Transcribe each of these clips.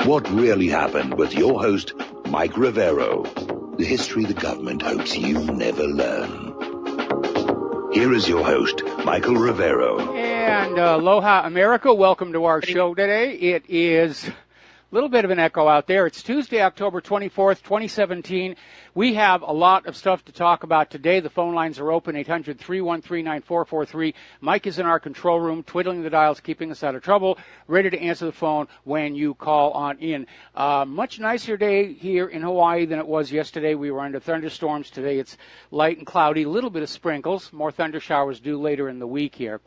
What really happened with your host, Mike Rivero. The history the government hopes you never learn. Here is your host, Michael Rivero. And aloha, America. Welcome to our show today. It is a little bit of an echo out there. It's Tuesday, October 24th, 2017. We have a lot of stuff to talk about today. The phone lines are open, 800-313-9443. Mike is in our control room, twiddling the dials, keeping us out of trouble, ready to answer the phone when you call on in. Much nicer day here in Hawaii than it was yesterday. We were under thunderstorms. Today it's light and cloudy, a little bit of sprinkles. More thunder showers due later in the week here.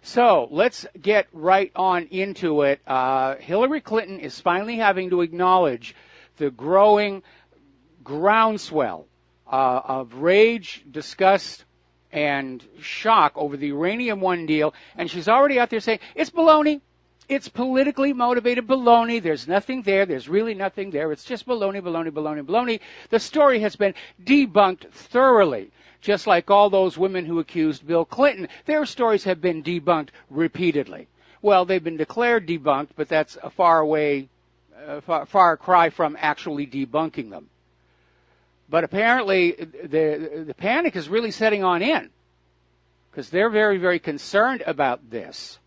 So let's get right on into it. Hillary Clinton is finally having to acknowledge the growing groundswell of rage, disgust, and shock over the Uranium One deal. And she's already out there saying, it's baloney. It's politically motivated baloney. There's nothing there. There's really nothing there. It's just baloney, baloney, baloney, baloney. The story has been debunked thoroughly. Just like all those women who accused Bill Clinton, their stories have been debunked repeatedly. Well, they've been declared debunked, but that's a far cry from actually debunking them. But apparently, the panic is really setting on in, because they're very, very concerned about this.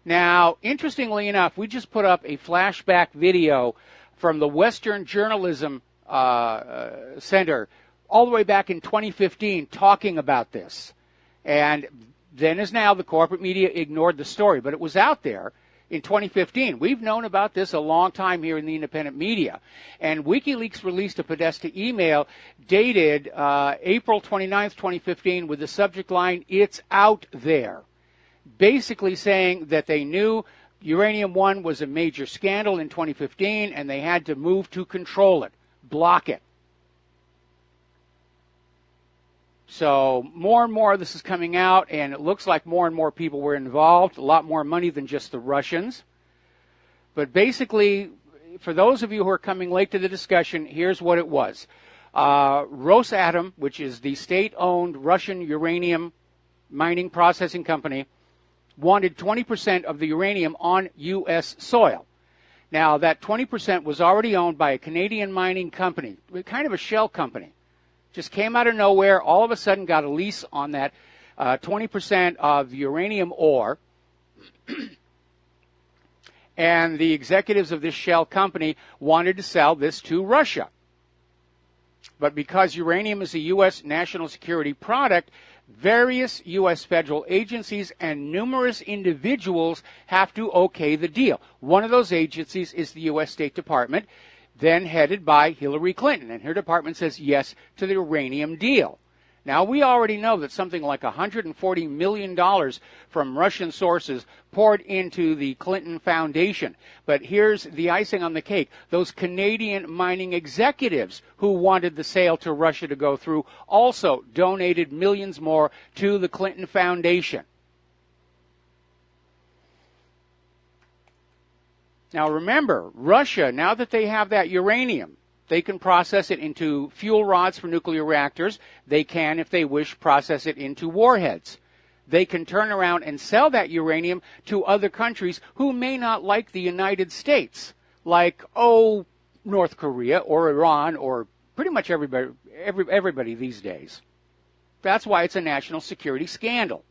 Now, interestingly enough, we just put up a flashback video from the Western Journalism Center all the way back in 2015 talking about this. And then as now, the corporate media ignored the story, but it was out there in 2015. We've known about this a long time here in the independent media. And WikiLeaks released a Podesta email dated April 29th, 2015 with the subject line, "It's out there," basically saying that they knew Uranium One was a major scandal in 2015 and they had to move to control it, block it. So more and more of this is coming out, and it looks like more and more people were involved, a lot more money than just the Russians. But basically, for those of you who are coming late to the discussion, here's what it was. Rosatom, which is the state-owned Russian uranium mining processing company, wanted 20% of the uranium on U.S. soil. Now, that 20% was already owned by a Canadian mining company, kind of a shell company. Just came out of nowhere, all of a sudden got a lease on that 20% of uranium ore. And the executives of this shell company wanted to sell this to Russia. But because uranium is a U.S. national security product, various U.S. federal agencies and numerous individuals have to okay the deal. One of those agencies is the U.S. State Department, then headed by Hillary Clinton, and her department says yes to the uranium deal. Now, we already know that something like $140 million from Russian sources poured into the Clinton Foundation. But here's the icing on the cake. Those Canadian mining executives who wanted the sale to Russia to go through also donated millions more to the Clinton Foundation. Now remember, Russia, now that they have that uranium, they can process it into fuel rods for nuclear reactors. They can, if they wish, process it into warheads. They can turn around and sell that uranium to other countries who may not like the United States, like, North Korea or Iran or pretty much everybody these days. That's why it's a national security scandal.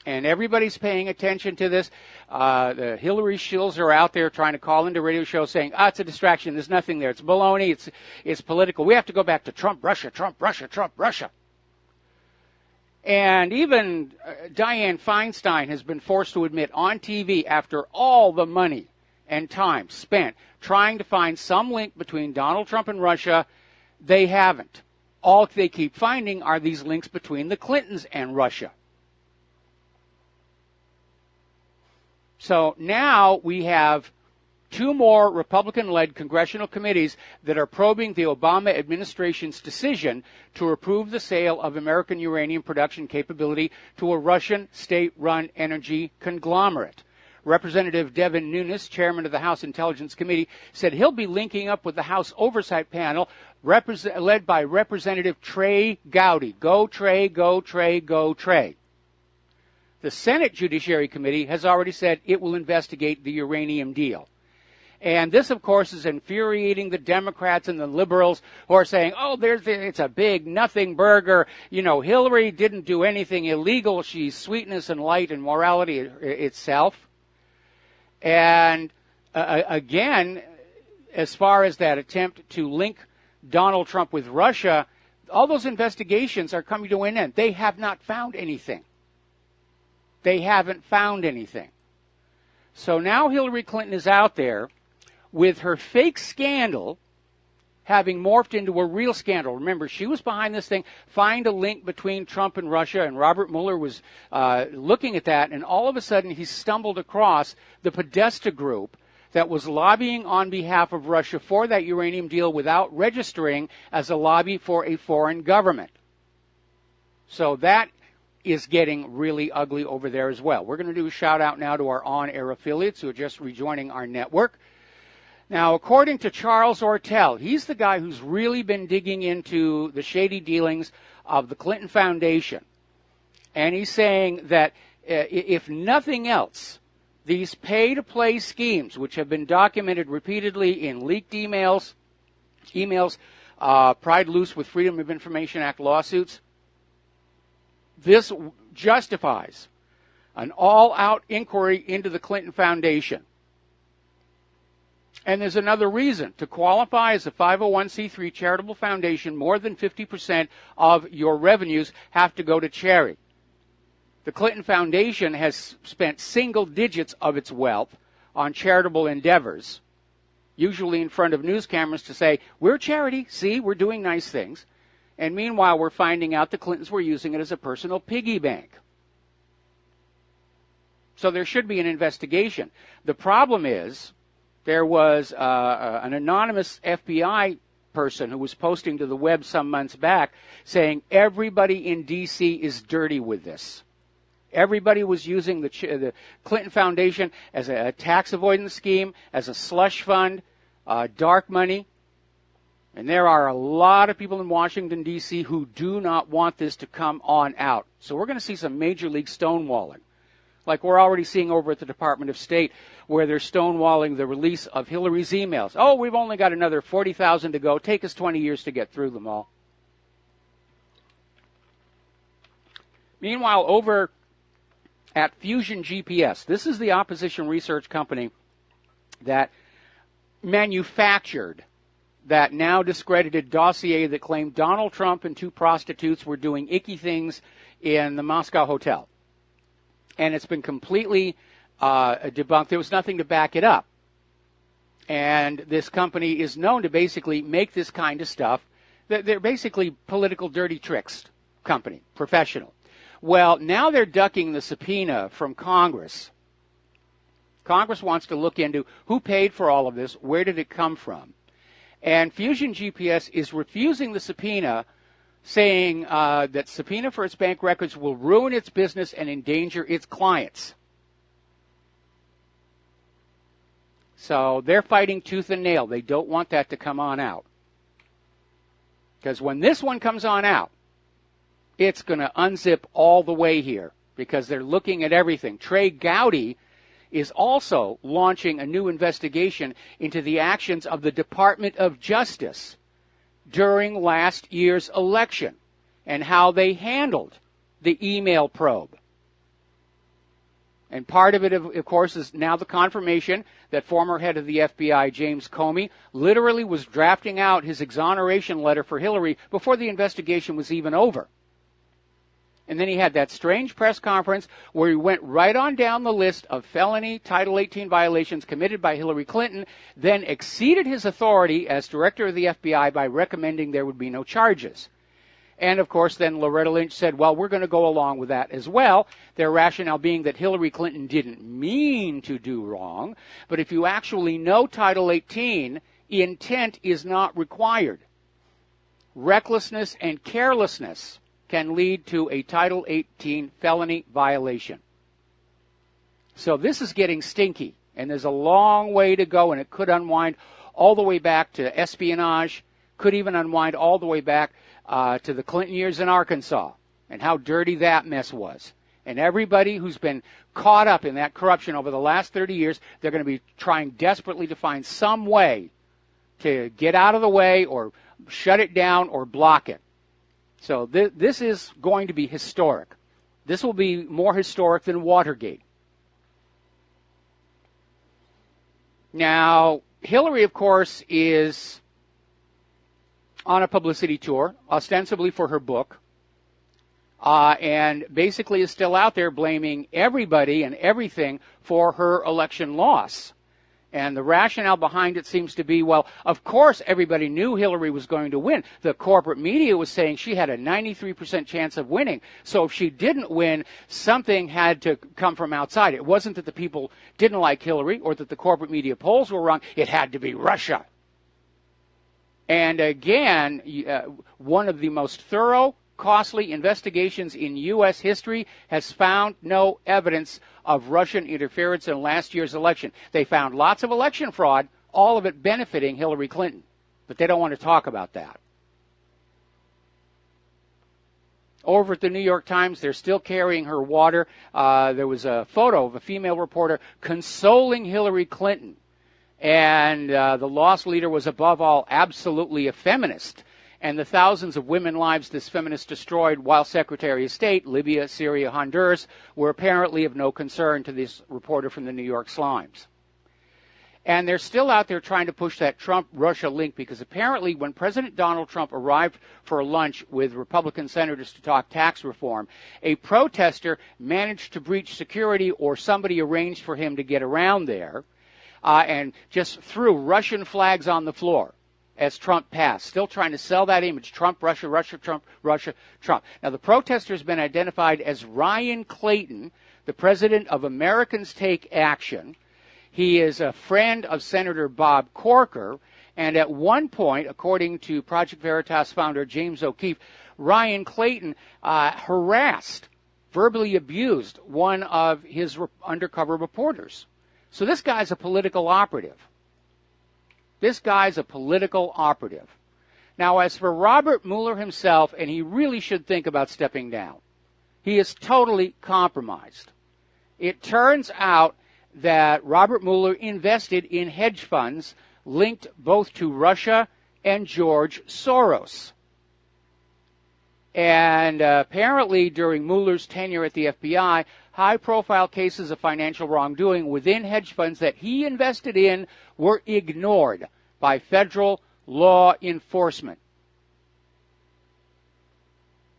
And everybody's paying attention to this. The Hillary shills are out there trying to call into radio shows saying, it's a distraction. There's nothing there. It's baloney. It's political. We have to go back to Trump, Russia, Trump, Russia, Trump, Russia. And even Dianne Feinstein has been forced to admit on TV after all the money and time spent trying to find some link between Donald Trump and Russia, they haven't. All they keep finding are these links between the Clintons and Russia. So now we have two more Republican-led congressional committees that are probing the Obama administration's decision to approve the sale of American uranium production capability to a Russian state-run energy conglomerate. Representative Devin Nunes, chairman of the House Intelligence Committee, said he'll be linking up with the House Oversight Panel led by Representative Trey Gowdy. Go Trey, go Trey, go Trey. The Senate Judiciary Committee has already said it will investigate the uranium deal. And this, of course, is infuriating the Democrats and the liberals who are saying, oh, it's a big nothing burger. You know, Hillary didn't do anything illegal. She's sweetness and light and morality itself. And again, as far as that attempt to link Donald Trump with Russia, all those investigations are coming to an end. They have not found anything. They haven't found anything. So now Hillary Clinton is out there with her fake scandal having morphed into a real scandal. Remember, she was behind this thing, find a link between Trump and Russia, and Robert Mueller was looking at that, and all of a sudden he stumbled across the Podesta group that was lobbying on behalf of Russia for that uranium deal without registering as a lobby for a foreign government. So that is getting really ugly over there as well. We're going to do a shout out now to our on-air affiliates who are just rejoining our network. Now, according to Charles Ortel, he's the guy who's really been digging into the shady dealings of the Clinton Foundation. And he's saying that if nothing else, these pay-to-play schemes, which have been documented repeatedly in leaked emails, pried loose with Freedom of Information Act lawsuits, this justifies an all-out inquiry into the Clinton Foundation. And there's another reason. To qualify as a 501c3 charitable foundation, more than 50% of your revenues have to go to charity. The Clinton Foundation has spent single digits of its wealth on charitable endeavors, usually in front of news cameras to say, we're charity, see, we're doing nice things. And meanwhile, we're finding out the Clintons were using it as a personal piggy bank. So there should be an investigation. The problem is, there was an anonymous FBI person who was posting to the web some months back saying everybody in D.C. is dirty with this. Everybody was using the Clinton Foundation as a tax avoidance scheme, as a slush fund, dark money. And there are a lot of people in Washington, D.C. who do not want this to come on out. So we're going to see some major league stonewalling, like we're already seeing over at the Department of State, where they're stonewalling the release of Hillary's emails. Oh, we've only got another 40,000 to go. Take us 20 years to get through them all. Meanwhile, over at Fusion GPS, this is the opposition research company that manufactured that now discredited dossier that claimed Donald Trump and two prostitutes were doing icky things in the Moscow hotel. And it's been completely debunked. There was nothing to back it up. And this company is known to basically make this kind of stuff. They're basically political dirty tricks company, professional. Well, now they're ducking the subpoena from Congress. Congress wants to look into who paid for all of this, where did it come from. And Fusion GPS is refusing the subpoena, saying that subpoena for its bank records will ruin its business and endanger its clients. So they're fighting tooth and nail. They don't want that to come on out. Because when this one comes on out, it's going to unzip all the way here because they're looking at everything. Trey Gowdy is also launching a new investigation into the actions of the Department of Justice during last year's election and how they handled the email probe. And part of it, of course, is now the confirmation that former head of the FBI, James Comey, literally was drafting out his exoneration letter for Hillary before the investigation was even over. And then he had that strange press conference where he went right on down the list of felony Title 18 violations committed by Hillary Clinton, then exceeded his authority as director of the FBI by recommending there would be no charges. And, of course, then Loretta Lynch said, well, we're going to go along with that as well, their rationale being that Hillary Clinton didn't mean to do wrong, but if you actually know Title 18, intent is not required. Recklessness and carelessness can lead to a Title 18 felony violation. So this is getting stinky, and there's a long way to go, and it could unwind all the way back to espionage, could even unwind all the way back to the Clinton years in Arkansas, and how dirty that mess was. And everybody who's been caught up in that corruption over the last 30 years, they're going to be trying desperately to find some way to get out of the way or shut it down or block it. So this is going to be historic. This will be more historic than Watergate. Now, Hillary, of course, is on a publicity tour, ostensibly for her book, and basically is still out there blaming everybody and everything for her election loss. And the rationale behind it seems to be, well, of course everybody knew Hillary was going to win. The corporate media was saying she had a 93% chance of winning. So if she didn't win, something had to come from outside. It wasn't that the people didn't like Hillary or that the corporate media polls were wrong. It had to be Russia. And again, one of the most thorough, costly investigations in U.S. history has found no evidence of Russian interference in last year's election. They found lots of election fraud, all of it benefiting Hillary Clinton. But they don't want to talk about that. Over at the New York Times, they're still carrying her water. There was a photo of a female reporter consoling Hillary Clinton. And the lost leader was, above all, absolutely a feminist. And the thousands of women lives this feminist destroyed while Secretary of State, Libya, Syria, Honduras, were apparently of no concern to this reporter from the New York Slimes. And they're still out there trying to push that Trump-Russia link, because apparently when President Donald Trump arrived for lunch with Republican senators to talk tax reform, a protester managed to breach security, or somebody arranged for him to get around there, and just threw Russian flags on the floor as Trump passed, still trying to sell that image, Trump, Russia, Russia, Trump, Russia, Trump. Now, the protester has been identified as Ryan Clayton, the president of Americans Take Action. He is a friend of Senator Bob Corker, and at one point, according to Project Veritas founder James O'Keefe, Ryan Clayton harassed, verbally abused one of his undercover reporters. So this guy's a political operative. This guy's a political operative. Now, as for Robert Mueller himself, and he really should think about stepping down, he is totally compromised. It turns out that Robert Mueller invested in hedge funds linked both to Russia and George Soros. And apparently during Mueller's tenure at the FBI, high-profile cases of financial wrongdoing within hedge funds that he invested in were ignored by federal law enforcement.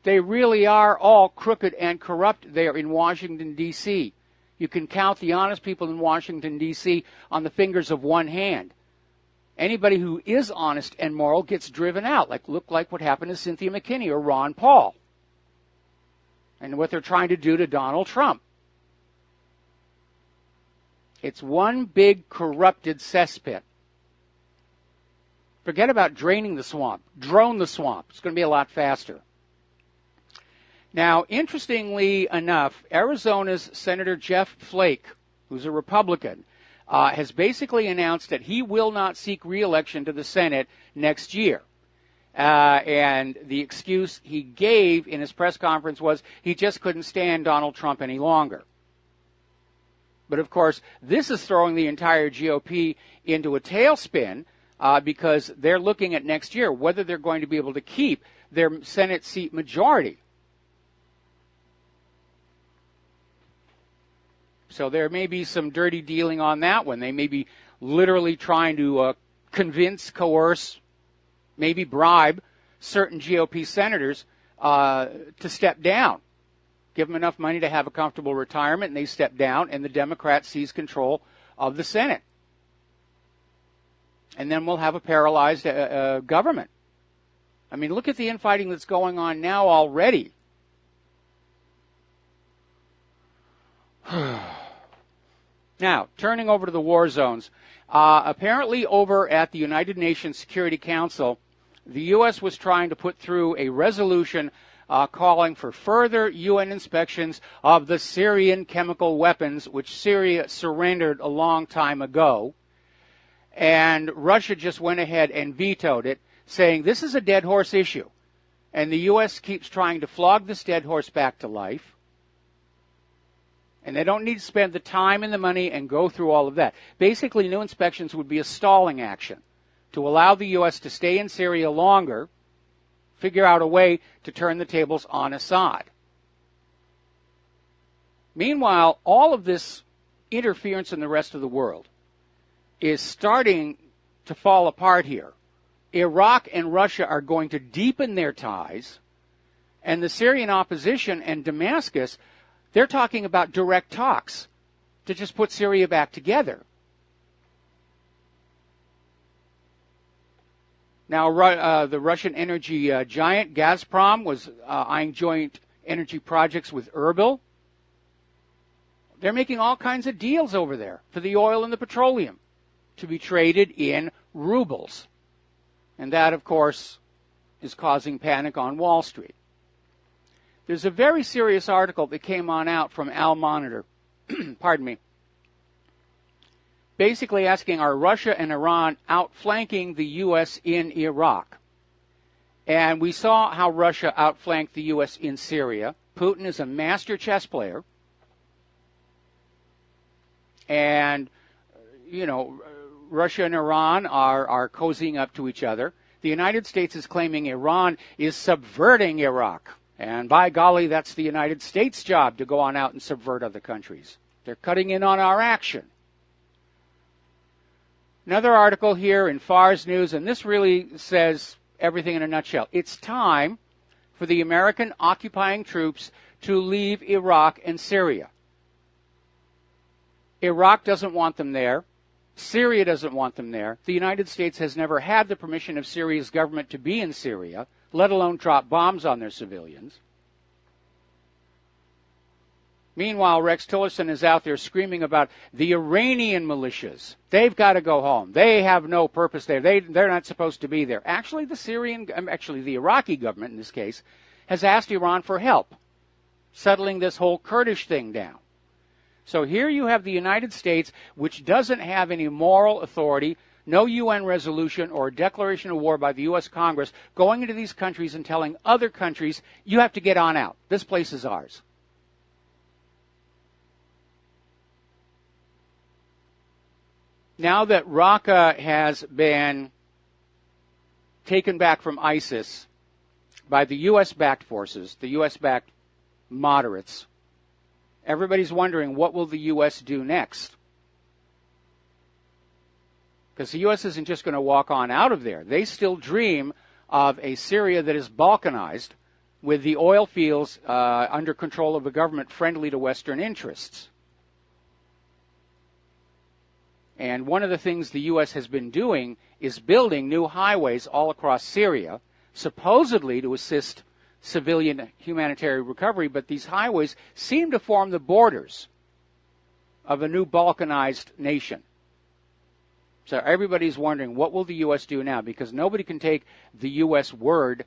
They really are all crooked and corrupt there in Washington, D.C. You can count the honest people in Washington, D.C. on the fingers of one hand. Anybody who is honest and moral gets driven out, look like what happened to Cynthia McKinney or Ron Paul, and what they're trying to do to Donald Trump. It's one big corrupted cesspit. Forget about draining the swamp. Drone the swamp. It's going to be a lot faster. Now, interestingly enough, Arizona's Senator Jeff Flake, who's a Republican, has basically announced that he will not seek re-election to the Senate next year. And the excuse he gave in his press conference was he just couldn't stand Donald Trump any longer. But, of course, this is throwing the entire GOP into a tailspin because they're looking at next year whether they're going to be able to keep their Senate seat majority. So there may be some dirty dealing on that one. They may be literally trying to convince, coerce, maybe bribe certain GOP senators to step down. Give them enough money to have a comfortable retirement, and they step down, and the Democrats seize control of the Senate. And then we'll have a paralyzed government. I mean, look at the infighting that's going on now already. Now, turning over to the war zones. Apparently over at the United Nations Security Council, the U.S. was trying to put through a resolution calling for further UN inspections of the Syrian chemical weapons, which Syria surrendered a long time ago. And Russia just went ahead and vetoed it, saying this is a dead horse issue. And the U.S. keeps trying to flog this dead horse back to life. And they don't need to spend the time and the money and go through all of that. Basically, new inspections would be a stalling action to allow the U.S. to stay in Syria longer, figure out a way to turn the tables on Assad. Meanwhile, all of this interference in the rest of the world is starting to fall apart here. Iraq and Russia are going to deepen their ties, and the Syrian opposition and Damascus, they're talking about direct talks to just put Syria back together. Now, the Russian energy giant Gazprom was eyeing joint energy projects with Erbil. They're making all kinds of deals over there for the oil and the petroleum to be traded in rubles. And that, of course, is causing panic on Wall Street. There's a very serious article that came on out from Al Monitor, pardon me, basically asking, are Russia and Iran outflanking the U.S. in Iraq? And we saw how Russia outflanked the U.S. in Syria. Putin is a master chess player. And, you know, Russia and Iran are cozying up to each other. The United States is claiming Iran is subverting Iraq. And by golly, that's the United States' job to go on out and subvert other countries. They're cutting in on our action. Another article here in Fars News, and this really says everything in a nutshell. It's time for the American occupying troops to leave Iraq and Syria. Iraq doesn't want them there. Syria doesn't want them there. The United States has never had the permission of Syria's government to be in Syria, let alone drop bombs on their civilians. Meanwhile, Rex Tillerson is out there screaming about the Iranian militias. They've got to go home. They have no purpose there. They're not supposed to be there. Actually, the Iraqi government in this case has asked Iran for help settling this whole Kurdish thing down. So here you have the United States, which doesn't have any moral authority, no UN resolution or declaration of war by the U.S. Congress, going into these countries and telling other countries, you have to get on out. This place is ours. Now that Raqqa has been taken back from ISIS by the U.S.-backed forces, the U.S.-backed moderates, everybody's wondering, what will the U.S. do next? Because the U.S. isn't just going to walk on out of there. They still dream of a Syria that is balkanized with the oil fields under control of a government friendly to Western interests. And one of the things the U.S. has been doing is building new highways all across Syria, supposedly to assist civilian humanitarian recovery, but these highways seem to form the borders of a new balkanized nation. So everybody's wondering, what will the U.S. do now? Because nobody can take the U.S. word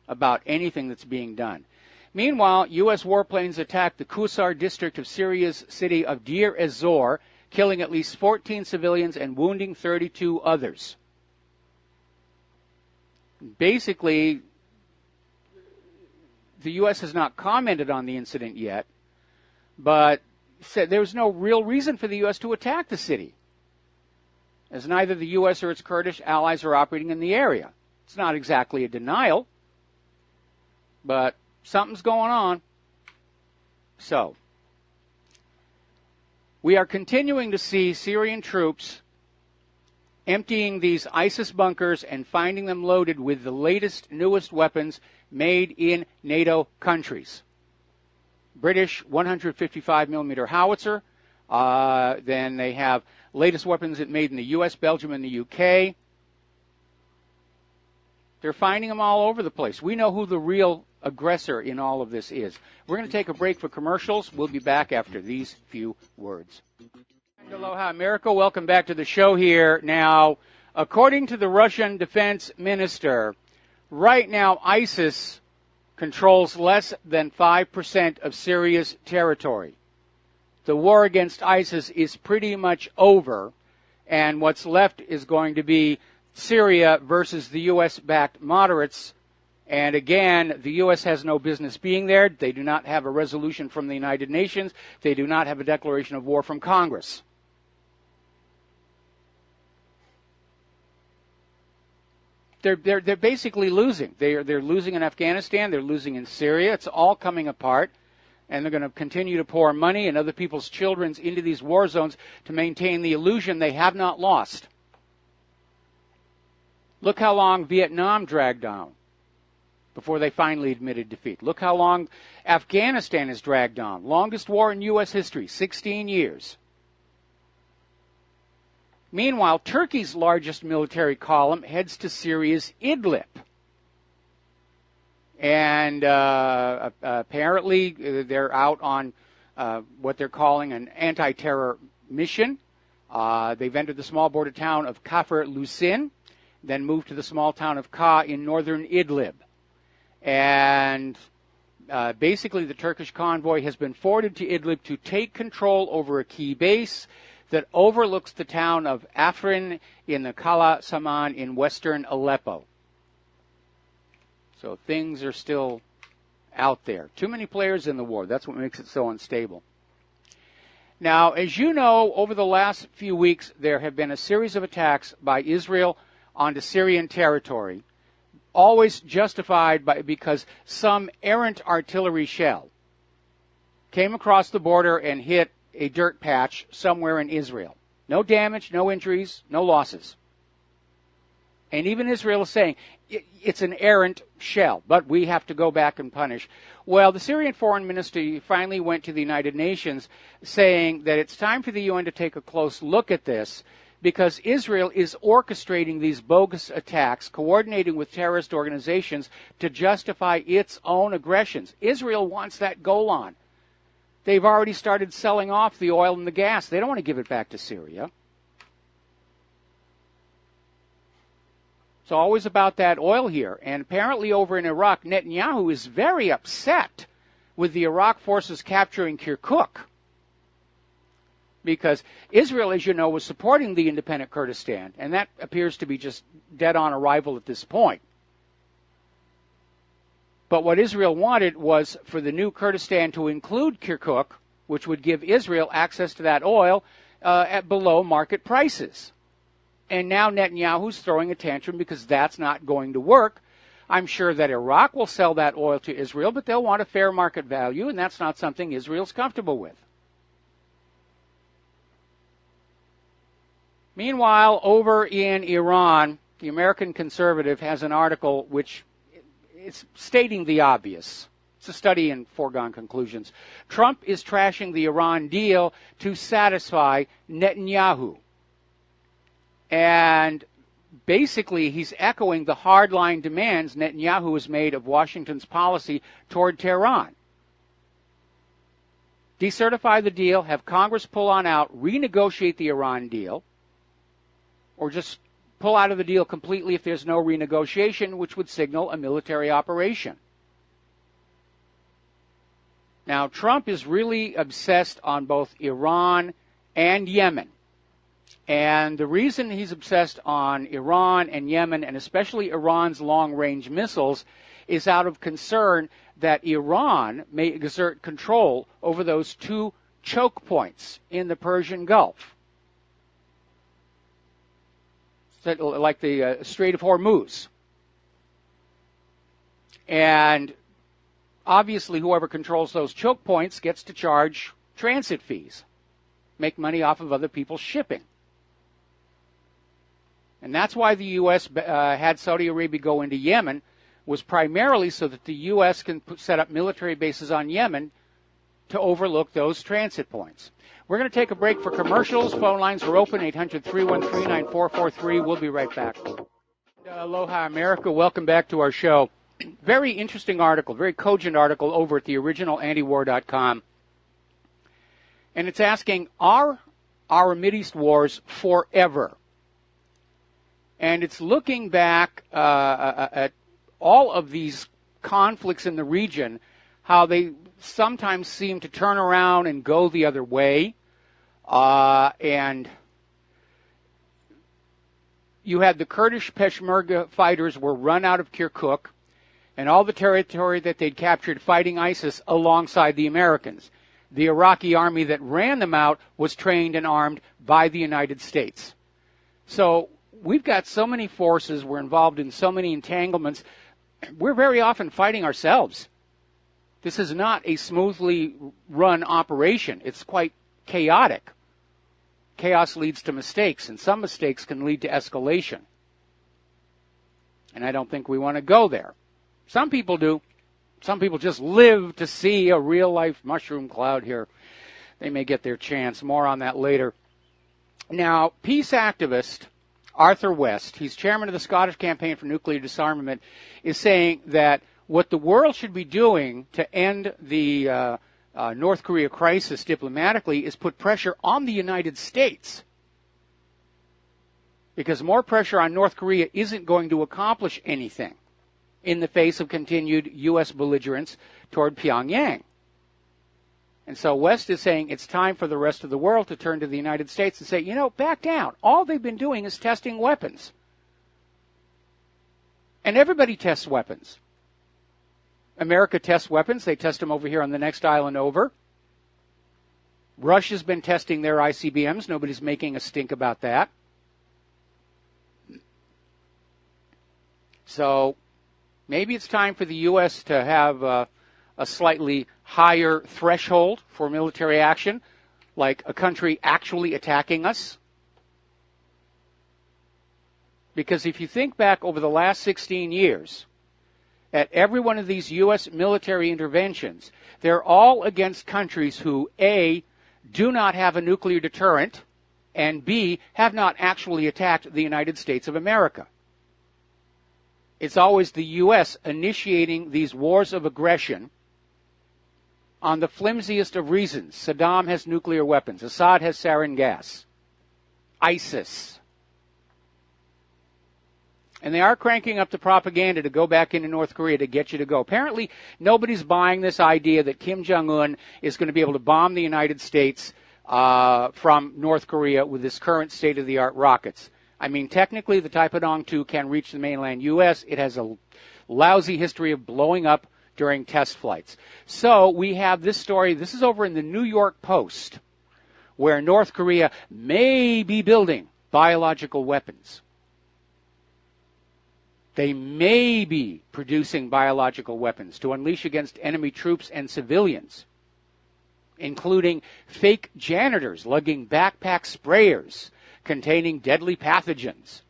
about anything that's being done. Meanwhile, U.S. warplanes attacked the Qusar district of Syria's city of Deir ez-Zor, killing at least 14 civilians and wounding 32 others. Basically, the U.S. has not commented on the incident yet, but said there was no real reason for the U.S. to attack the city, as neither the U.S. or its Kurdish allies are operating in the area. It's not exactly a denial, but something's going on. So, we are continuing to see Syrian troops emptying these ISIS bunkers and finding them loaded with the latest, newest weapons made in NATO countries. British 155mm howitzer. Then they have latest weapons made in the U.S., Belgium, and the U.K. They're finding them all over the place. We know who the real aggressor in all of this is. We're going to take a break for commercials. We'll be back after these few words. Aloha, America. Welcome back to the show here. Now, according to the Russian defense minister, right now ISIS controls less than 5% of Syria's territory. The war against ISIS is pretty much over, and what's left is going to be Syria versus the U.S.-backed moderates And again, the U.S. has no business being there. They do not have a resolution from the United Nations. They do not have a declaration of war from Congress. They're basically losing. They're losing in Afghanistan. They're losing in Syria. It's all coming apart. And they're going to continue to pour money and other people's children into these war zones to maintain the illusion they have not lost. Look how long Vietnam dragged on before they finally admitted defeat. Look how long Afghanistan has dragged on. Longest war in U.S. history, 16 years. Meanwhile, Turkey's largest military column heads to Syria's Idlib. And apparently they're out on what they're calling an anti-terror mission. They've entered the small border town of Kafr Lusin, then moved to the small town of Ka in northern Idlib. And basically the Turkish convoy has been forwarded to Idlib to take control over a key base that overlooks the town of Afrin in the Kala Saman in western Aleppo. So things are still out there. Too many players in the war. That's what makes it so unstable. Now, as you know, over the last few weeks, there have been a series of attacks by Israel onto Syrian territory, always justified because some errant artillery shell came across the border and hit a dirt patch somewhere in Israel. No damage, no injuries, no losses. And even Israel is saying it's an errant shell, but we have to go back and punish. Well, the Syrian foreign ministry finally went to the United Nations saying that it's time for the UN to take a close look at this because Israel is orchestrating these bogus attacks, coordinating with terrorist organizations to justify its own aggressions. Israel wants that Golan. They've already started selling off the oil and the gas. They don't want to give it back to Syria. It's always about that oil here. And apparently over in Iraq, Netanyahu is very upset with the Iraq forces capturing Kirkuk. Because Israel, as you know, was supporting the independent Kurdistan. And that appears to be just dead on arrival at this point. But what Israel wanted was for the new Kurdistan to include Kirkuk, which would give Israel access to that oil at below market prices. And now Netanyahu's throwing a tantrum because that's not going to work. I'm sure that Iraq will sell that oil to Israel, but they'll want a fair market value, and that's not something Israel's comfortable with. Meanwhile, over in Iran, the American Conservative has an article which is stating the obvious. It's a study in foregone conclusions. Trump is trashing the Iran deal to satisfy Netanyahu. And basically, he's echoing the hardline demands Netanyahu has made of Washington's policy toward Tehran. Decertify the deal, have Congress pull on out, renegotiate the Iran deal, or just pull out of the deal completely if there's no renegotiation, which would signal a military operation. Now, Trump is really obsessed on both Iran and Yemen. And the reason he's obsessed on Iran and Yemen, and especially Iran's long-range missiles, is out of concern that Iran may exert control over those two choke points in the Persian Gulf. Like the Strait of Hormuz. And obviously whoever controls those choke points gets to charge transit fees, make money off of other people's shipping. And that's why the U.S. had Saudi Arabia go into Yemen, was primarily so that the U.S. can set up military bases on Yemen to overlook those transit points. We're going to take a break for commercials. Phone lines are open, 800-313-9443. We'll be right back. Aloha, America. Welcome back to our show. Very interesting article, very cogent article over at the originalantiwar.com. And it's asking, are our Mideast wars forever? And it's looking back at all of these conflicts in the region, how they sometimes seem to turn around and go the other way. And you had the Kurdish Peshmerga fighters were run out of Kirkuk. and all the territory that they'd captured fighting ISIS alongside the Americans. The Iraqi army that ran them out was trained and armed by the United States. So we've got so many forces, we're involved in so many entanglements, we're very often fighting ourselves. This is not a smoothly run operation. It's quite chaotic. Chaos leads to mistakes, and some mistakes can lead to escalation. And I don't think we want to go there. Some people do. Some people just live to see a real-life mushroom cloud here. They may get their chance. More on that later. Now, peace activist Arthur West, he's chairman of the Scottish Campaign for Nuclear Disarmament, is saying that what the world should be doing to end the North Korea crisis diplomatically is put pressure on the United States. Because more pressure on North Korea isn't going to accomplish anything in the face of continued U.S. belligerence toward Pyongyang. And so West is saying it's time for the rest of the world to turn to the United States and say, you know, back down. All they've been doing is testing weapons. And everybody tests weapons. America tests weapons. They test them over here on the next island over. Russia's been testing their ICBMs. Nobody's making a stink about that. So maybe it's time for the U.S. to have a slightly higher threshold for military action, like a country actually attacking us. Because if you think back over the last 16 years, at every one of these U.S. military interventions, they're all against countries who, A, do not have a nuclear deterrent, and B, have not actually attacked the United States of America. It's always the U.S. initiating these wars of aggression on the flimsiest of reasons. Saddam has nuclear weapons. Assad has sarin gas. ISIS. And they are cranking up the propaganda to go back into North Korea to get you to go. Apparently, nobody's buying this idea that Kim Jong-un is going to be able to bomb the United States from North Korea with his current state-of-the-art rockets. I mean, technically, the Taepodong 2 can reach the mainland U.S. It has a lousy history of blowing up during test flights. So we have this story. This is over in the New York Post, where North Korea may be building biological weapons. They may be producing biological weapons to unleash against enemy troops and civilians, including fake janitors lugging backpack sprayers containing deadly pathogens.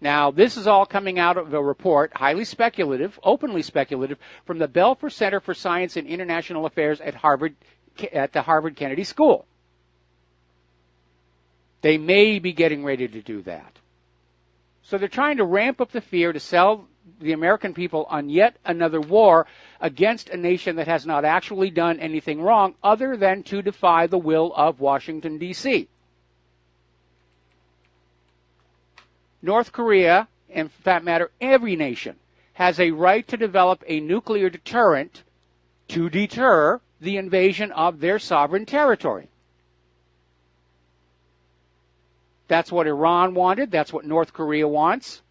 Now, this is all coming out of a report, highly speculative, openly speculative, from the Belfer Center for Science and International Affairs at the Harvard Kennedy School. They may be getting ready to do that. So they're trying to ramp up the fear to sell the American people on yet another war against a nation that has not actually done anything wrong other than to defy the will of Washington, D.C. North Korea, and for that matter, every nation, has a right to develop a nuclear deterrent to deter the invasion of their sovereign territory. That's what Iran wanted. That's what North Korea wants.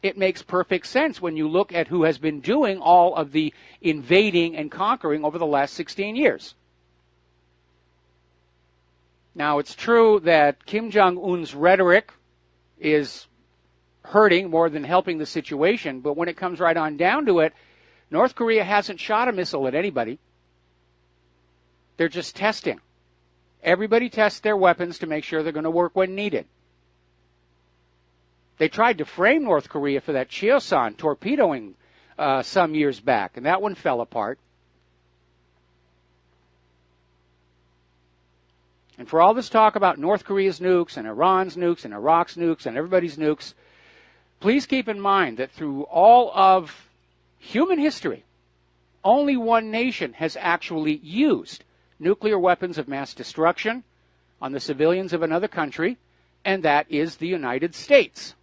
It makes perfect sense when you look at who has been doing all of the invading and conquering over the last 16 years. Now, it's true that Kim Jong-un's rhetoric is hurting more than helping the situation, but when it comes right on down to it, North Korea hasn't shot a missile at anybody. They're just testing. Everybody tests their weapons to make sure they're going to work when needed. They tried to frame North Korea for that Cheosan torpedoing some years back, and that one fell apart. And for all this talk about North Korea's nukes and Iran's nukes and Iraq's nukes and everybody's nukes, please keep in mind that through all of human history, only one nation has actually used nuclear weapons of mass destruction on the civilians of another country, and that is the United States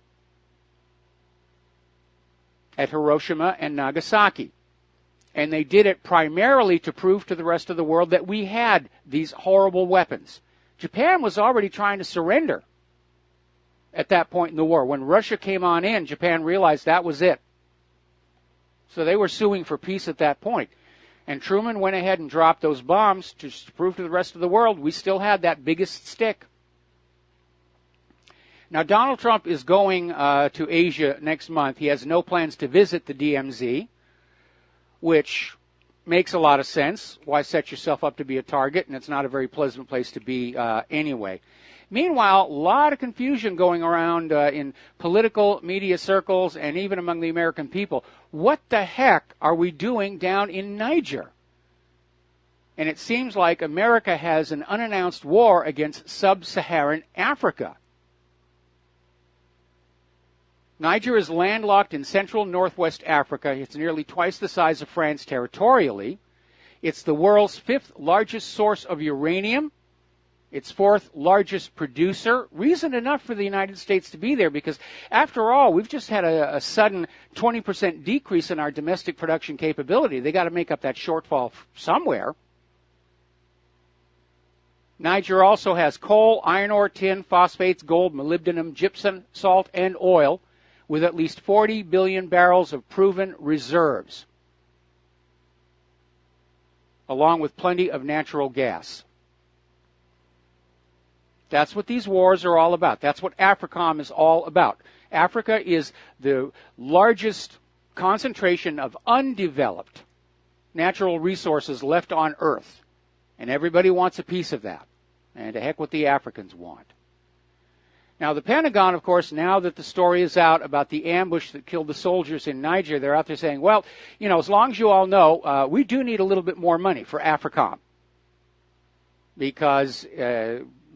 at Hiroshima and Nagasaki. And they did it primarily to prove to the rest of the world that we had these horrible weapons. Japan was already trying to surrender at that point in the war. When Russia came on in, Japan realized that was it. So they were suing for peace at that point. And Truman went ahead and dropped those bombs to prove to the rest of the world we still had that biggest stick. Now, Donald Trump is going to Asia next month. He has no plans to visit the DMZ, which makes a lot of sense. Why set yourself up to be a target? And it's not a very pleasant place to be anyway. Meanwhile, a lot of confusion going around in political media circles and even among the American people. What the heck are we doing down in Niger? And it seems like America has an unannounced war against sub-Saharan Africa. Niger is landlocked in central northwest Africa. It's nearly twice the size of France territorially. It's the world's fifth largest source of uranium. Its fourth largest producer. Reason enough for the United States to be there because, after all, we've just had a sudden 20% decrease in our domestic production capability. They got to make up that shortfall somewhere. Niger also has coal, iron ore, tin, phosphates, gold, molybdenum, gypsum, salt, and oil, with at least 40 billion barrels of proven reserves, along with plenty of natural gas. That's what these wars are all about. That's what AFRICOM is all about. Africa is the largest concentration of undeveloped natural resources left on Earth, and everybody wants a piece of that. And to heck what the Africans want. Now, the Pentagon, of course, now that the story is out about the ambush that killed the soldiers in Niger, they're out there saying, well, you know, as long as you all know, we do need a little bit more money for AFRICOM. Because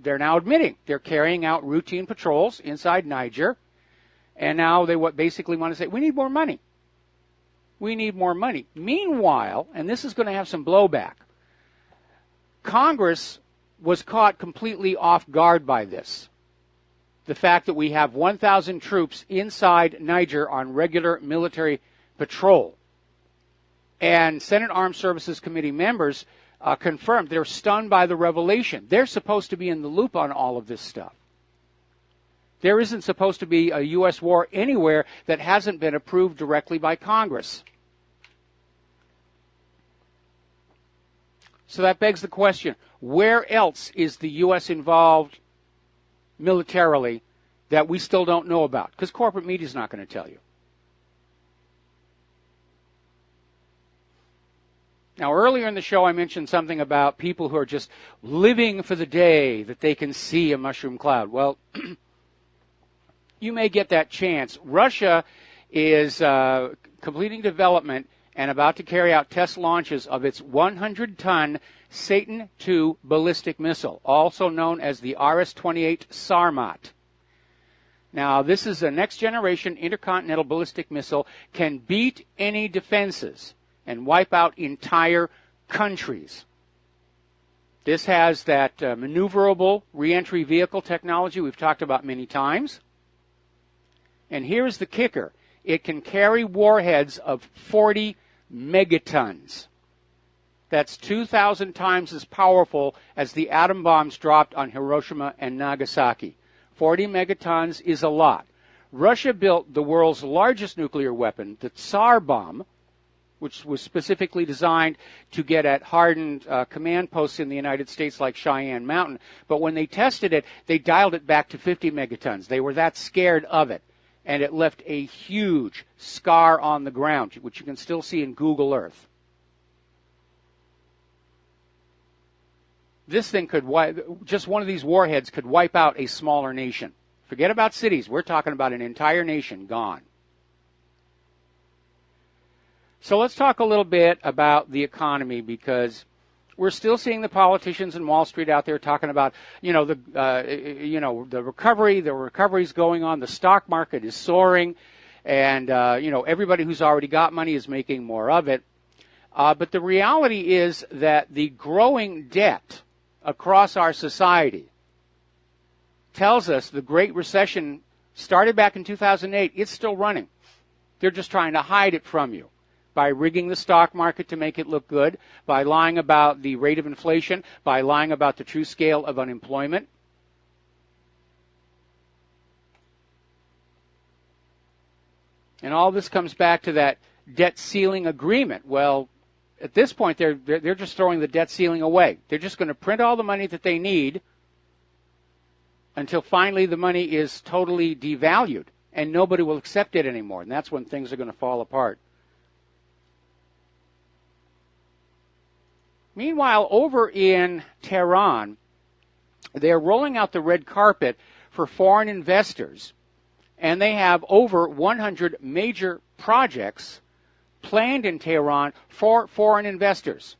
they're now admitting they're carrying out routine patrols inside Niger. And now they basically want to say, we need more money. We need more money. Meanwhile, and this is going to have some blowback, Congress was caught completely off guard by this. The fact that we have 1,000 troops inside Niger on regular military patrol. And Senate Armed Services Committee members confirmed they're stunned by the revelation. They're supposed to be in the loop on all of this stuff. There isn't supposed to be a U.S. war anywhere that hasn't been approved directly by Congress. So that begs the question, where else is the U.S. involved militarily that we still don't know about? Because corporate media is not going to tell you. Now, earlier in the show, I mentioned something about people who are just living for the day that they can see a mushroom cloud. Well, you may get that chance. Russia is completing development and about to carry out test launches of its 100-ton Satan II ballistic missile, also known as the RS-28 Sarmat. Now, this is a next-generation intercontinental ballistic missile, can beat any defenses and wipe out entire countries. This has that maneuverable reentry vehicle technology we've talked about many times. And here's the kicker. It can carry warheads of 40 megatons. That's 2,000 times as powerful as the atom bombs dropped on Hiroshima and Nagasaki. 40 megatons is a lot. Russia built the world's largest nuclear weapon, the Tsar bomb, which was specifically designed to get at hardened command posts in the United States like Cheyenne Mountain. But when they tested it, they dialed it back to 50 megatons. They were that scared of it. And it left a huge scar on the ground, which you can still see in Google Earth. This thing could just one of these warheads could wipe out a smaller nation. Forget about cities. We're talking about an entire nation gone. So let's talk a little bit about the economy, because we're still seeing the politicians in Wall Street out there talking about, the recovery. The recovery's going on. The stock market is soaring, and everybody who's already got money is making more of it. But the reality is that the growing debt across our society tells us the Great Recession started back in 2008. It's still running. They're just trying to hide it from you by rigging the stock market to make it look good, by lying about the rate of inflation, by lying about the true scale of unemployment. And all this comes back to that debt ceiling agreement. Well, at this point, they're just throwing the debt ceiling away. They're just going to print all the money that they need until finally the money is totally devalued and nobody will accept it anymore. And that's when things are going to fall apart. Meanwhile, over in Tehran, they're rolling out the red carpet for foreign investors, and they have over 100 major projects planned in Tehran for foreign investors.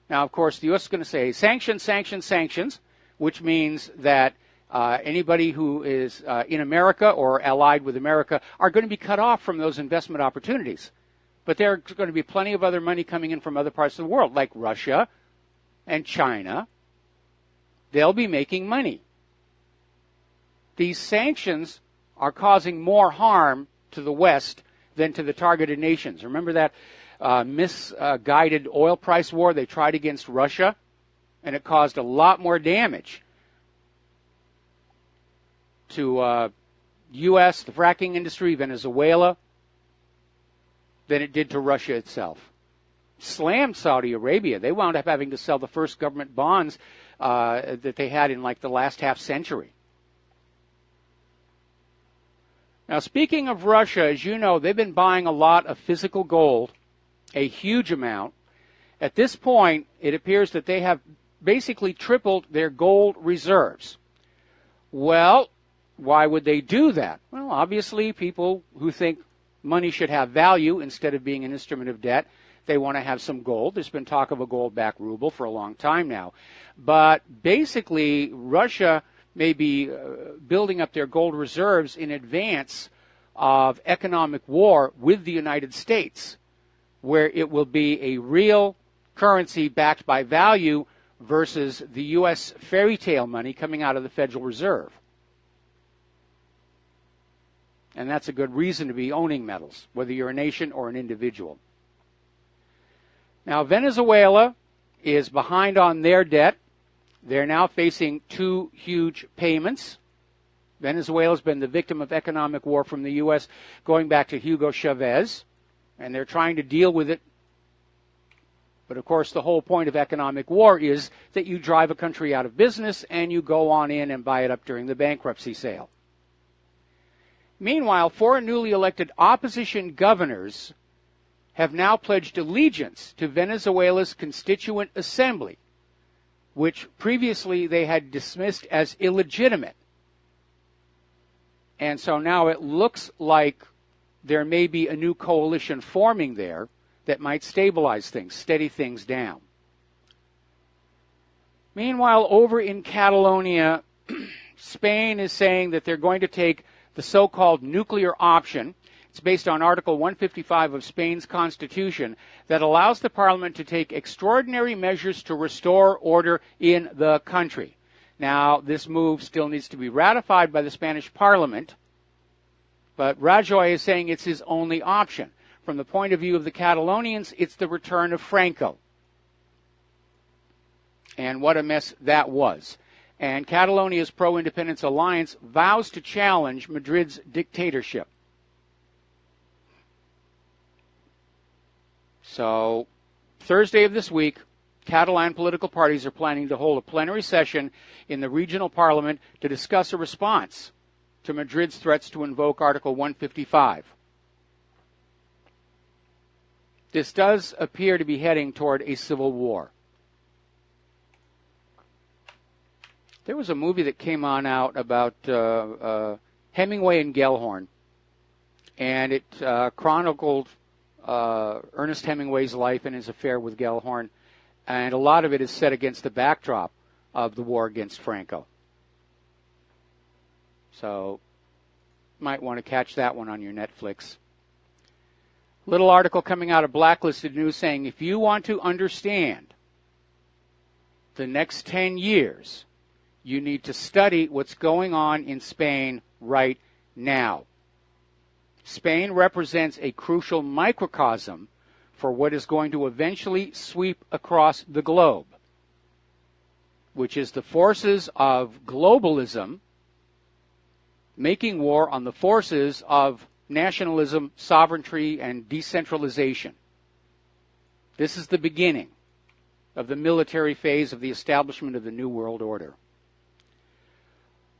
Now, of course, the U.S. is going to say sanctions, sanctions, sanctions, which means that anybody who is in America or allied with America are going to be cut off from those investment opportunities. But there's going to be plenty of other money coming in from other parts of the world, like Russia and China. They'll be making money. These sanctions are causing more harm to the West than to the targeted nations. Remember that misguided oil price war they tried against Russia? And it caused a lot more damage to U.S., the fracking industry, Venezuela, than it did to Russia itself. Slammed Saudi Arabia. They wound up having to sell the first government bonds that they had in like the last half century. Now, speaking of Russia, as you know, they've been buying a lot of physical gold, a huge amount. At this point, it appears that they have basically tripled their gold reserves. Well, why would they do that? Well, obviously, people who think money should have value instead of being an instrument of debt, they want to have some gold. There's been talk of a gold-backed ruble for a long time now. But basically, Russia may be building up their gold reserves in advance of economic war with the United States, where it will be a real currency backed by value versus the U.S. fairy tale money coming out of the Federal Reserve. And that's a good reason to be owning metals, whether you're a nation or an individual. Now, Venezuela is behind on their debt. They're now facing 2 huge payments. Venezuela's been the victim of economic war from the U.S. going back to Hugo Chavez, and they're trying to deal with it. But, of course, the whole point of economic war is that you drive a country out of business and you go on in and buy it up during the bankruptcy sale. Meanwhile, 4 newly elected opposition governors have now pledged allegiance to Venezuela's Constituent Assembly, which previously they had dismissed as illegitimate. And so now it looks like there may be a new coalition forming there that might stabilize things, steady things down. Meanwhile, over in Catalonia, Spain is saying that they're going to take the so-called nuclear option. It's based on Article 155 of Spain's constitution that allows the parliament to take extraordinary measures to restore order in the country. Now, this move still needs to be ratified by the Spanish parliament, but Rajoy is saying it's his only option. From the point of view of the Catalonians, it's the return of Franco. And what a mess that was. And Catalonia's pro-independence alliance vows to challenge Madrid's dictatorship. So, Thursday of this week, Catalan political parties are planning to hold a plenary session in the regional parliament to discuss a response to Madrid's threats to invoke Article 155. This does appear to be heading toward a civil war. There was a movie that came on out about Hemingway and Gellhorn, and it chronicled Ernest Hemingway's life and his affair with Gellhorn, and a lot of it is set against the backdrop of the war against Franco. So, might want to catch that one on your Netflix. Little article coming out of Blacklisted News saying if you want to understand the next 10 years, you need to study what's going on in Spain right now. Spain represents a crucial microcosm for what is going to eventually sweep across the globe, which is the forces of globalism making war on the forces of nationalism, sovereignty, and decentralization. This is the beginning of the military phase of the establishment of the New World Order.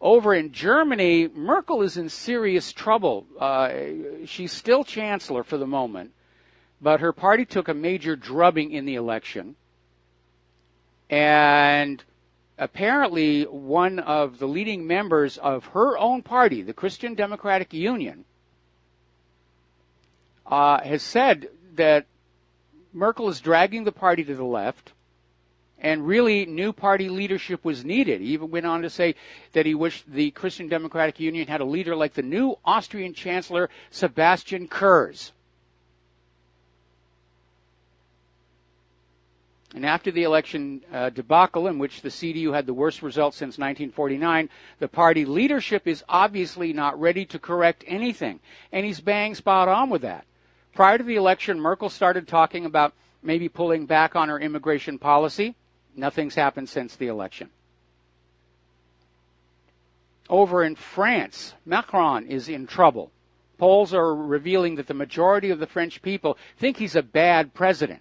Over in Germany, Merkel is in serious trouble. She's still chancellor for the moment, but her party took a major drubbing in the election. And apparently one of the leading members of her own party, the Christian Democratic Union, has said that Merkel is dragging the party to the left, and really new party leadership was needed. He even went on to say that he wished the Christian Democratic Union had a leader like the new Austrian Chancellor, Sebastian Kurz. And after the election debacle, in which the CDU had the worst results since 1949, the party leadership is obviously not ready to correct anything. And he's bang spot on with that. Prior to the election, Merkel started talking about maybe pulling back on her immigration policy. Nothing's happened since the election. Over in France, Macron is in trouble. Polls are revealing that the majority of the French people think he's a bad president.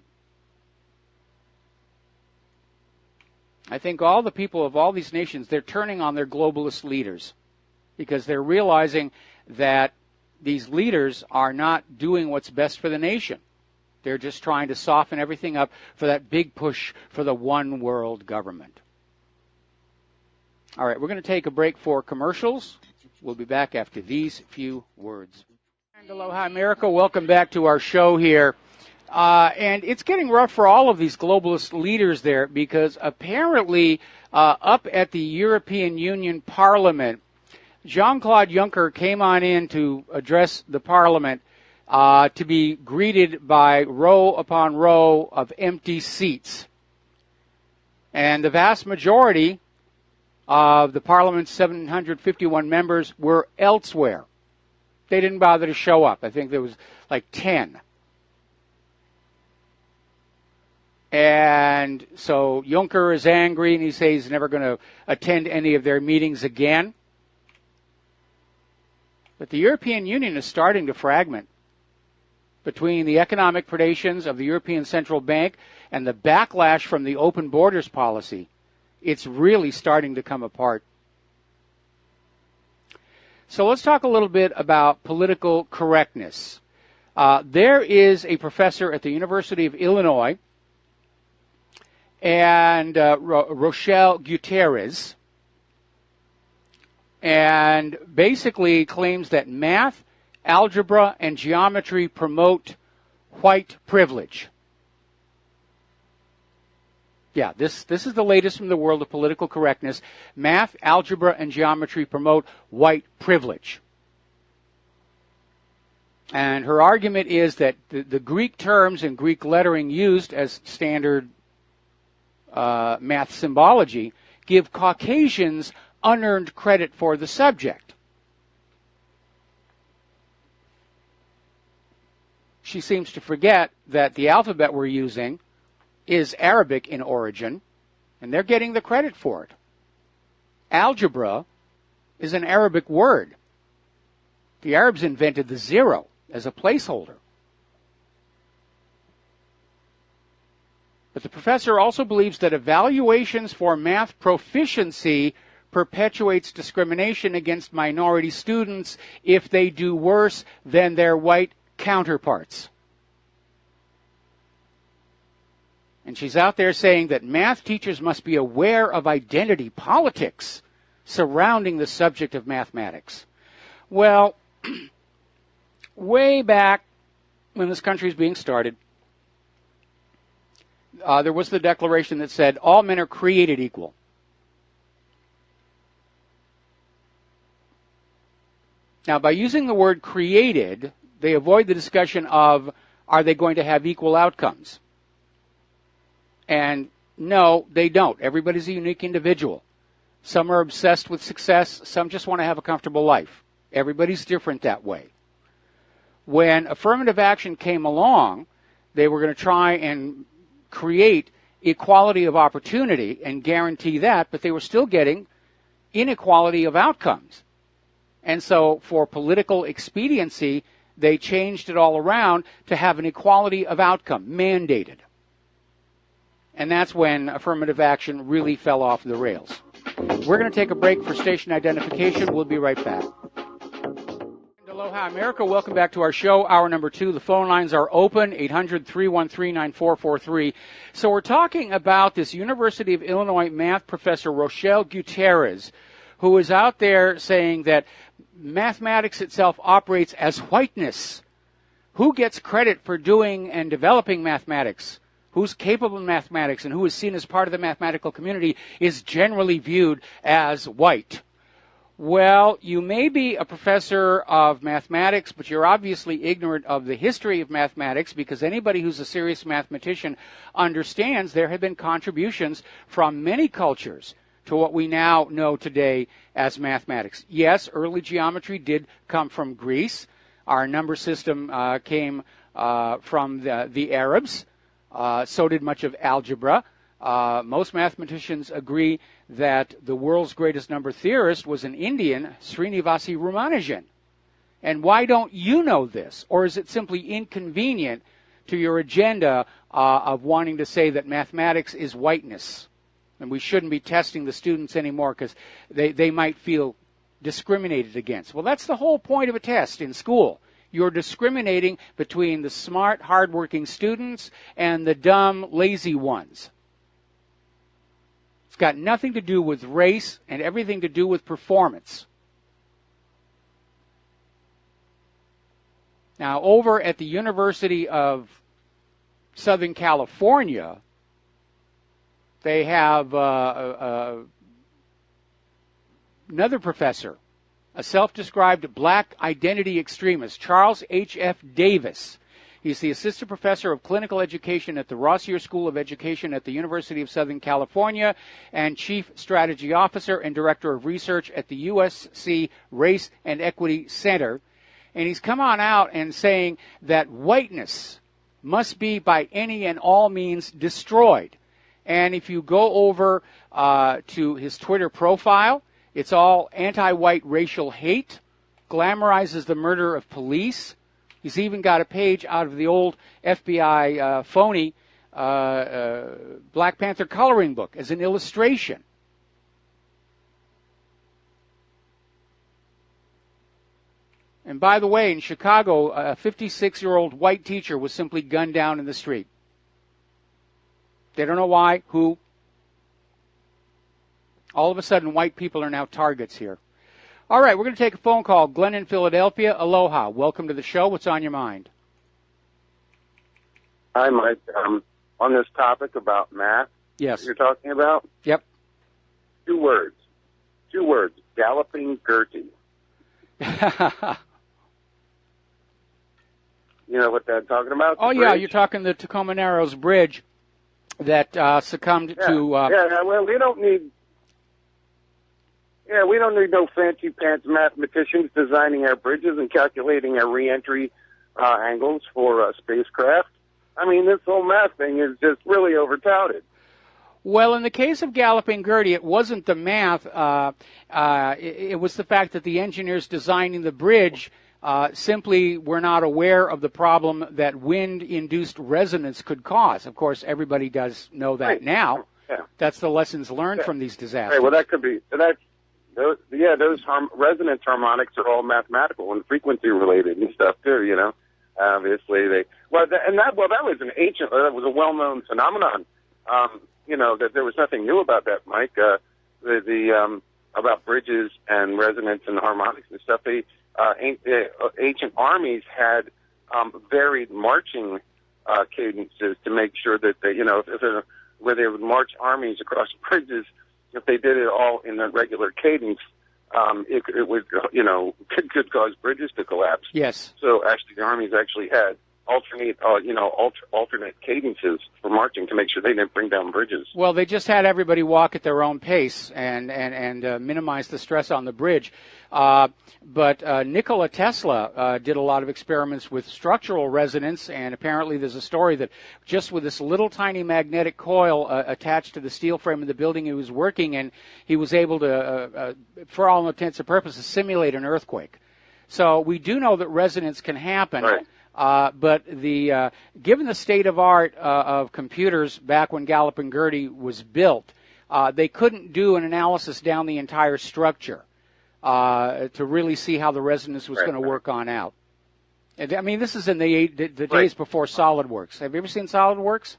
I think all the people of all these nations, they're turning on their globalist leaders because they're realizing that these leaders are not doing what's best for the nation. They're just trying to soften everything up for that big push for the one world government. All right, we're going to take a break for commercials. We'll be back after these few words. And aloha, America. Welcome back to our show here. And it's getting rough for all of these globalist leaders there because apparently up at the European Union Parliament, Jean-Claude Juncker came on in to address the Parliament to be greeted by row upon row of empty seats. And the vast majority of the Parliament's 751 members were elsewhere. They didn't bother to show up. I think there was like 10. And so Juncker is angry, and he says he's never going to attend any of their meetings again. But the European Union is starting to fragment between the economic predations of the European Central Bank and the backlash from the open borders policy. It's really starting to come apart. So let's talk a little bit about political correctness. There is a professor at the University of Illinois, and Rochelle Gutierrez, and basically claims that math, algebra, and geometry promote white privilege. Yeah, this is the latest from the world of political correctness. Math, algebra, and geometry promote white privilege. And her argument is that the Greek terms and Greek lettering used as standard math symbology give Caucasians unearned credit for the subject. She seems to forget that the alphabet we're using is Arabic in origin, and they're getting the credit for it. Algebra is an Arabic word. The Arabs invented the zero as a placeholder. But the professor also believes that evaluations for math proficiency perpetuates discrimination against minority students if they do worse than their white counterparts. And she's out there saying that math teachers must be aware of identity politics surrounding the subject of mathematics. Well, way back when this country was being started, there was the declaration that said all men are created equal. Now, by using the word created, they avoid the discussion of are they going to have equal outcomes? And no, they don't. Everybody's a unique individual. Some are obsessed with success. Some just want to have a comfortable life. Everybody's different that way. When affirmative action came along, they were going to try and create equality of opportunity and guarantee that, but they were still getting inequality of outcomes. And so for political expediency, they changed it all around to have an equality of outcome mandated. And that's when affirmative action really fell off the rails. We're going to take a break for station identification. We'll be right back. Aloha, America. Welcome back to our show, hour number 2. The phone lines are open, 800-313-9443. So we're talking about this University of Illinois math professor, Rochelle Gutierrez, who is out there saying that mathematics itself operates as whiteness. Who gets credit for doing and developing mathematics? Who's capable in mathematics and who is seen as part of the mathematical community is generally viewed as white. Well, you may be a professor of mathematics, but you're obviously ignorant of the history of mathematics, because anybody who's a serious mathematician understands there have been contributions from many cultures to what we now know today as mathematics. Yes, early geometry did come from Greece. Our number system came from the Arabs. So did much of algebra. Most mathematicians agree that the world's greatest number theorist was an Indian, Srinivasa Ramanujan. And why don't you know this? Or is it simply inconvenient to your agenda of wanting to say that mathematics is whiteness and we shouldn't be testing the students anymore because they might feel discriminated against? Well, that's the whole point of a test in school. You're discriminating between the smart, hardworking students and the dumb, lazy ones. It's got nothing to do with race and everything to do with performance. Now, over at the University of Southern California, they have another professor, a self-described black identity extremist, Charles H.F. Davis. He's the assistant professor of clinical education at the Rossier School of Education at the University of Southern California and chief strategy officer and director of research at the USC Race and Equity Center. And he's come on out and saying that whiteness must be by any and all means destroyed. And if you go over to his Twitter profile, it's all anti-white racial hate, glamorizes the murder of police. He's even got a page out of the old FBI phony Black Panther coloring book as an illustration. And by the way, in Chicago, a 56-year-old white teacher was simply gunned down in the street. They don't know why, who. All of a sudden, white people are now targets here. All right, we're going to take a phone call. Glenn in Philadelphia. Aloha. Welcome to the show. What's on your mind? Hi, Mike. On this topic about math, yes, you're talking about? Yep. Two words. Galloping Gertie. You know what I'm talking about? Oh, yeah, you're talking the Tacoma Narrows Bridge that succumbed to... well, we don't need no fancy pants mathematicians designing our bridges and calculating our re-entry angles for spacecraft. I mean, this whole math thing is just really over-touted. Well, in the case of Galloping Gertie, it wasn't the math. It was the fact that the engineers designing the bridge simply were not aware of the problem that wind-induced resonance could cause. Of course, everybody does know that right now. Yeah. That's the lessons learned from these disasters. Right, well, that could be... Those resonance harmonics are all mathematical and frequency related and stuff too. You know, obviously that was an ancient, that was a well-known phenomenon. You know, that there was nothing new about that, Mike. About bridges and resonance and harmonics and stuff. Ancient armies had varied marching cadences to make sure that where they would march armies across bridges. If they did it all in a regular cadence, it would, could cause bridges to collapse. Yes. So actually, the armies actually had alternate cadences for marching to make sure they didn't bring down bridges. Well, they just had everybody walk at their own pace and minimize the stress on the bridge. But Nikola Tesla did a lot of experiments with structural resonance, and apparently there's a story that just with this little tiny magnetic coil attached to the steel frame of the building he was working in, he was able to, for all intents and purposes, simulate an earthquake. So we do know that resonance can happen. Right. But given the state of art of computers back when Gallup and Gertie was built, they couldn't do an analysis down the entire structure to really see how the resonance was going to work on out. And, I mean, this is in the days before SolidWorks. Have you ever seen SolidWorks?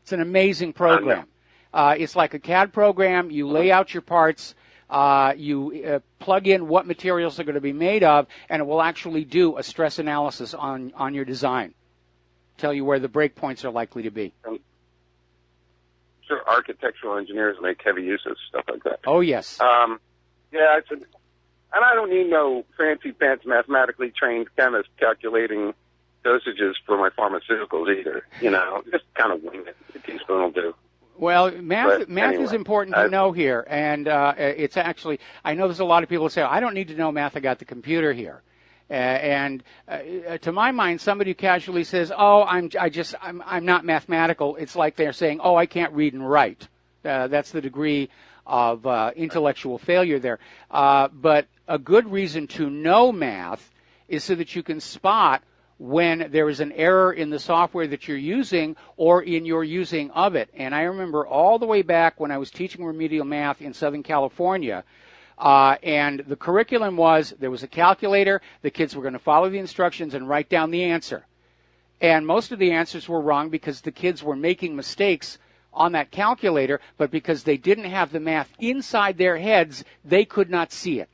It's an amazing program. It's like a CAD program. You lay out your parts. You plug in what materials are going to be made of, and it will actually do a stress analysis on your design, tell you where the break points are likely to be. Sure, architectural engineers make heavy use of stuff like that. Oh, yes. Yeah, and I don't need no fancy pants mathematically trained chemist calculating dosages for my pharmaceuticals either. You know, just kind of wing it. A teaspoon will do. Well, math is important to know here, and it's actually, I know there's a lot of people who say, I don't need to know math, I got the computer here. And to my mind, somebody who casually says, oh, I'm not mathematical, it's like they're saying, oh, I can't read and write. That's the degree of intellectual failure there. But a good reason to know math is so that you can spot when there is an error in the software that you're using or in your using of it. And I remember all the way back when I was teaching remedial math in Southern California, and the curriculum was there was a calculator, the kids were going to follow the instructions and write down the answer. And most of the answers were wrong because the kids were making mistakes on that calculator, but because they didn't have the math inside their heads, they could not see it.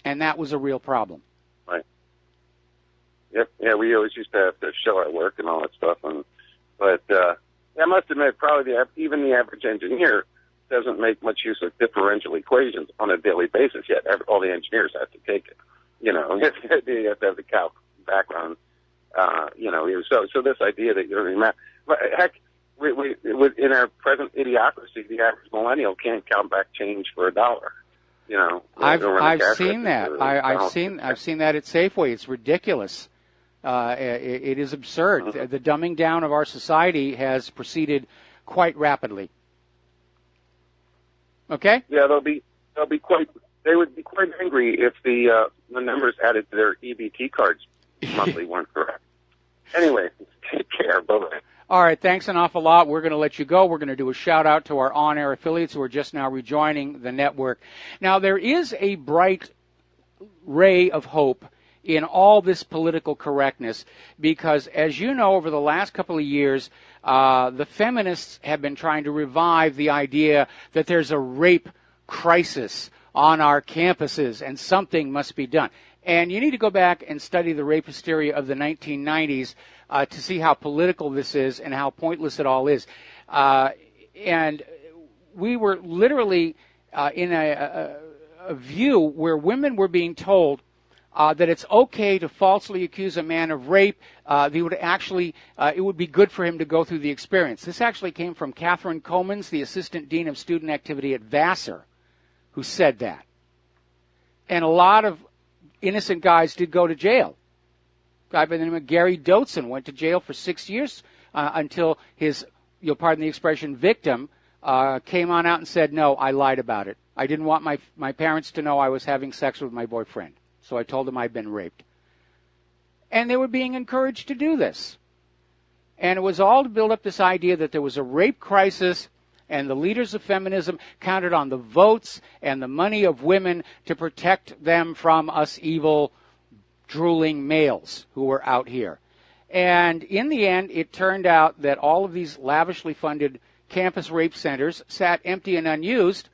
And that was a real problem. Yep. Yeah, we always used to have to show our work and all that stuff. But I must admit, probably even the average engineer doesn't make much use of differential equations on a daily basis yet. All the engineers have to take it. You know, you have to have the calc background. You know, so this idea that you don't need math. But heck, we in our present idiocracy, the average millennial can't count back change for $1. You know, I've seen that. I've seen that at Safeway. It's ridiculous. It is absurd. The dumbing down of our society has proceeded quite rapidly. Okay? Yeah, they would be quite angry if the numbers added to their EBT cards monthly weren't correct. Anyway, take care. Bye-bye. All right, thanks an awful lot. We're going to let you go. We're going to do a shout-out to our on-air affiliates who are just now rejoining the network. Now, there is a bright ray of hope in all this political correctness because, as you know, over the last couple of years, the feminists have been trying to revive the idea that there's a rape crisis on our campuses and something must be done. And you need to go back and study the rape hysteria of the 1990s to see how political this is and how pointless it all is. And we were literally in a view where women were being told that it's okay to falsely accuse a man of rape. They would actually, it would be good for him to go through the experience. This actually came from Catherine Comans, the Assistant Dean of Student Activity at Vassar, who said that. And a lot of innocent guys did go to jail. A guy by the name of Gary Dotzen went to jail for 6 years until his, you'll pardon the expression, victim came on out and said, no, I lied about it. I didn't want my parents to know I was having sex with my boyfriend. So I told them I'd been raped. And they were being encouraged to do this. And it was all to build up this idea that there was a rape crisis, and the leaders of feminism counted on the votes and the money of women to protect them from us evil, drooling males who were out here. And in the end, it turned out that all of these lavishly funded campus rape centers sat empty and unused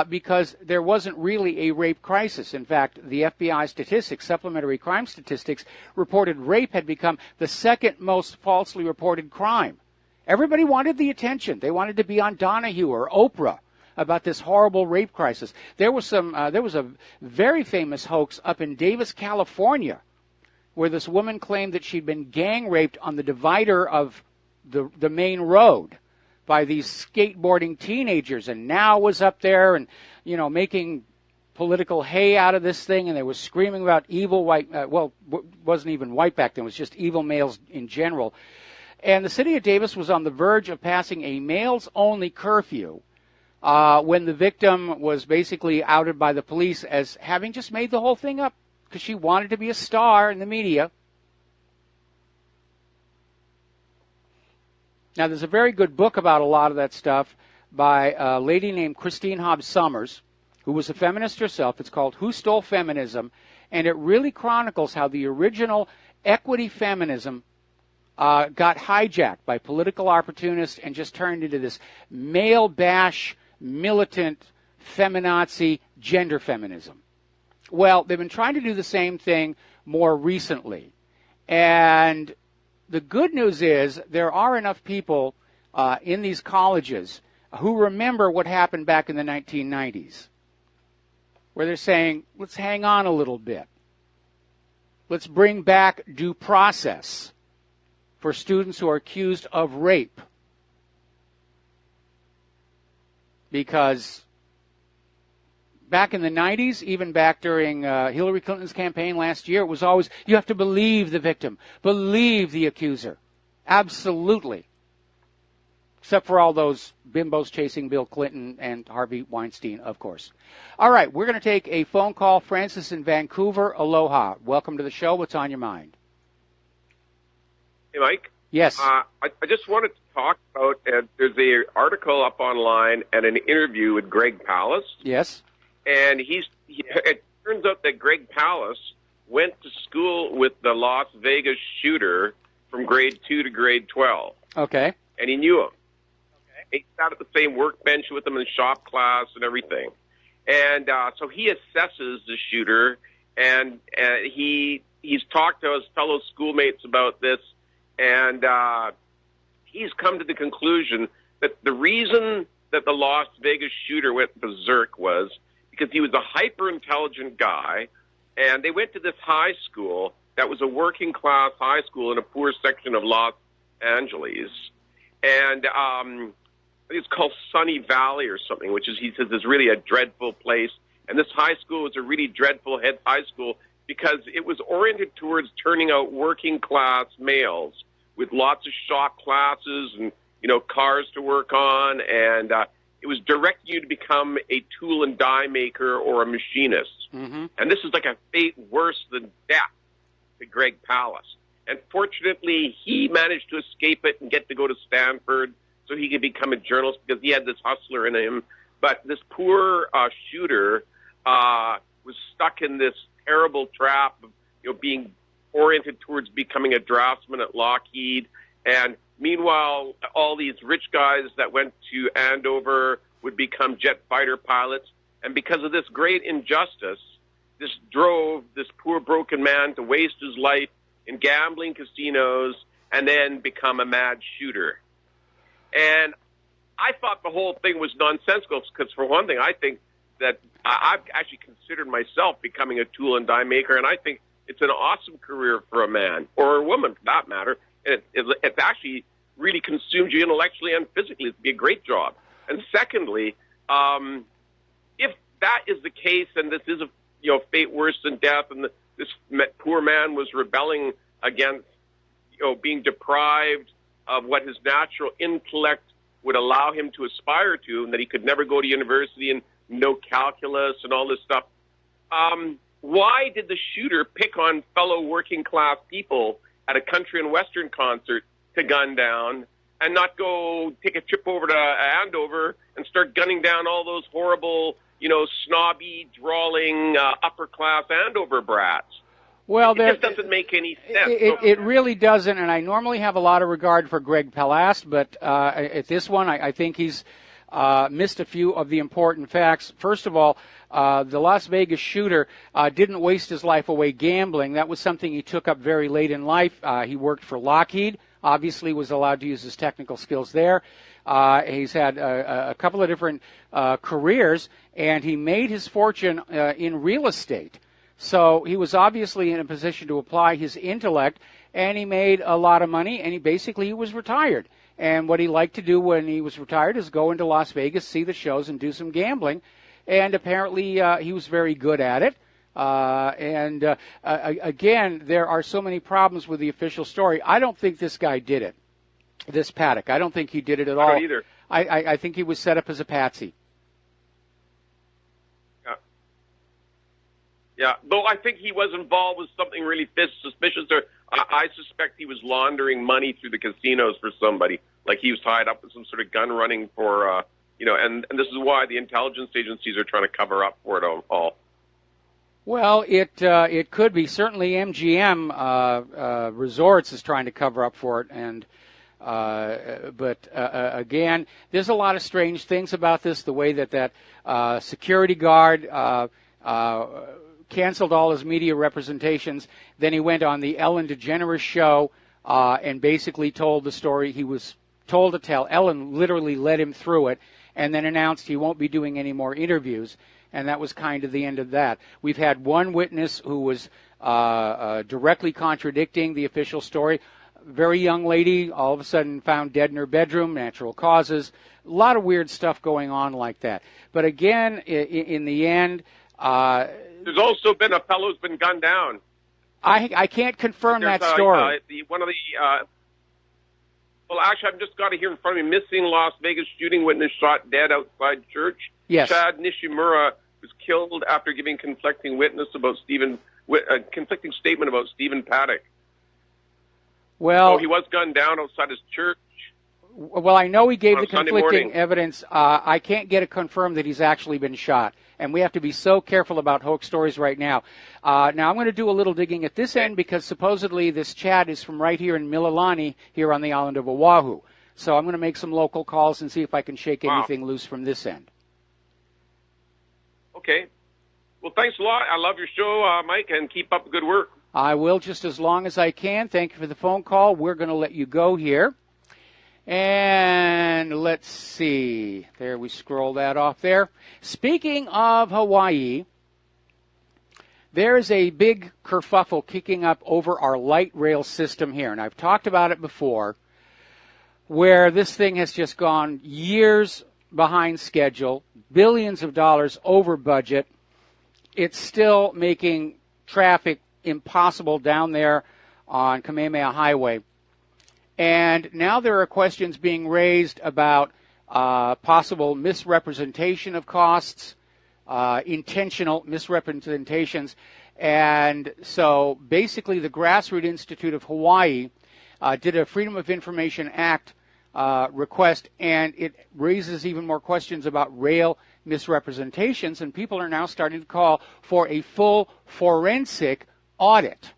because there wasn't really a rape crisis. In fact, the FBI statistics, supplementary crime statistics, reported rape had become the second most falsely reported crime. Everybody wanted the attention. They wanted to be on Donahue or Oprah about this horrible rape crisis. There was a very famous hoax up in Davis, California, where this woman claimed that she'd been gang raped on the divider of the main road by these skateboarding teenagers, and now was up there and, you know, making political hay out of this thing, and they were screaming about evil white, wasn't even white back then, it was just evil males in general. And the city of Davis was on the verge of passing a males-only curfew when the victim was basically outed by the police as having just made the whole thing up. because she wanted to be a star in the media. Now, there's a very good book about a lot of that stuff by a lady named Christine Hobbs Summers, who was a feminist herself. It's called Who Stole Feminism? And it really chronicles how the original equity feminism got hijacked by political opportunists and just turned into this male bash, militant, feminazi gender feminism. Well, they've been trying to do the same thing more recently. And the good news is there are enough people in these colleges who remember what happened back in the 1990s, where they're saying, let's hang on a little bit. Let's bring back due process for students who are accused of rape. Because back in the 90s, even back during Hillary Clinton's campaign last year, it was always, you have to believe the victim, believe the accuser. Absolutely. Except for all those bimbos chasing Bill Clinton and Harvey Weinstein, of course. All right, we're going to take a phone call. Francis in Vancouver, aloha. Welcome to the show. What's on your mind? Hey, Mike. Yes. I just wanted to talk about, there's an article up online and an interview with Greg Palast. Yes. And it turns out that Greg Palast went to school with the Las Vegas shooter from grade 2 to grade 12. Okay. And he knew him. He sat at the same workbench with him in shop class and everything. And so he assesses the shooter, and he's talked to his fellow schoolmates about this, and he's come to the conclusion that the reason that the Las Vegas shooter went berserk was because he was a hyper-intelligent guy, and they went to this high school that was a working-class high school in a poor section of Los Angeles. And I think it's called Sunny Valley or something, which is, he says, is really a dreadful place. And this high school was a really dreadful high school because it was oriented towards turning out working-class males with lots of shop classes and, cars to work on. And it was directing you to become a tool and die maker or a machinist. Mm-hmm. And this is like a fate worse than death to Greg Palast. And fortunately, he managed to escape it and get to go to Stanford so he could become a journalist because he had this hustler in him. But this poor shooter was stuck in this terrible trap of being oriented towards becoming a draftsman at Lockheed. And meanwhile, all these rich guys that went to Andover would become jet fighter pilots. And because of this great injustice, this drove this poor broken man to waste his life in gambling casinos and then become a mad shooter. And I thought the whole thing was nonsensical because, for one thing, I think that I've actually considered myself becoming a tool and die maker, and I think it's an awesome career for a man, or a woman for that matter. It actually really consumes you intellectually and physically. It'd be a great job. And secondly, if that is the case, and this is a fate worse than death, and this poor man was rebelling against being deprived of what his natural intellect would allow him to aspire to, and that he could never go to university and know calculus and all this stuff. Why did the shooter pick on fellow working class people at a country and western concert to gun down and not go take a trip over to Andover and start gunning down all those horrible, snobby, drawling, upper class Andover brats? Well, it just doesn't make any sense. It really doesn't, and I normally have a lot of regard for Greg Palast, but at this one, I think he's missed a few of the important facts. First of all, the Las Vegas shooter didn't waste his life away gambling. That was something he took up very late in life. He worked for Lockheed, obviously was allowed to use his technical skills there. He's had a couple of different careers, and he made his fortune in real estate. So he was obviously in a position to apply his intellect, and he made a lot of money, and he was retired. And what he liked to do when he was retired is go into Las Vegas, see the shows, and do some gambling. And apparently he was very good at it. Again, there are so many problems with the official story. I don't think this guy did it, this Paddock. I don't think he did it at all. I don't either. I think he was set up as a patsy. Yeah, though I think he was involved with something really suspicious. Or I suspect he was laundering money through the casinos for somebody. Like he was tied up with some sort of gun running for, and this is why the intelligence agencies are trying to cover up for it all. Well, it could be. Certainly MGM Resorts is trying to cover up for it, and but again, there's a lot of strange things about this. The way that security guard canceled all his media representations, then he went on the Ellen DeGeneres show and basically told the story he was told to tell. Ellen literally led him through it, and then announced he won't be doing any more interviews. And that was kind of the end of that. We've had one witness who was directly contradicting the official story. Very young lady, all of a sudden found dead in her bedroom, natural causes. A lot of weird stuff going on like that. But again, in the end... there's also been a fellow who's been gunned down. I can't confirm that story. Well, actually, I've just got it here in front of me. Missing Las Vegas shooting witness shot dead outside church. Yes. Chad Nishimura was killed after giving conflicting conflicting statement about Stephen Paddock. Well, so he was gunned down outside his church. Well, I know he gave the conflicting evidence. I can't get it confirmed that he's actually been shot. And we have to be so careful about hoax stories right now. Now, I'm going to do a little digging at this end because supposedly this Chad is from right here in Mililani, here on the island of Oahu. So I'm going to make some local calls and see if I can shake anything loose from this end. Okay. Well, thanks a lot. I love your show, Mike, and keep up the good work. I will just as long as I can. Thank you for the phone call. We're going to let you go here. And let's see. There, we scroll that off there. Speaking of Hawaii, there is a big kerfuffle kicking up over our light rail system here. And I've talked about it before, where this thing has just gone years behind schedule, billions of dollars over budget. It's still making traffic impossible down there on Kamehameha Highway. And now there are questions being raised about possible misrepresentation of costs, intentional misrepresentations. And so basically the Grassroots Institute of Hawaii did a Freedom of Information Act request, and it raises even more questions about rail misrepresentations, and people are now starting to call for a full forensic audit.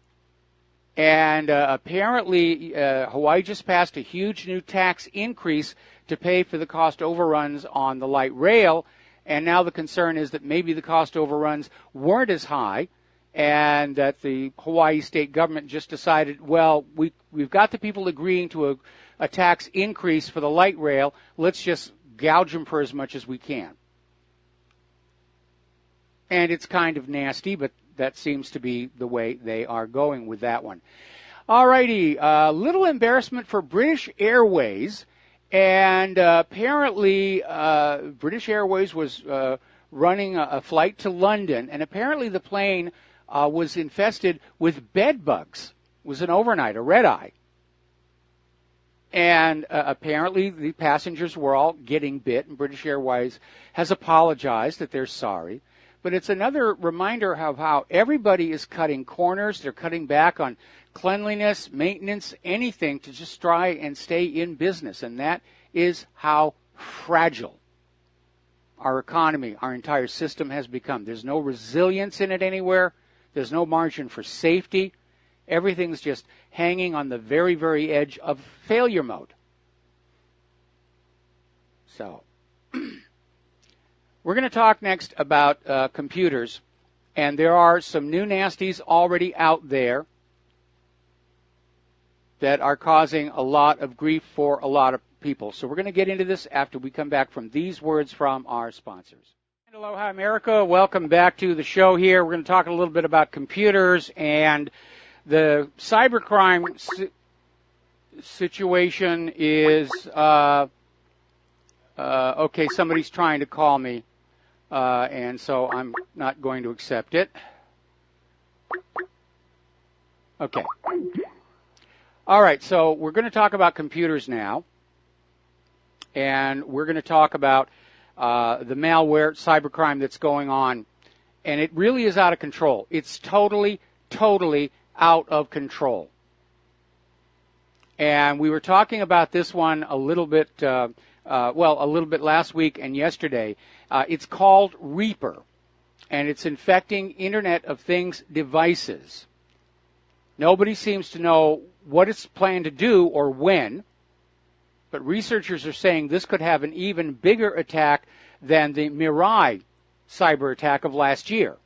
And apparently Hawaii just passed a huge new tax increase to pay for the cost overruns on the light rail, and now the concern is that maybe the cost overruns weren't as high, and that the Hawaii state government just decided, well, we've got the people agreeing to a tax increase for the light rail, let's just gouge them for as much as we can. And it's kind of nasty, but that seems to be the way they are going with that one. All righty, little embarrassment for British Airways. And apparently British Airways was running a flight to London, and apparently the plane was infested with bed bugs. It was an overnight, a red-eye. And apparently the passengers were all getting bit, and British Airways has apologized that they're sorry. But it's another reminder of how everybody is cutting corners. They're cutting back on cleanliness, maintenance, anything to just try and stay in business. And that is how fragile our economy, our entire system has become. There's no resilience in it anywhere. There's no margin for safety. Everything's just hanging on the very, very edge of failure mode. So... We're going to talk next about computers, and there are some new nasties already out there that are causing a lot of grief for a lot of people. So we're going to get into this after we come back from these words from our sponsors. Aloha, America. Welcome back to the show here. We're going to talk a little bit about computers and the cybercrime situation is, okay, somebody's trying to call me. And so I'm not going to accept it. Okay. All right, so we're going to talk about computers now. And we're going to talk about the malware cybercrime that's going on. And it really is out of control. It's totally, totally out of control. And we were talking about this one a little bit, a little bit last week and yesterday. It's called Reaper, and it's infecting Internet of Things devices. Nobody seems to know what it's planned to do or when, but researchers are saying this could have an even bigger attack than the Mirai cyber attack of last year,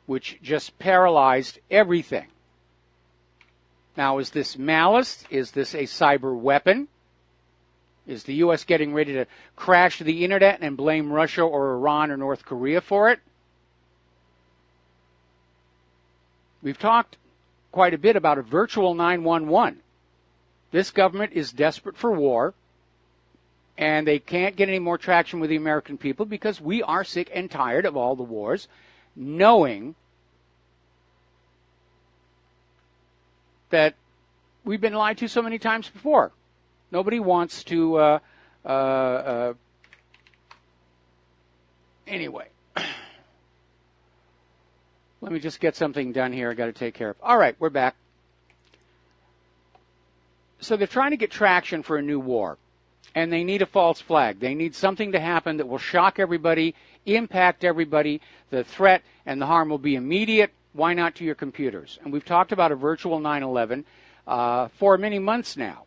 which just paralyzed everything. Now, is this malice? Is this a cyber weapon? Is the U.S. getting ready to crash the Internet and blame Russia or Iran or North Korea for it? We've talked quite a bit about a virtual 911. This government is desperate for war, and they can't get any more traction with the American people because we are sick and tired of all the wars, knowing that we've been lied to so many times before. Nobody wants to, anyway. Let me just get something done here I got to take care of. All right, we're back. So they're trying to get traction for a new war, and they need a false flag. They need something to happen that will shock everybody, impact everybody. The threat and the harm will be immediate. Why not to your computers? And we've talked about a virtual 9/11 for many months now.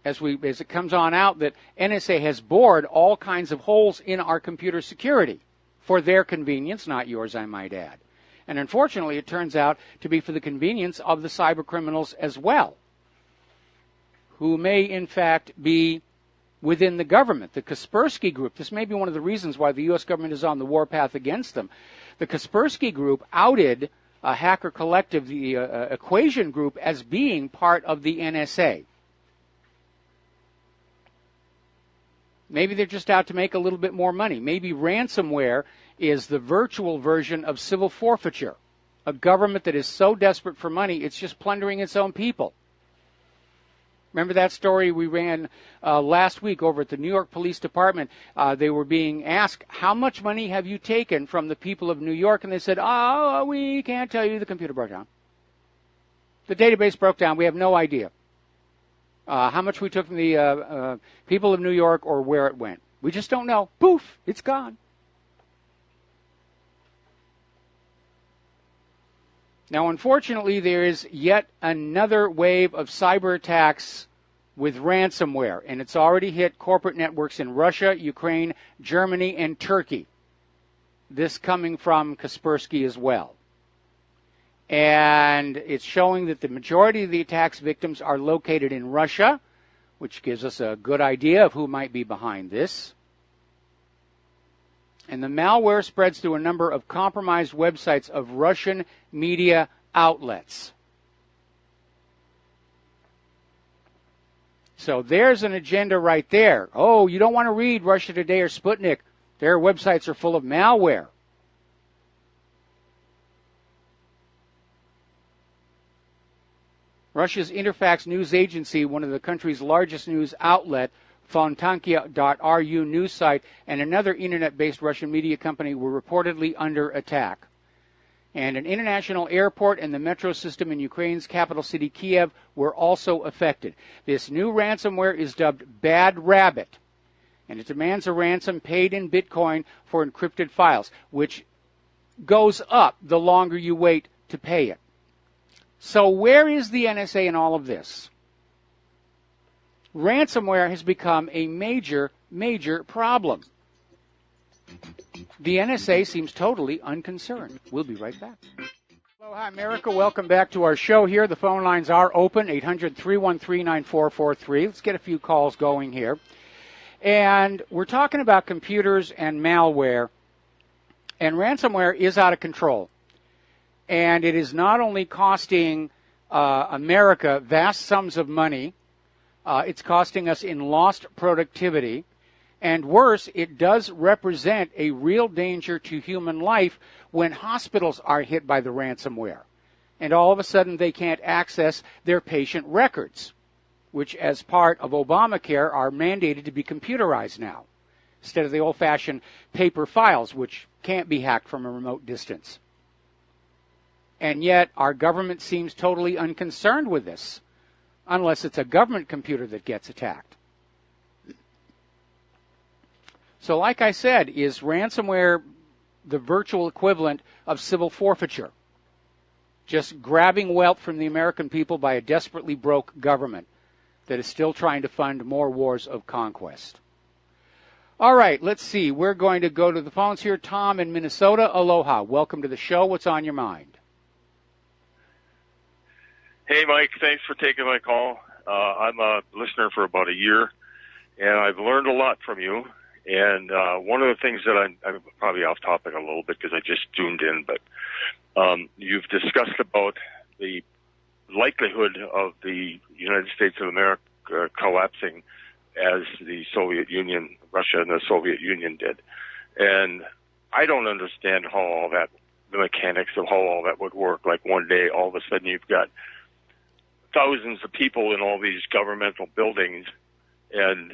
As it comes on out that NSA has bored all kinds of holes in our computer security for their convenience, not yours, I might add. And unfortunately, it turns out to be for the convenience of the cyber criminals as well, who may in fact be within the government. The Kaspersky Group, this may be one of the reasons why the U.S. government is on the warpath against them. The Kaspersky Group outed a hacker collective, the Equation Group, as being part of the NSA. Maybe they're just out to make a little bit more money. Maybe ransomware is the virtual version of civil forfeiture, a government that is so desperate for money it's just plundering its own people. Remember that story we ran last week over at the New York Police Department? They were being asked, how much money have you taken from the people of New York? And they said, oh, we can't tell you. The computer broke down. The database broke down. We have no idea how much we took from the people of New York or where it went. We just don't know. Poof, it's gone. Now, unfortunately, there is yet another wave of cyber attacks with ransomware, and it's already hit corporate networks in Russia, Ukraine, Germany, and Turkey. This coming from Kaspersky as well. And it's showing that the majority of the attacks victims are located in Russia, which gives us a good idea of who might be behind this. And the malware spreads through a number of compromised websites of Russian media outlets. So there's an agenda right there. Oh, you don't want to read Russia Today or Sputnik. Their websites are full of malware. Russia's Interfax news agency, one of the country's largest news outlet, Fontankia.ru news site, and another internet-based Russian media company were reportedly under attack. And an international airport and the metro system in Ukraine's capital city, Kiev, were also affected. This new ransomware is dubbed Bad Rabbit, and it demands a ransom paid in Bitcoin for encrypted files, which goes up the longer you wait to pay it. So where is the NSA in all of this? Ransomware has become a major, major problem. The NSA seems totally unconcerned. We'll be right back. Hello, hi, America. Welcome back to our show here. The phone lines are open, 800-313-9443. Let's get a few calls going here. And we're talking about computers and malware. And ransomware is out of control. And it is not only costing America vast sums of money, it's costing us in lost productivity. And worse, it does represent a real danger to human life when hospitals are hit by the ransomware. And all of a sudden they can't access their patient records, which as part of Obamacare are mandated to be computerized now. instead of the old-fashioned paper files, which can't be hacked from a remote distance. And yet our government seems totally unconcerned with this, unless it's a government computer that gets attacked. So like I said, is ransomware the virtual equivalent of civil forfeiture? Just grabbing wealth from the American people by a desperately broke government that is still trying to fund more wars of conquest. All right, let's see. We're going to go to the phones here. Tom in Minnesota. Aloha. Welcome to the show. What's on your mind? Hey, Mike. Thanks for taking my call. I'm a listener for about a year, and I've learned a lot from you. And one of the things that I'm probably off topic a little bit because I just tuned in, but you've discussed about the likelihood of the United States of America collapsing as the Soviet Union, Russia and the Soviet Union did. And I don't understand how all that, the mechanics of how all that would work. Like one day, all of a sudden you've got thousands of people in all these governmental buildings and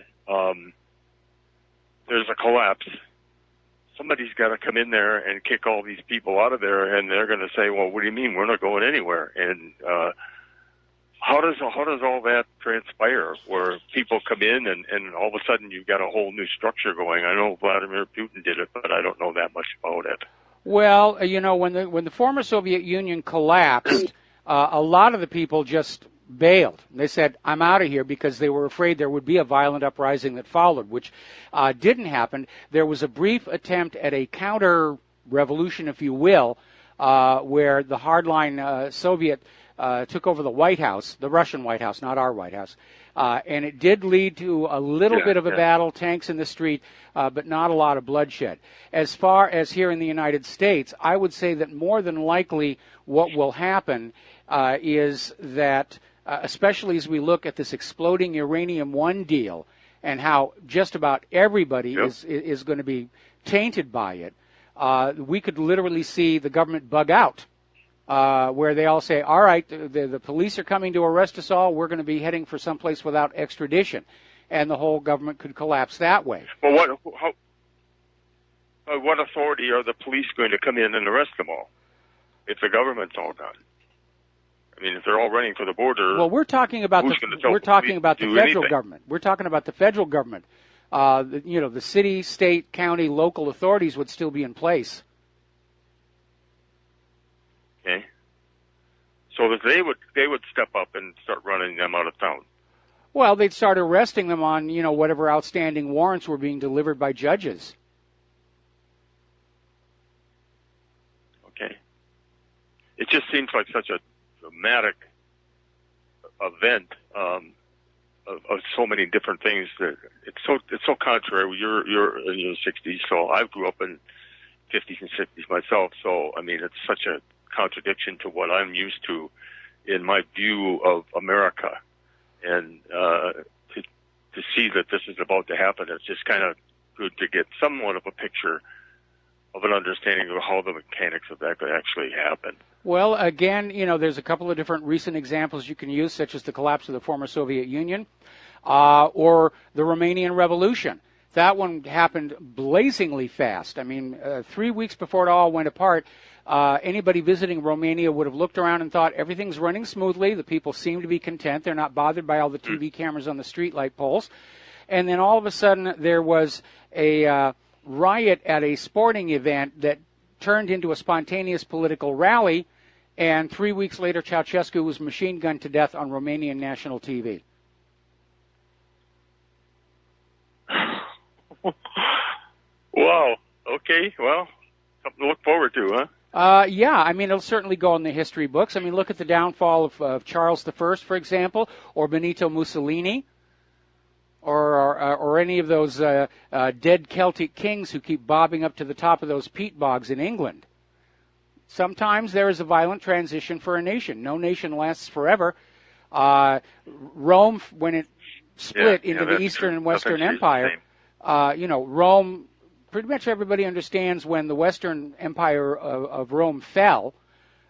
there's a collapse. Somebody's got to come in there and kick all these people out of there, and they're going to say, well, what do you mean? We're not going anywhere. And how does all that transpire where people come in and all of a sudden you've got a whole new structure going? I know Vladimir Putin did it, but I don't know that much about it. Well, you know, when the former Soviet Union collapsed, a lot of the people just bailed. They said, I'm out of here, because they were afraid there would be a violent uprising that followed, which didn't happen. There was a brief attempt at a counter-revolution, if you will, where the hardline Soviet took over the White House, the Russian White House, not our White House. And it did lead to a little bit of a battle, tanks in the street, but not a lot of bloodshed. As far as here in the United States, I would say that more than likely what will happen is that, especially as we look at this exploding uranium-1 deal and how just about everybody is going to be tainted by it, we could literally see the government bug out, where they all say, all right, the police are coming to arrest us all, we're going to be heading for someplace without extradition, and the whole government could collapse that way. Well, what authority are the police going to come in and arrest them all if the government's all done? I mean, if they're all running for the border, well, we're talking about the federal government. We're talking about the federal government. The city, state, county, local authorities would still be in place. Okay. So that they would step up and start running them out of town. Well, they'd start arresting them on, whatever outstanding warrants were being delivered by judges. Okay. It just seems like such a dramatic event of so many different things that it's so contrary. You're in your 60s, so I grew up in 50s and 60s myself. So I mean, it's such a contradiction to what I'm used to in my view of America, and to see that this is about to happen, it's just kind of good to get somewhat of a picture of an understanding of how the mechanics of that could actually happen. Well, again, there's a couple of different recent examples you can use, such as the collapse of the former Soviet Union or the Romanian Revolution. That one happened blazingly fast. I mean, 3 weeks before it all went apart, anybody visiting Romania would have looked around and thought everything's running smoothly. The people seem to be content. They're not bothered by all the TV cameras on the streetlight poles. And then all of a sudden there was a riot at a sporting event that turned into a spontaneous political rally, and 3 weeks later Ceausescu was machine gunned to death on Romanian national TV. Wow. Okay. Well, something to look forward to, huh? Yeah, I mean, it'll certainly go in the history books. I mean, look at the downfall of Charles I, for example, or Benito Mussolini, or any of those dead Celtic kings who keep bobbing up to the top of those peat bogs in England. Sometimes there is a violent transition for a nation. No nation lasts forever. Rome, when it split into the Eastern and Western Empire, Rome, pretty much everybody understands when the Western Empire of Rome fell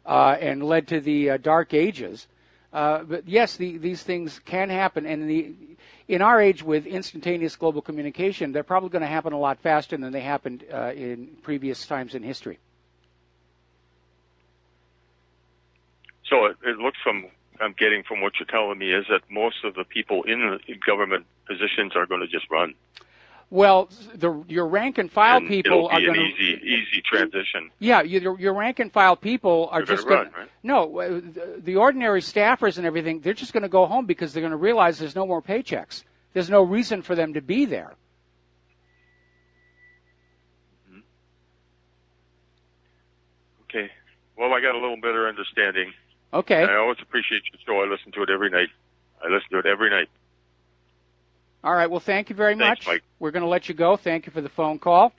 and led to the Dark Ages, But yes, these things can happen, and in our age with instantaneous global communication, they're probably going to happen a lot faster than they happened in previous times in history. So it looks I'm getting from what you're telling me is that most of the people in government positions are going to just run. Well, your rank and file people are going to easy transition. Yeah, your rank and file people are just going to run, right? No, the ordinary staffers and everything, they're just going to go home because they're going to realize there's no more paychecks. There's no reason for them to be there. Mm-hmm. Okay. Well, I got a little better understanding. Okay. And I always appreciate your show. I listen to it every night. All right. Well, thank you very much. Thanks, Mike. We're going to let you go. Thank you for the phone call.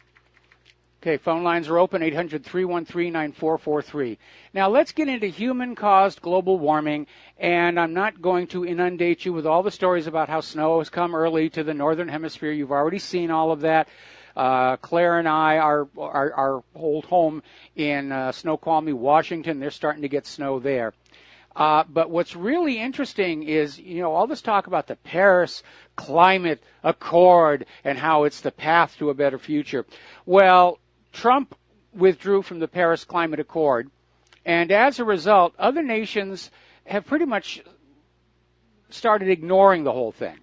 Okay, phone lines are open, 800-313-9443. Now, let's get into human-caused global warming, and I'm not going to inundate you with all the stories about how snow has come early to the northern hemisphere. You've already seen all of that. Claire and I are old home in Snoqualmie, Washington. They're starting to get snow there. But what's really interesting is, all this talk about the Paris Climate Accord and how it's the path to a better future. Well, Trump withdrew from the Paris Climate Accord, and as a result, other nations have pretty much started ignoring the whole thing.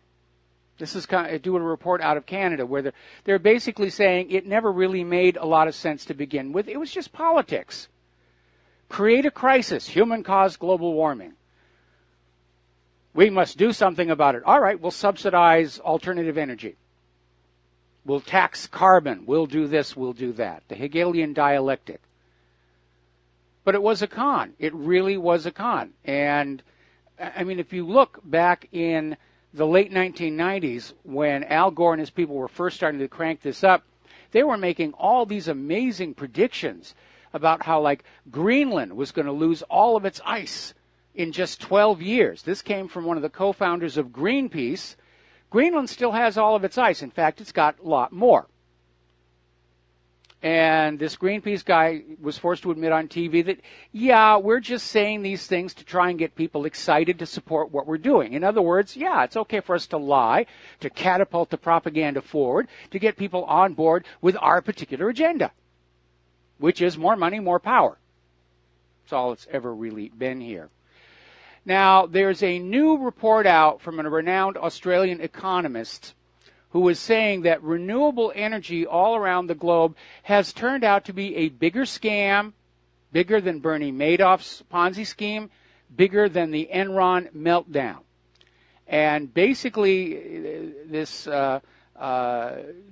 This is doing a report out of Canada where they're basically saying it never really made a lot of sense to begin with. It was just politics. Create a crisis, human-caused global warming. We must do something about it. All right, we'll subsidize alternative energy. We'll tax carbon. We'll do this, we'll do that. The Hegelian dialectic. But it was a con. It really was a con. And, I mean, if you look back in the late 1990s when Al Gore and his people were first starting to crank this up, they were making all these amazing predictions about how, like, Greenland was going to lose all of its ice in just 12 years. This came from one of the co-founders of Greenpeace. Greenland still has all of its ice. In fact, it's got a lot more. And this Greenpeace guy was forced to admit on TV that, yeah, we're just saying these things to try and get people excited to support what we're doing. In other words, yeah, it's okay for us to lie, to catapult the propaganda forward, to get people on board with our particular agenda, which is more money, more power. That's all it's ever really been here. Now, there's a new report out from a renowned Australian economist who is saying that renewable energy all around the globe has turned out to be a bigger scam, bigger than Bernie Madoff's Ponzi scheme, bigger than the Enron meltdown. And basically, this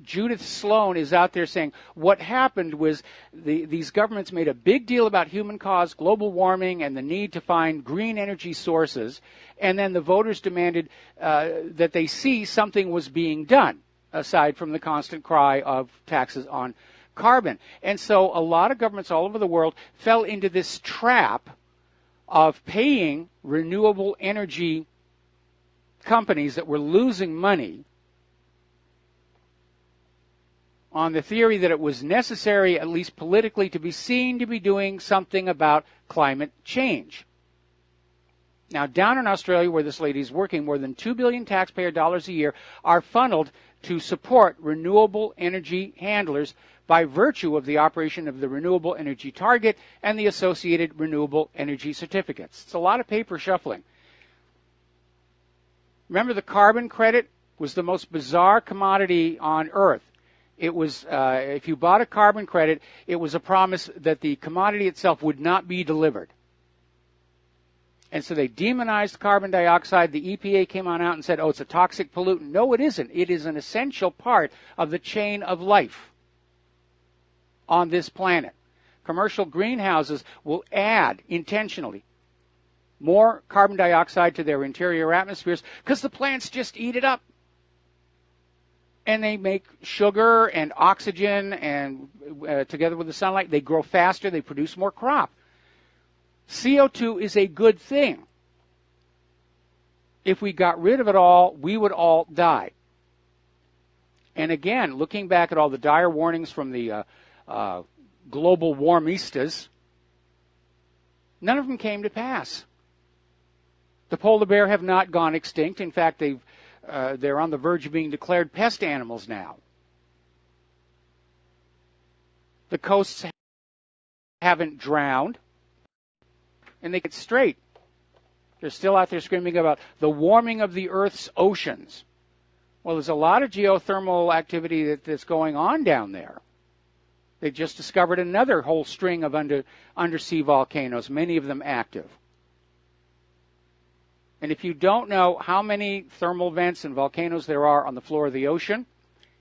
Judith Sloan is out there saying what happened was these governments made a big deal about human-caused global warming and the need to find green energy sources, and then the voters demanded that they see something was being done, aside from the constant cry of taxes on carbon. And so a lot of governments all over the world fell into this trap of paying renewable energy companies that were losing money on the theory that it was necessary, at least politically, to be seen to be doing something about climate change. Now, down in Australia, where this lady is working, more than $2 billion taxpayer dollars a year are funneled to support renewable energy handlers by virtue of the operation of the Renewable Energy Target and the associated renewable energy certificates. It's a lot of paper shuffling. Remember, the carbon credit was the most bizarre commodity on Earth. It was, if you bought a carbon credit, it was a promise that the commodity itself would not be delivered. And so they demonized carbon dioxide. The EPA came on out and said, oh, it's a toxic pollutant. No, it isn't. It is an essential part of the chain of life on this planet. Commercial greenhouses will add intentionally more carbon dioxide to their interior atmospheres because the plants just eat it up. And they make sugar and oxygen, and together with the sunlight, they grow faster, they produce more crop. CO2 is a good thing. If we got rid of it all, we would all die. And again, looking back at all the dire warnings from the global warmistas, none of them came to pass. The polar bear have not gone extinct. In fact, they're on the verge of being declared pest animals now. The coasts haven't drowned, and they get straight. They're still out there screaming about the warming of the Earth's oceans. Well, there's a lot of geothermal activity that's going on down there. They just discovered another whole string of undersea volcanoes, many of them active. And if you don't know how many thermal vents and volcanoes there are on the floor of the ocean,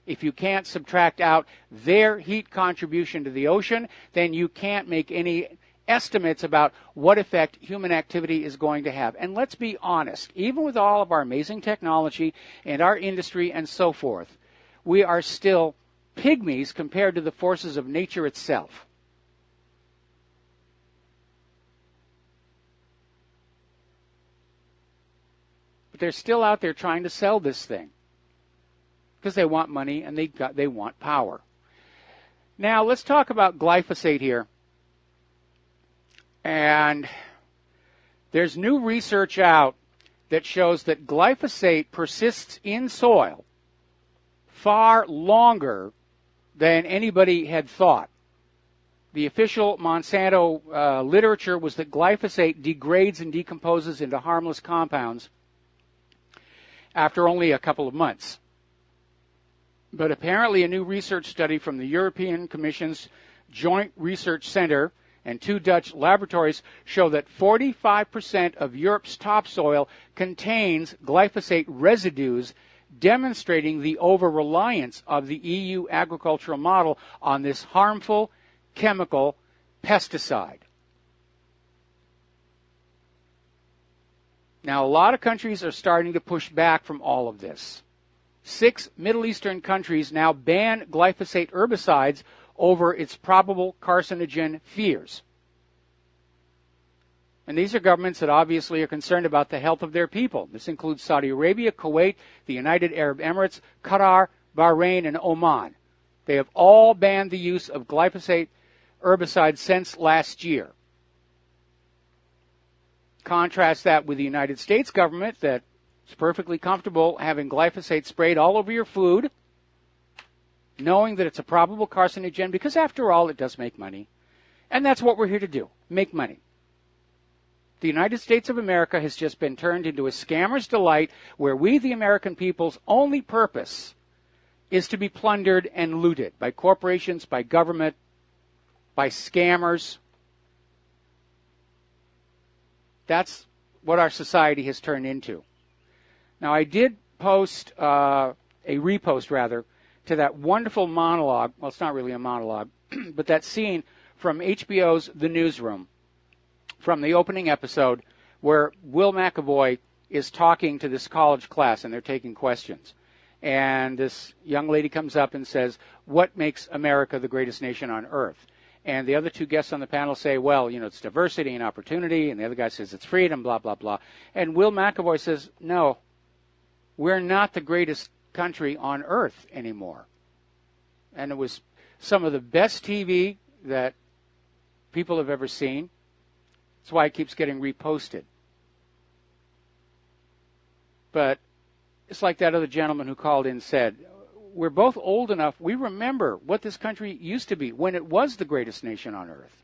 if you can't subtract out their heat contribution to the ocean, then you can't make any estimates about what effect human activity is going to have. And let's be honest, even with all of our amazing technology and our industry and so forth, we are still pygmies compared to the forces of nature itself. But they're still out there trying to sell this thing because they want money and they want power. Now, let's talk about glyphosate here. And there's new research out that shows that glyphosate persists in soil far longer than anybody had thought. The official Monsanto literature was that glyphosate degrades and decomposes into harmless compounds after only a couple of months. But apparently a new research study from the European Commission's Joint Research Center and 2 Dutch laboratories show that 45% of Europe's topsoil contains glyphosate residues, demonstrating the over-reliance of the EU agricultural model on this harmful chemical pesticide. Now, a lot of countries are starting to push back from all of this. 6 Middle Eastern countries now ban glyphosate herbicides over its probable carcinogen fears. And these are governments that obviously are concerned about the health of their people. This includes Saudi Arabia, Kuwait, the United Arab Emirates, Qatar, Bahrain, and Oman. They have all banned the use of glyphosate herbicides since last year. Contrast that with the United States government that is perfectly comfortable having glyphosate sprayed all over your food, knowing that it's a probable carcinogen, because after all, it does make money. And that's what we're here to do, make money. The United States of America has just been turned into a scammer's delight where we, the American people's only purpose is to be plundered and looted by corporations, by government, by scammers. That's what our society has turned into. Now, I did post, a repost rather, to that wonderful monologue. Well, it's not really a monologue, but that scene from HBO's The Newsroom, from the opening episode, where Will McAvoy is talking to this college class, and they're taking questions. And this young lady comes up and says, what makes America the greatest nation on earth? And the other 2 guests on the panel say, well, it's diversity and opportunity. And the other guy says it's freedom, blah, blah, blah. And Will McAvoy says, no, we're not the greatest country on earth anymore. And it was some of the best TV that people have ever seen. That's why it keeps getting reposted. But it's like that other gentleman who called in said, we're both old enough, we remember what this country used to be when it was the greatest nation on earth.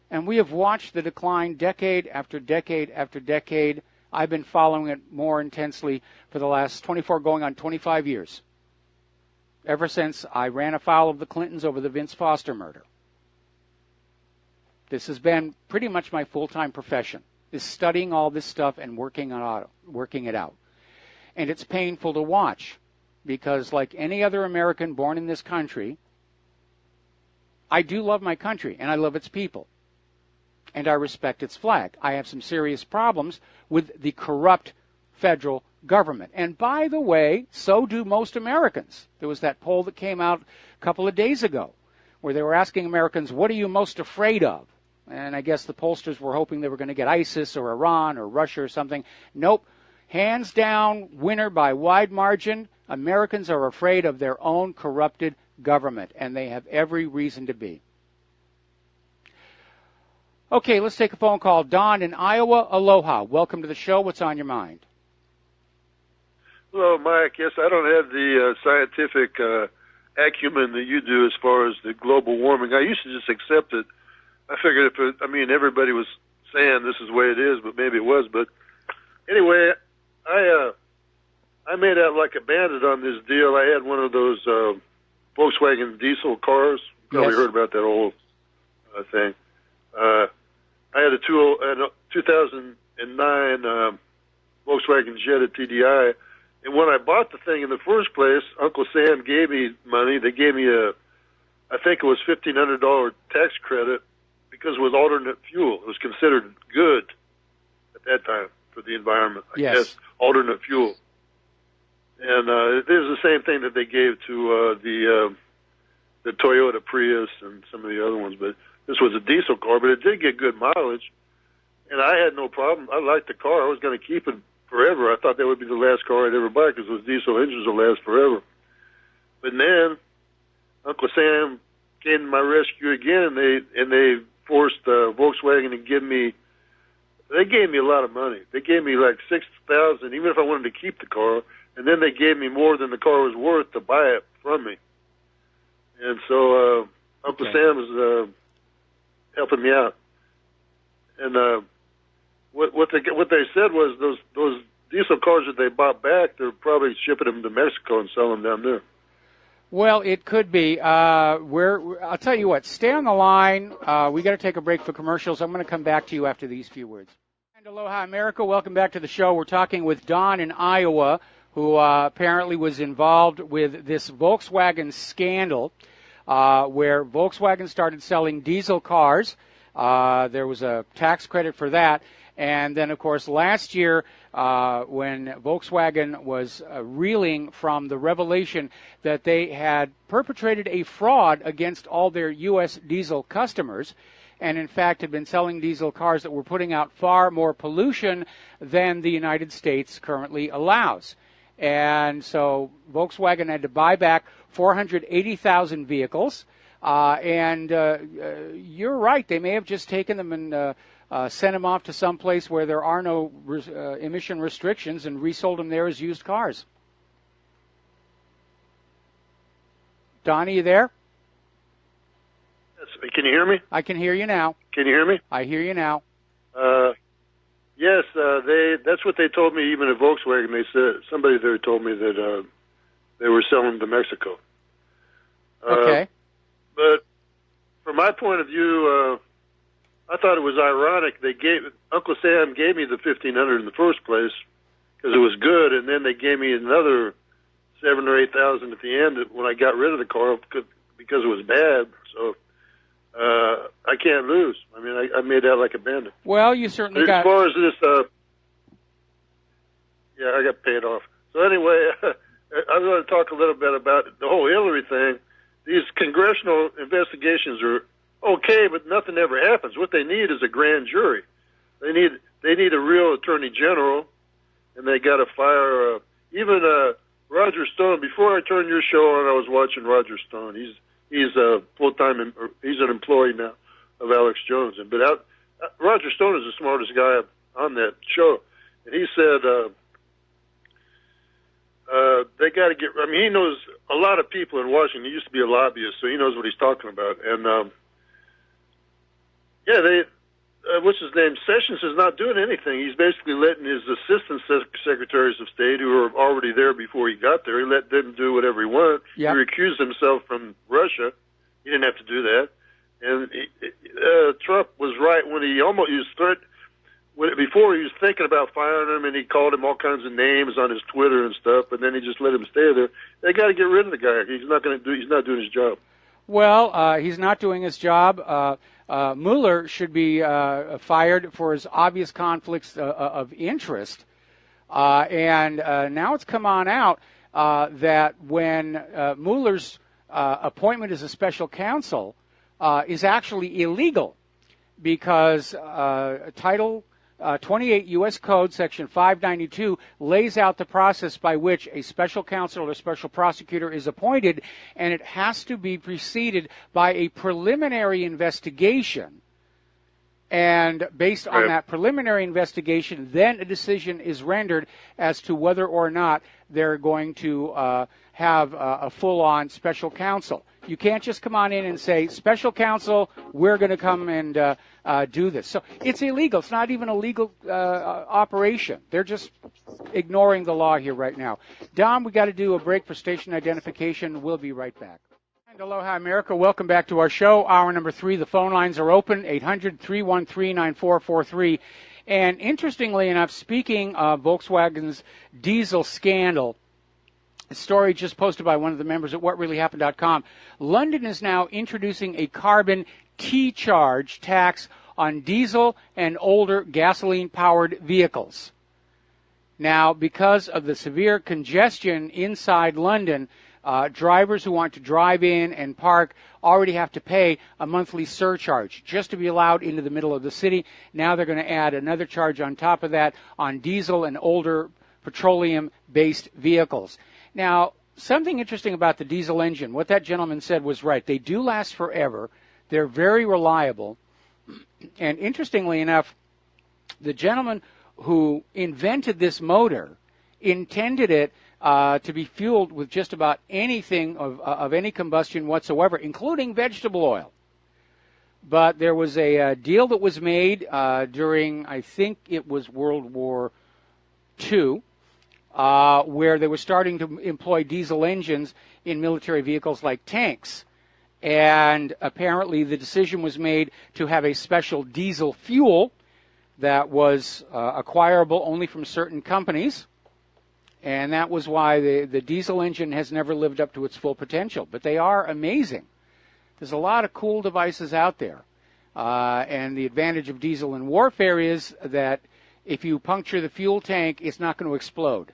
And we have watched the decline decade after decade after decade. I've been following it more intensely for the last 24 going on 25 years. Ever since I ran afoul of the Clintons over the Vince Foster murder. This has been pretty much my full-time profession, is studying all this stuff and working it out. And it's painful to watch because like any other American born in this country, I do love my country and I love its people. And I respect its flag. I have some serious problems with the corrupt federal government. And by the way, so do most Americans. There was that poll that came out a couple of days ago where they were asking Americans, what are you most afraid of? And I guess the pollsters were hoping they were going to get ISIS or Iran or Russia or something. Nope. Hands down, winner by wide margin. Americans are afraid of their own corrupted government, and they have every reason to be. Okay, let's take a phone call. Don in Iowa, aloha. Welcome to the show. What's on your mind? Hello, Mike. Yes, I don't have the scientific acumen that you do as far as the global warming. I used to just accept it. I figured everybody was saying this is the way it is, but maybe it was. But anyway, I made out like a bandit on this deal. I had one of those Volkswagen diesel cars. You probably heard about that whole thing. I had a 2009 Volkswagen Jetta TDI, and when I bought the thing in the first place, Uncle Sam gave me money. They gave me I think it was $1,500 tax credit because it was alternate fuel. It was considered good at that time for the environment. I guess alternate fuel. And it is the same thing that they gave to the Toyota Prius and some of the other ones, but this was a diesel car, but it did get good mileage, and I had no problem. I liked the car. I was going to keep it forever. I thought that would be the last car I'd ever buy because those diesel engines will last forever. But then Uncle Sam came to my rescue again, and they forced Volkswagen to give me. They gave me a lot of money. They gave me like $6,000, even if I wanted to keep the car, and then they gave me more than the car was worth to buy it from me. And so Uncle Sam was helping me out. And what they said was those diesel cars that they bought back, they're probably shipping them to Mexico and selling them down there. Well, it could be. I'll tell you what. Stay on the line. We got to take a break for commercials. I'm going to come back to you after these few words. And aloha, America. Welcome back to the show. We're talking with Don in Iowa, who apparently was involved with this Volkswagen scandal, where Volkswagen started selling diesel cars. There was a tax credit for that. And then, of course, last year, when Volkswagen was reeling from the revelation that they had perpetrated a fraud against all their U.S. diesel customers, and in fact had been selling diesel cars that were putting out far more pollution than the United States currently allows. And so Volkswagen had to buy back 480,000 vehicles. And you're right, they may have just taken them and sent them off to some place where there are no emission restrictions and resold them there as used cars. Donnie, you there? Yes. Can you hear me? I can hear you now. Can you hear me? I hear you now. Yes, that's what they told me. Even at Volkswagen, they said somebody there told me that they were selling to Mexico. Okay. But from my point of view, I thought it was ironic. Uncle Sam gave me the $1,500 in the first place because it was good, and then they gave me another $7,000 or $8,000 at the end when I got rid of the car because it was bad. So I can't lose. I mean, I made out like a bandit. Well, you certainly got. As far as this, I got paid off. So anyway, I'm going to talk a little bit about the whole Hillary thing. These congressional investigations are okay, but nothing ever happens. What they need is a grand jury. They need a real attorney general, and they got to fire even Roger Stone. Before I turned your show on, I was watching Roger Stone. He's a full-time. He's an employee now of Alex Jones. But Roger Stone is the smartest guy on that show, and he said they got to get. I mean, he knows a lot of people in Washington. He used to be a lobbyist, so he knows what he's talking about. And what's his name? Sessions is not doing anything. He's basically letting his assistant secretaries of state, who were already there before he got there, he let them do whatever he wanted. Yep. He recused himself from Russia. He didn't have to do that. And Trump was right when he almost used threat. Before he was thinking about firing him, and he called him all kinds of names on his Twitter and stuff, but then he just let him stay there. They got to get rid of the guy. He's not doing his job. Well, he's not doing his job. Mueller should be fired for his obvious conflicts of interest. And now it's come on out that when Mueller's appointment as a special counsel is actually illegal because Title 28 U.S. Code, Section 592, lays out the process by which a special counsel or special prosecutor is appointed, and it has to be preceded by a preliminary investigation And based on that preliminary investigation, then a decision is rendered as to whether or not they're going to have a full-on special counsel. You can't just come on in and say, special counsel, we're going to come and do this. So it's illegal. It's not even a legal operation. They're just ignoring the law here right now. Dom, we got to do a break for station identification. We'll be right back. And aloha, America. Welcome back to our show. Hour number 3. The phone lines are open, 800-313-9443. And interestingly enough, speaking of Volkswagen's diesel scandal, a story just posted by one of the members at whatreallyhappened.com. London is now introducing a carbon T-charge tax on diesel and older gasoline-powered vehicles. Now, because of the severe congestion inside London, drivers who want to drive in and park already have to pay a monthly surcharge just to be allowed into the middle of the city. Now they're going to add another charge on top of that on diesel and older petroleum-based vehicles. Now, something interesting about the diesel engine, what that gentleman said was right. They do last forever. They're very reliable. And interestingly enough, the gentleman who invented this motor intended it to be fueled with just about anything of any combustion whatsoever, including vegetable oil. But there was a deal that was made during, I think it was World War II, where they were starting to employ diesel engines in military vehicles like tanks. And apparently the decision was made to have a special diesel fuel that was acquirable only from certain companies. And that was why the diesel engine has never lived up to its full potential. But they are amazing. There's a lot of cool devices out there. And the advantage of diesel in warfare is that if you puncture the fuel tank, it's not going to explode.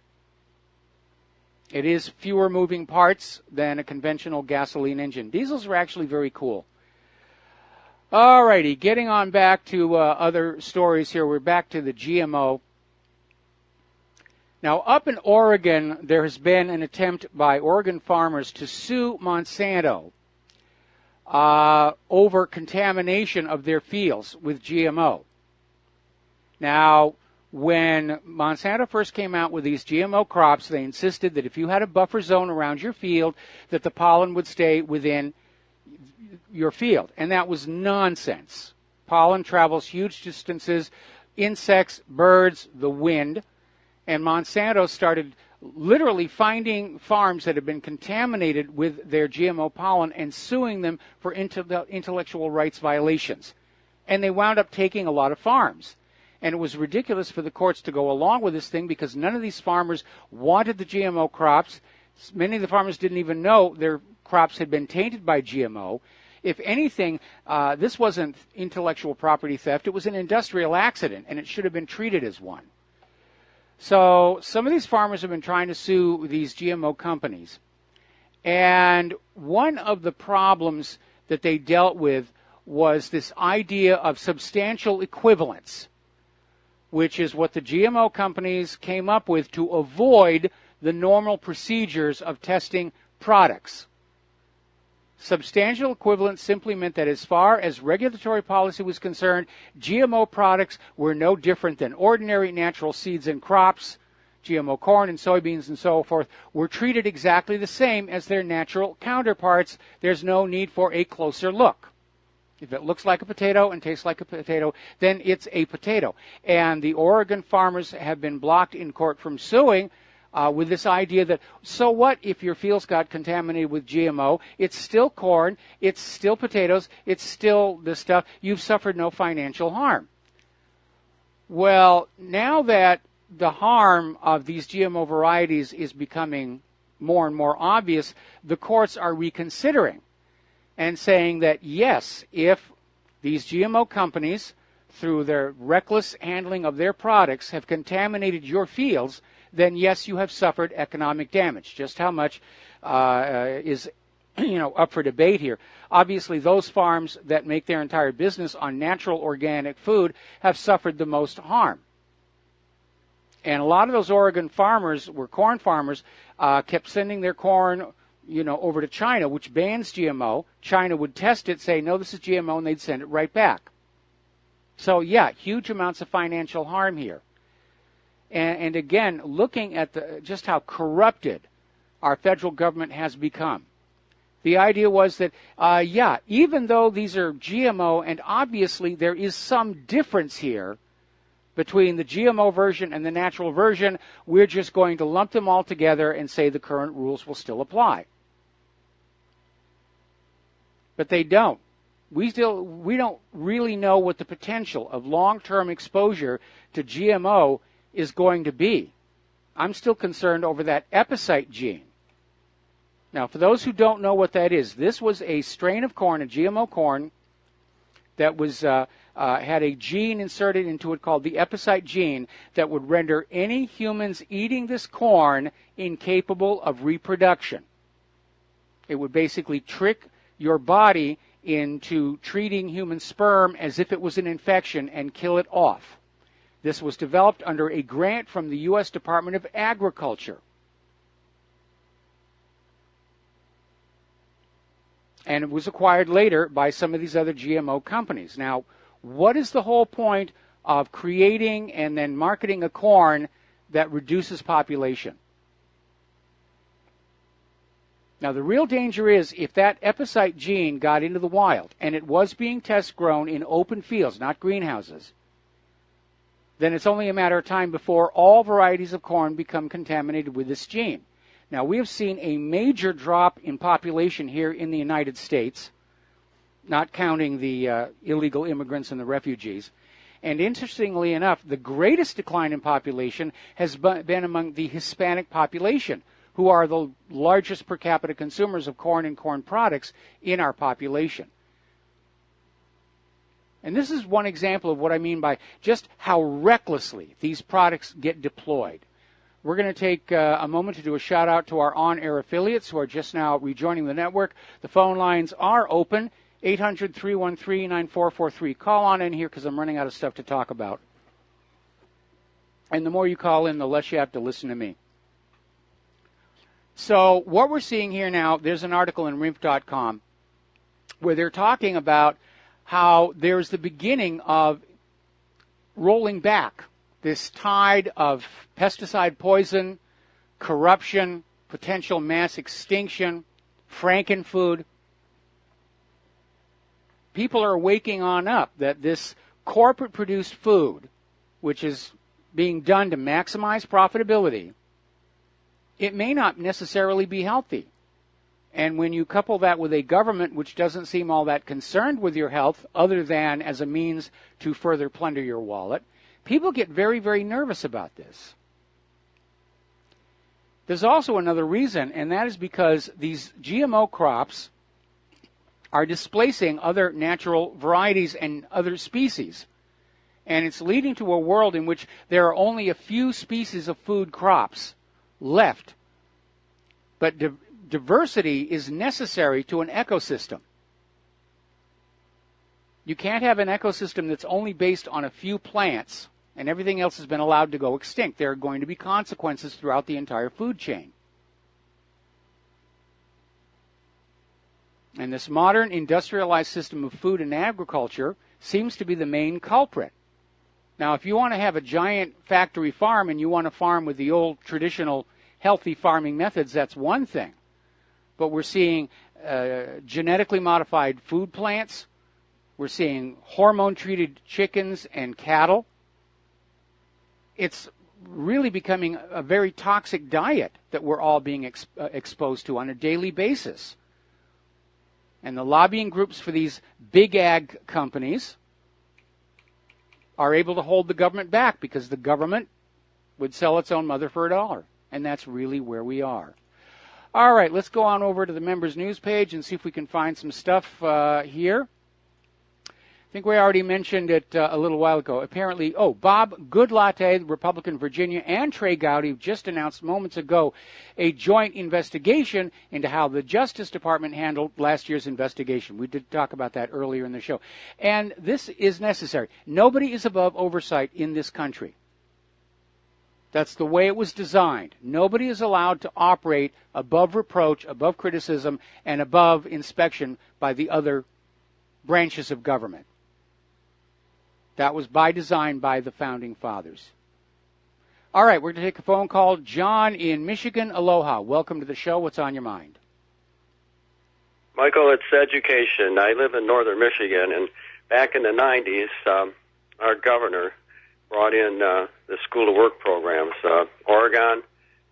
It is fewer moving parts than a conventional gasoline engine. Diesels are actually very cool. All righty, getting on back to other stories here. We're back to the GMO. Now, up in Oregon, there has been an attempt by Oregon farmers to sue Monsanto over contamination of their fields with GMO. Now, when Monsanto first came out with these GMO crops, they insisted that if you had a buffer zone around your field, that the pollen would stay within your field. And that was nonsense. Pollen travels huge distances, insects, birds, the wind. And Monsanto started literally finding farms that had been contaminated with their GMO pollen and suing them for intellectual rights violations. And they wound up taking a lot of farms. And it was ridiculous for the courts to go along with this thing because none of these farmers wanted the GMO crops. Many of the farmers didn't even know their crops had been tainted by GMO. If anything, this wasn't intellectual property theft. It was an industrial accident, and it should have been treated as one. So some of these farmers have been trying to sue these GMO companies. And one of the problems that they dealt with was this idea of substantial equivalence, which is what the GMO companies came up with to avoid the normal procedures of testing products. Substantial equivalence simply meant that as far as regulatory policy was concerned, GMO products were no different than ordinary natural seeds and crops. GMO corn and soybeans and so forth were treated exactly the same as their natural counterparts. There's no need for a closer look. If it looks like a potato and tastes like a potato, then it's a potato. And the Oregon farmers have been blocked in court from suing with this idea that, so what if your fields got contaminated with GMO? It's still corn, it's still potatoes, it's still this stuff. You've suffered no financial harm. Well, now that the harm of these GMO varieties is becoming more and more obvious, the courts are reconsidering and saying that, yes, if these GMO companies, through their reckless handling of their products, have contaminated your fields, then yes, you have suffered economic damage. Just how much is up for debate here. Obviously, those farms that make their entire business on natural organic food have suffered the most harm. And a lot of those Oregon farmers were corn farmers, kept sending their corn over to China, which bans GMO. China would test it, say, no, this is GMO, and they'd send it right back. So, yeah, huge amounts of financial harm here. And again, looking at just how corrupted our federal government has become. The idea was that, even though these are GMO, and obviously there is some difference here between the GMO version and the natural version, we're just going to lump them all together and say the current rules will still apply. But they don't. We don't really know what the potential of long-term exposure to GMO is going to be. I'm still concerned over that epicite gene. Now, for those who don't know what that is, this was a strain of corn, a GMO corn, that was had a gene inserted into it called the epicite gene that would render any humans eating this corn incapable of reproduction. It would basically trick your body into treating human sperm as if it was an infection and kill it off. This was developed under a grant from the U.S. Department of Agriculture. And it was acquired later by some of these other GMO companies. Now, what is the whole point of creating and then marketing a corn that reduces population? Now, the real danger is if that epicite gene got into the wild, and it was being test grown in open fields, not greenhouses, then it's only a matter of time before all varieties of corn become contaminated with this gene. Now, we have seen a major drop in population here in the United States, not counting the illegal immigrants and the refugees. And interestingly enough, the greatest decline in population has been among the Hispanic population, who are the largest per capita consumers of corn and corn products in our population. And this is one example of what I mean by just how recklessly these products get deployed. We're going to take a moment to do a shout out to our on-air affiliates who are just now rejoining the network. The phone lines are open, 800-313-9443. Call on in here because I'm running out of stuff to talk about. And the more you call in, the less you have to listen to me. So what we're seeing here now, there's an article in RIMP.com where they're talking about how there's the beginning of rolling back this tide of pesticide poison, corruption, potential mass extinction, frankenfood. People are waking on up that this corporate-produced food, which is being done to maximize profitability, it may not necessarily be healthy. And when you couple that with a government which doesn't seem all that concerned with your health other than as a means to further plunder your wallet, people get very, very nervous about this. There's also another reason, and that is because these GMO crops are displacing other natural varieties and other species. And it's leading to a world in which there are only a few species of food crops left. But diversity is necessary to an ecosystem. You can't have an ecosystem that's only based on a few plants and everything else has been allowed to go extinct. There are going to be consequences throughout the entire food chain. And this modern industrialized system of food and agriculture seems to be the main culprit. Now, if you want to have a giant factory farm and you want to farm with the old traditional healthy farming methods, that's one thing. But we're seeing genetically modified food plants. We're seeing hormone-treated chickens and cattle. It's really becoming a very toxic diet that we're all being exposed to on a daily basis. And the lobbying groups for these big ag companies are able to hold the government back because the government would sell its own mother for $1. And that's really where we are. All right, let's go on over to the members' news page and see if we can find some stuff here. I think we already mentioned it a little while ago. Apparently, Bob Goodlatte, Republican Virginia, and Trey Gowdy just announced moments ago a joint investigation into how the Justice Department handled last year's investigation. We did talk about that earlier in the show. And this is necessary. Nobody is above oversight in this country. That's the way it was designed. Nobody is allowed to operate above reproach, above criticism, and above inspection by the other branches of government. That was by design by the Founding Fathers. All right, we're going to take a phone call. John in Michigan, aloha. Welcome to the show. What's on your mind? Michael, it's education. I live in northern Michigan, and back in the 90s, our governor brought in the School to Work programs. Oregon,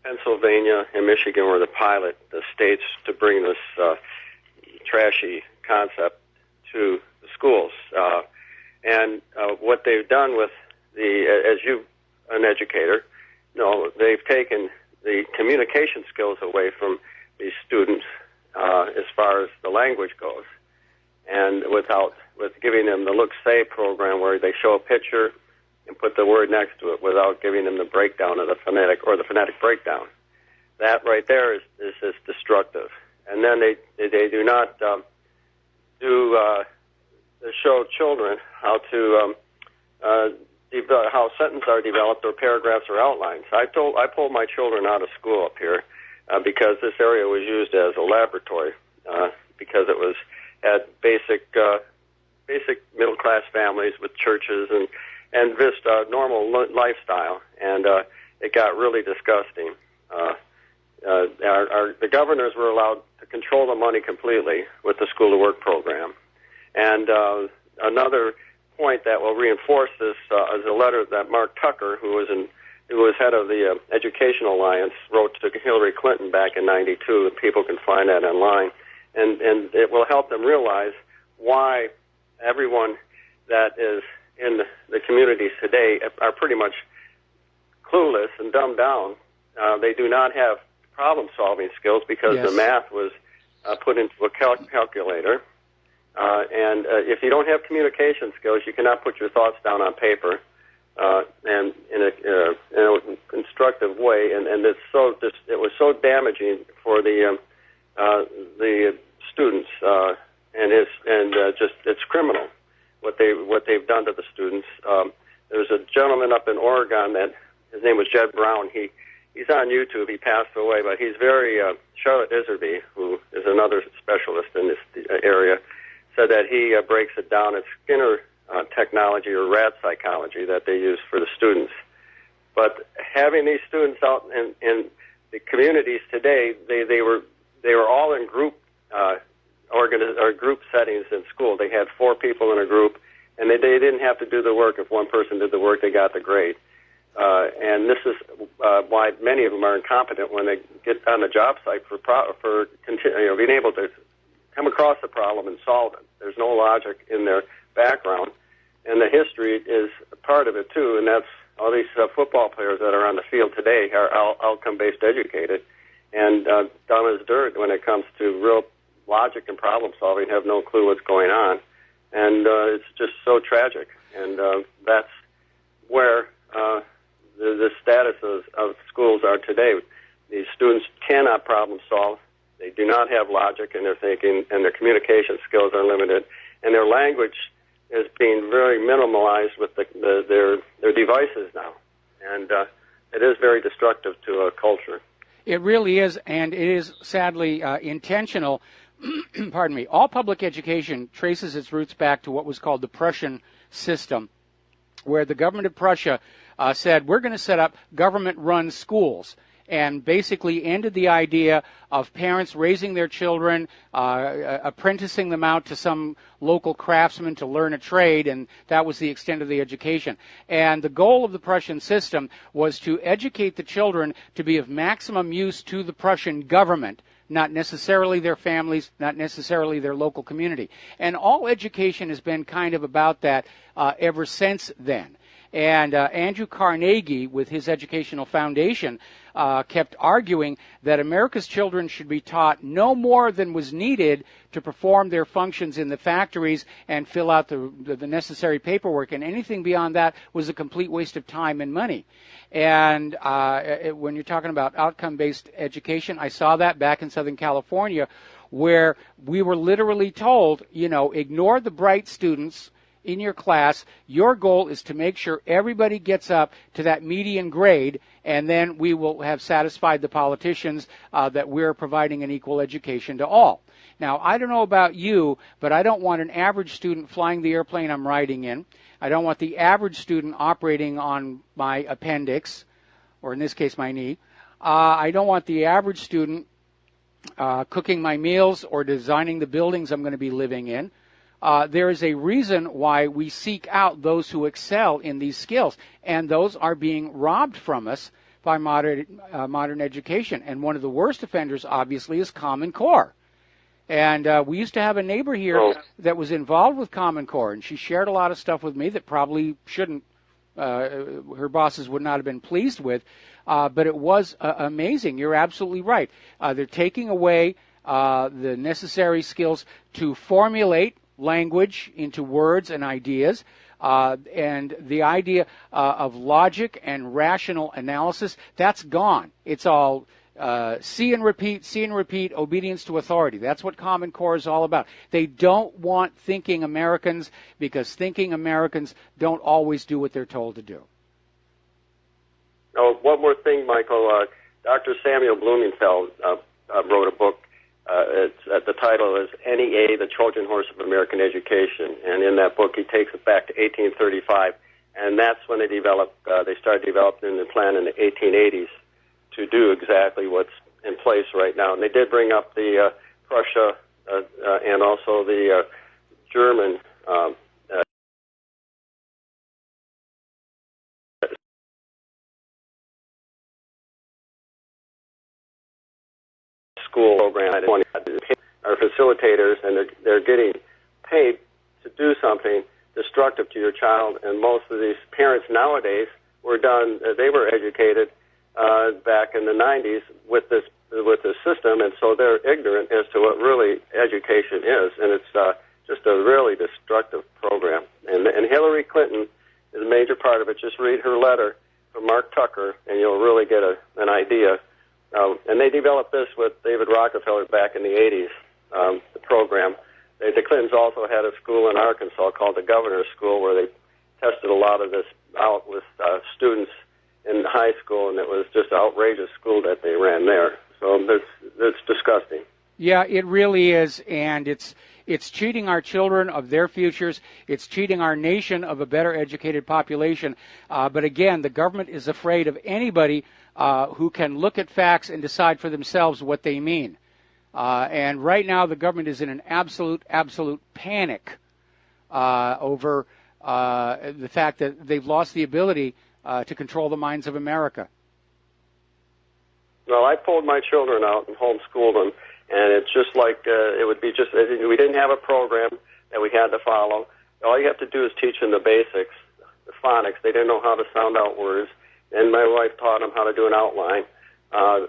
Pennsylvania, and Michigan were the pilot, the states to bring this trashy concept to the schools. And what they've done with as you, an educator, they've taken the communication skills away from these students as far as the language goes, and with giving them the Look Say program where they show a picture and put the word next to it without giving them the breakdown of the phonetic or the phonetic breakdown. That right there is destructive. And then they do not show children how to how sentences are developed or paragraphs or outlines. I pulled my children out of school up here because this area was used as a laboratory because it had basic middle class families with churches and just normal lifestyle, and it got really disgusting. The governors were allowed to control the money completely with the School to Work program. And another point that will reinforce this is a letter that Mark Tucker, who was head of the Educational Alliance, wrote to Hillary Clinton back in '92. People can find that online, and it will help them realize why everyone that is in the communities today are pretty much clueless and dumbed down. They do not have problem-solving skills because the math was put into a calculator. And if you don't have communication skills, you cannot put your thoughts down on paper and in a constructive way. And it was so damaging for the students, and it's criminal what they've done to the students. There's a gentleman up in Oregon that his name was Jed Brown. He's on YouTube. He passed away, but he's very Charlotte Iserby, who is another specialist in this area, said that he breaks it down. It's Skinner technology or rad psychology that they use for the students. But having these students out in the communities today, they were all in group group settings in school. They had 4 people in a group, and they didn't have to do the work. If one person did the work, they got the grade. And this is why many of them are incompetent when they get on the job site for being able to come across the problem and solve it. There's no logic in their background, and the history is a part of it too. And that's all these football players that are on the field today are outcome-based educated and dumb as dirt when it comes to real logic and problem solving. Have no clue what's going on, and it's just so tragic. And that's where the status of schools are today. These students cannot problem solve. They do not have logic in their thinking, and their communication skills are limited, and their language is being very minimalized with their devices now, and it is very destructive to a culture. It really is, and it is sadly intentional. Pardon me. All public education traces its roots back to what was called the Prussian system, where the government of Prussia said, we're going to set up government-run schools, and basically ended the idea of parents raising their children, apprenticing them out to some local craftsman to learn a trade, and that was the extent of the education. And the goal of the Prussian system was to educate the children to be of maximum use to the Prussian government, not necessarily their families, not necessarily their local community. And all education has been kind of about that ever since then. And Andrew Carnegie, with his educational foundation, kept arguing that America's children should be taught no more than was needed to perform their functions in the factories and fill out the necessary paperwork, and anything beyond that was a complete waste of time and money. And when you're talking about outcome-based education, I saw that back in Southern California, where we were literally told, ignore the bright students in your class, your goal is to make sure everybody gets up to that median grade, and then we will have satisfied the politicians that we're providing an equal education to all. Now, I don't know about you, but I don't want an average student flying the airplane I'm riding in. I don't want the average student operating on my appendix, or in this case, my knee. I don't want the average student cooking my meals or designing the buildings I'm going to be living in. There is a reason why we seek out those who excel in these skills, and those are being robbed from us by modern education. And one of the worst offenders, obviously, is Common Core. And we used to have a neighbor here that was involved with Common Core, and she shared a lot of stuff with me that probably shouldn't, her bosses would not have been pleased with, but it was amazing. You're absolutely right. They're taking away the necessary skills to formulate language into words and ideas, and the idea of logic and rational analysis, that's gone. It's all see and repeat, obedience to authority. That's what Common Core is all about. They don't want thinking Americans, because thinking Americans don't always do what they're told to do. Oh, one more thing, Michael. Dr. Samuel Blumenfeld wrote a book. The title is NEA, the Trojan Horse of American Education. And in that book, he takes it back to 1835. And that's when they started developing the plan in the 1880s to do exactly what's in place right now. And they did bring up the Prussia and also the German school program. Are facilitators, and they're getting paid to do something destructive to your child. And most of these parents nowadays they were educated back in the 90s with this system, and so they're ignorant as to what really education is, and it's just a really destructive program. And Hillary Clinton is a major part of it. Just read her letter from Mark Tucker, and you'll really get an idea. And they developed this with David Rockefeller back in the 80s, the program. The Clintons also had a school in Arkansas called the Governor's School, where they tested a lot of this out with students in high school, and it was just an outrageous school that they ran there. So it's disgusting. Yeah, it really is, and it's cheating our children of their futures. It's cheating our nation of a better educated population. But again, the government is afraid of anybody who can look at facts and decide for themselves what they mean. And right now, the government is in an absolute panic over the fact that they've lost the ability to control the minds of America. Well, I pulled my children out and homeschooled them, and it's just like it would be just, we didn't have a program that we had to follow. All you have to do is teach them the basics, the phonics. They didn't know how to sound out words, and my wife taught them how to do an outline on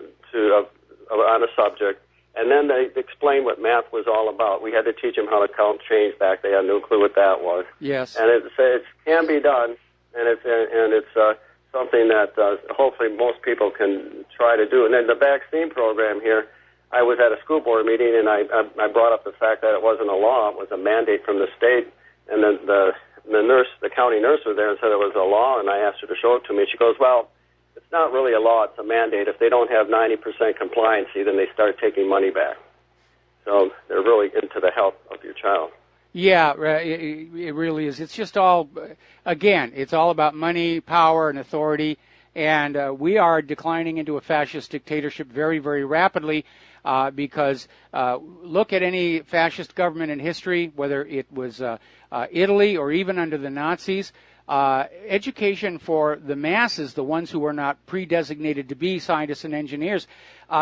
a subject. And then they explained what math was all about. We had to teach them how to count change back. They had no clue what that was. Yes. And it can be done, and it's something that hopefully most people can try to do. And then the vaccine program here, I was at a school board meeting, and I brought up the fact that it wasn't a law; it was a mandate from the state. And then the county nurse was there and said it was a law, and I asked her to show it to me. She goes, "Well, it's not really a law; it's a mandate. If they don't have 90% compliancy, then they start taking money back." So they're really into the health of your child. Yeah, it really is. It's just all, again, it's all about money, power, and authority. And we are declining into a fascist dictatorship very, very rapidly because look at any fascist government in history, whether it was Italy or even under the Nazis. Education for the masses, the ones who were not pre-designated to be scientists and engineers,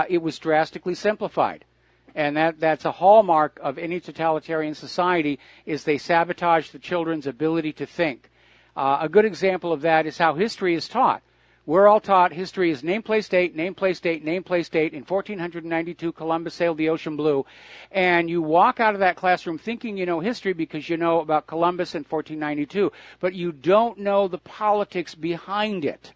it was drastically simplified. And that's a hallmark of any totalitarian society, is they sabotage the children's ability to think. A good example of that is how history is taught. We're all taught history is name, place, date, name, place, date, name, place, date. In 1492, Columbus sailed the ocean blue. And you walk out of that classroom thinking you know history because you know about Columbus in 1492, but you don't know the politics behind it.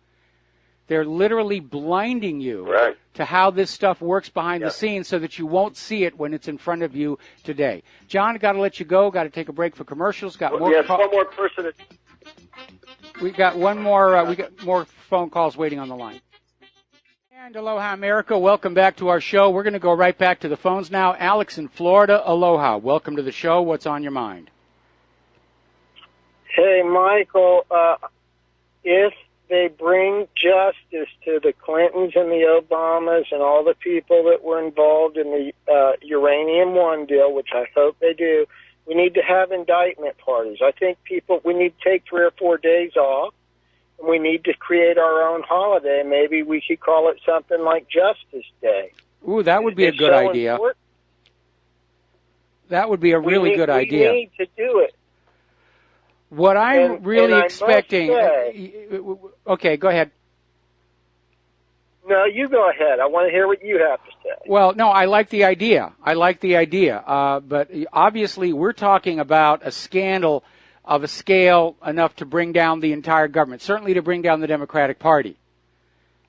They're literally blinding you Right. to how this stuff works behind the scenes so that you won't see it when it's in front of you today. John, got to let you go. Got to take a break for commercials. Got more. Yes, one more person. We got one more. We got more phone calls waiting on the line. And aloha, America. Welcome back to our show. We're going to go right back to the phones now. Alex in Florida. Aloha. Welcome to the show. What's on your mind? Hey, Michael. If they bring justice to the Clintons and the Obamas and all the people that were involved in the Uranium One deal, which I hope they do, we need to have indictment parties. I think we need to take 3 or 4 days off, and we need to create our own holiday. Maybe we should call it something like Justice Day. Ooh, that would be a good idea. Important. That would be a really good idea. We need to do it. What I'm really expecting... Okay, go ahead. No, you go ahead. I want to hear what you have to say. Well, no, I like the idea. But obviously we're talking about a scandal of a scale enough to bring down the entire government, certainly to bring down the Democratic Party.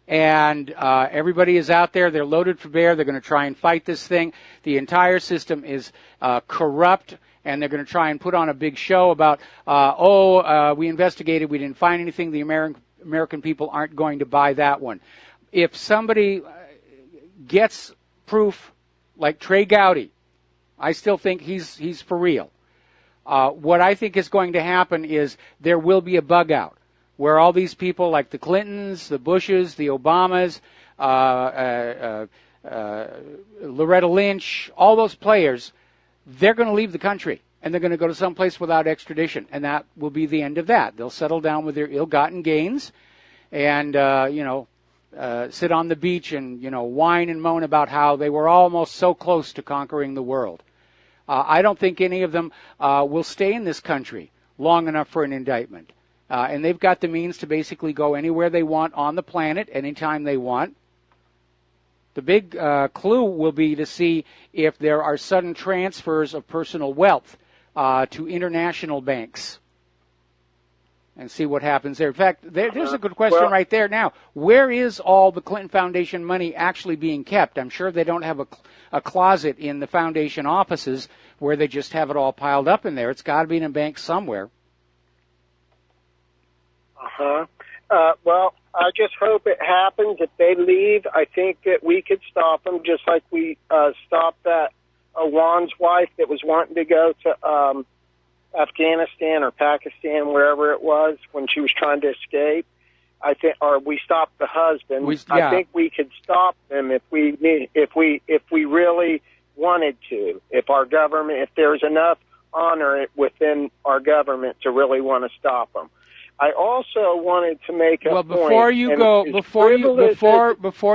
And everybody is out there. They're loaded for bear. They're going to try and fight this thing. The entire system is corrupt. And they're going to try and put on a big show about, we investigated, we didn't find anything. The American people aren't going to buy that one. If somebody gets proof, like Trey Gowdy, I still think he's for real. What I think is going to happen is there will be a bug out where all these people, like the Clintons, the Bushes, the Obamas, Loretta Lynch, all those players, they're going to leave the country, and they're going to go to someplace without extradition, and that will be the end of that. They'll settle down with their ill-gotten gains and, sit on the beach and, whine and moan about how they were almost so close to conquering the world. I don't think any of them will stay in this country long enough for an indictment. And they've got the means to basically go anywhere they want on the planet, anytime they want. The big clue will be to see if there are sudden transfers of personal wealth to international banks and see what happens there. In fact, there's a good question right there now. Where is all the Clinton Foundation money actually being kept? I'm sure they don't have a closet in the foundation offices where they just have it all piled up in there. It's got to be in a bank somewhere. Well, I just hope it happens. If they leave, I think that we could stop them, just like we stopped that Juan's wife that was wanting to go to Afghanistan or Pakistan, wherever it was, when she was trying to escape. Or we stopped the husband. I think we could stop them if we really wanted to. If there's enough honor within our government to really want to stop them. I also wanted to make a point. Before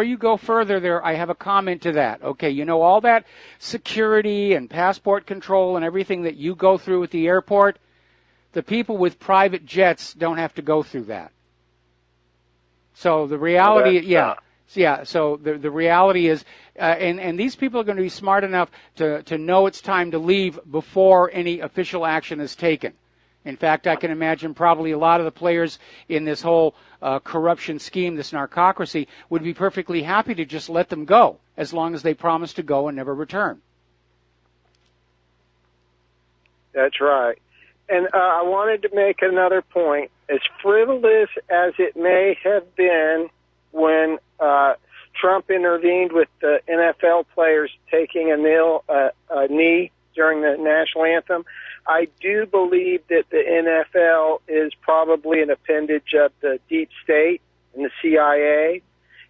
you go further there, I have a comment to that. Okay, all that security and passport control and everything that you go through at the airport, the people with private jets don't have to go through that. So the reality, So the reality is, and these people are going to be smart enough to know it's time to leave before any official action is taken. In fact, I can imagine probably a lot of the players in this whole corruption scheme, this narcocracy, would be perfectly happy to just let them go as long as they promise to go and never return. That's right. And I wanted to make another point. As frivolous as it may have been when Trump intervened with the NFL players taking a knee during the national anthem, I do believe that the NFL is probably an appendage of the deep state and the CIA,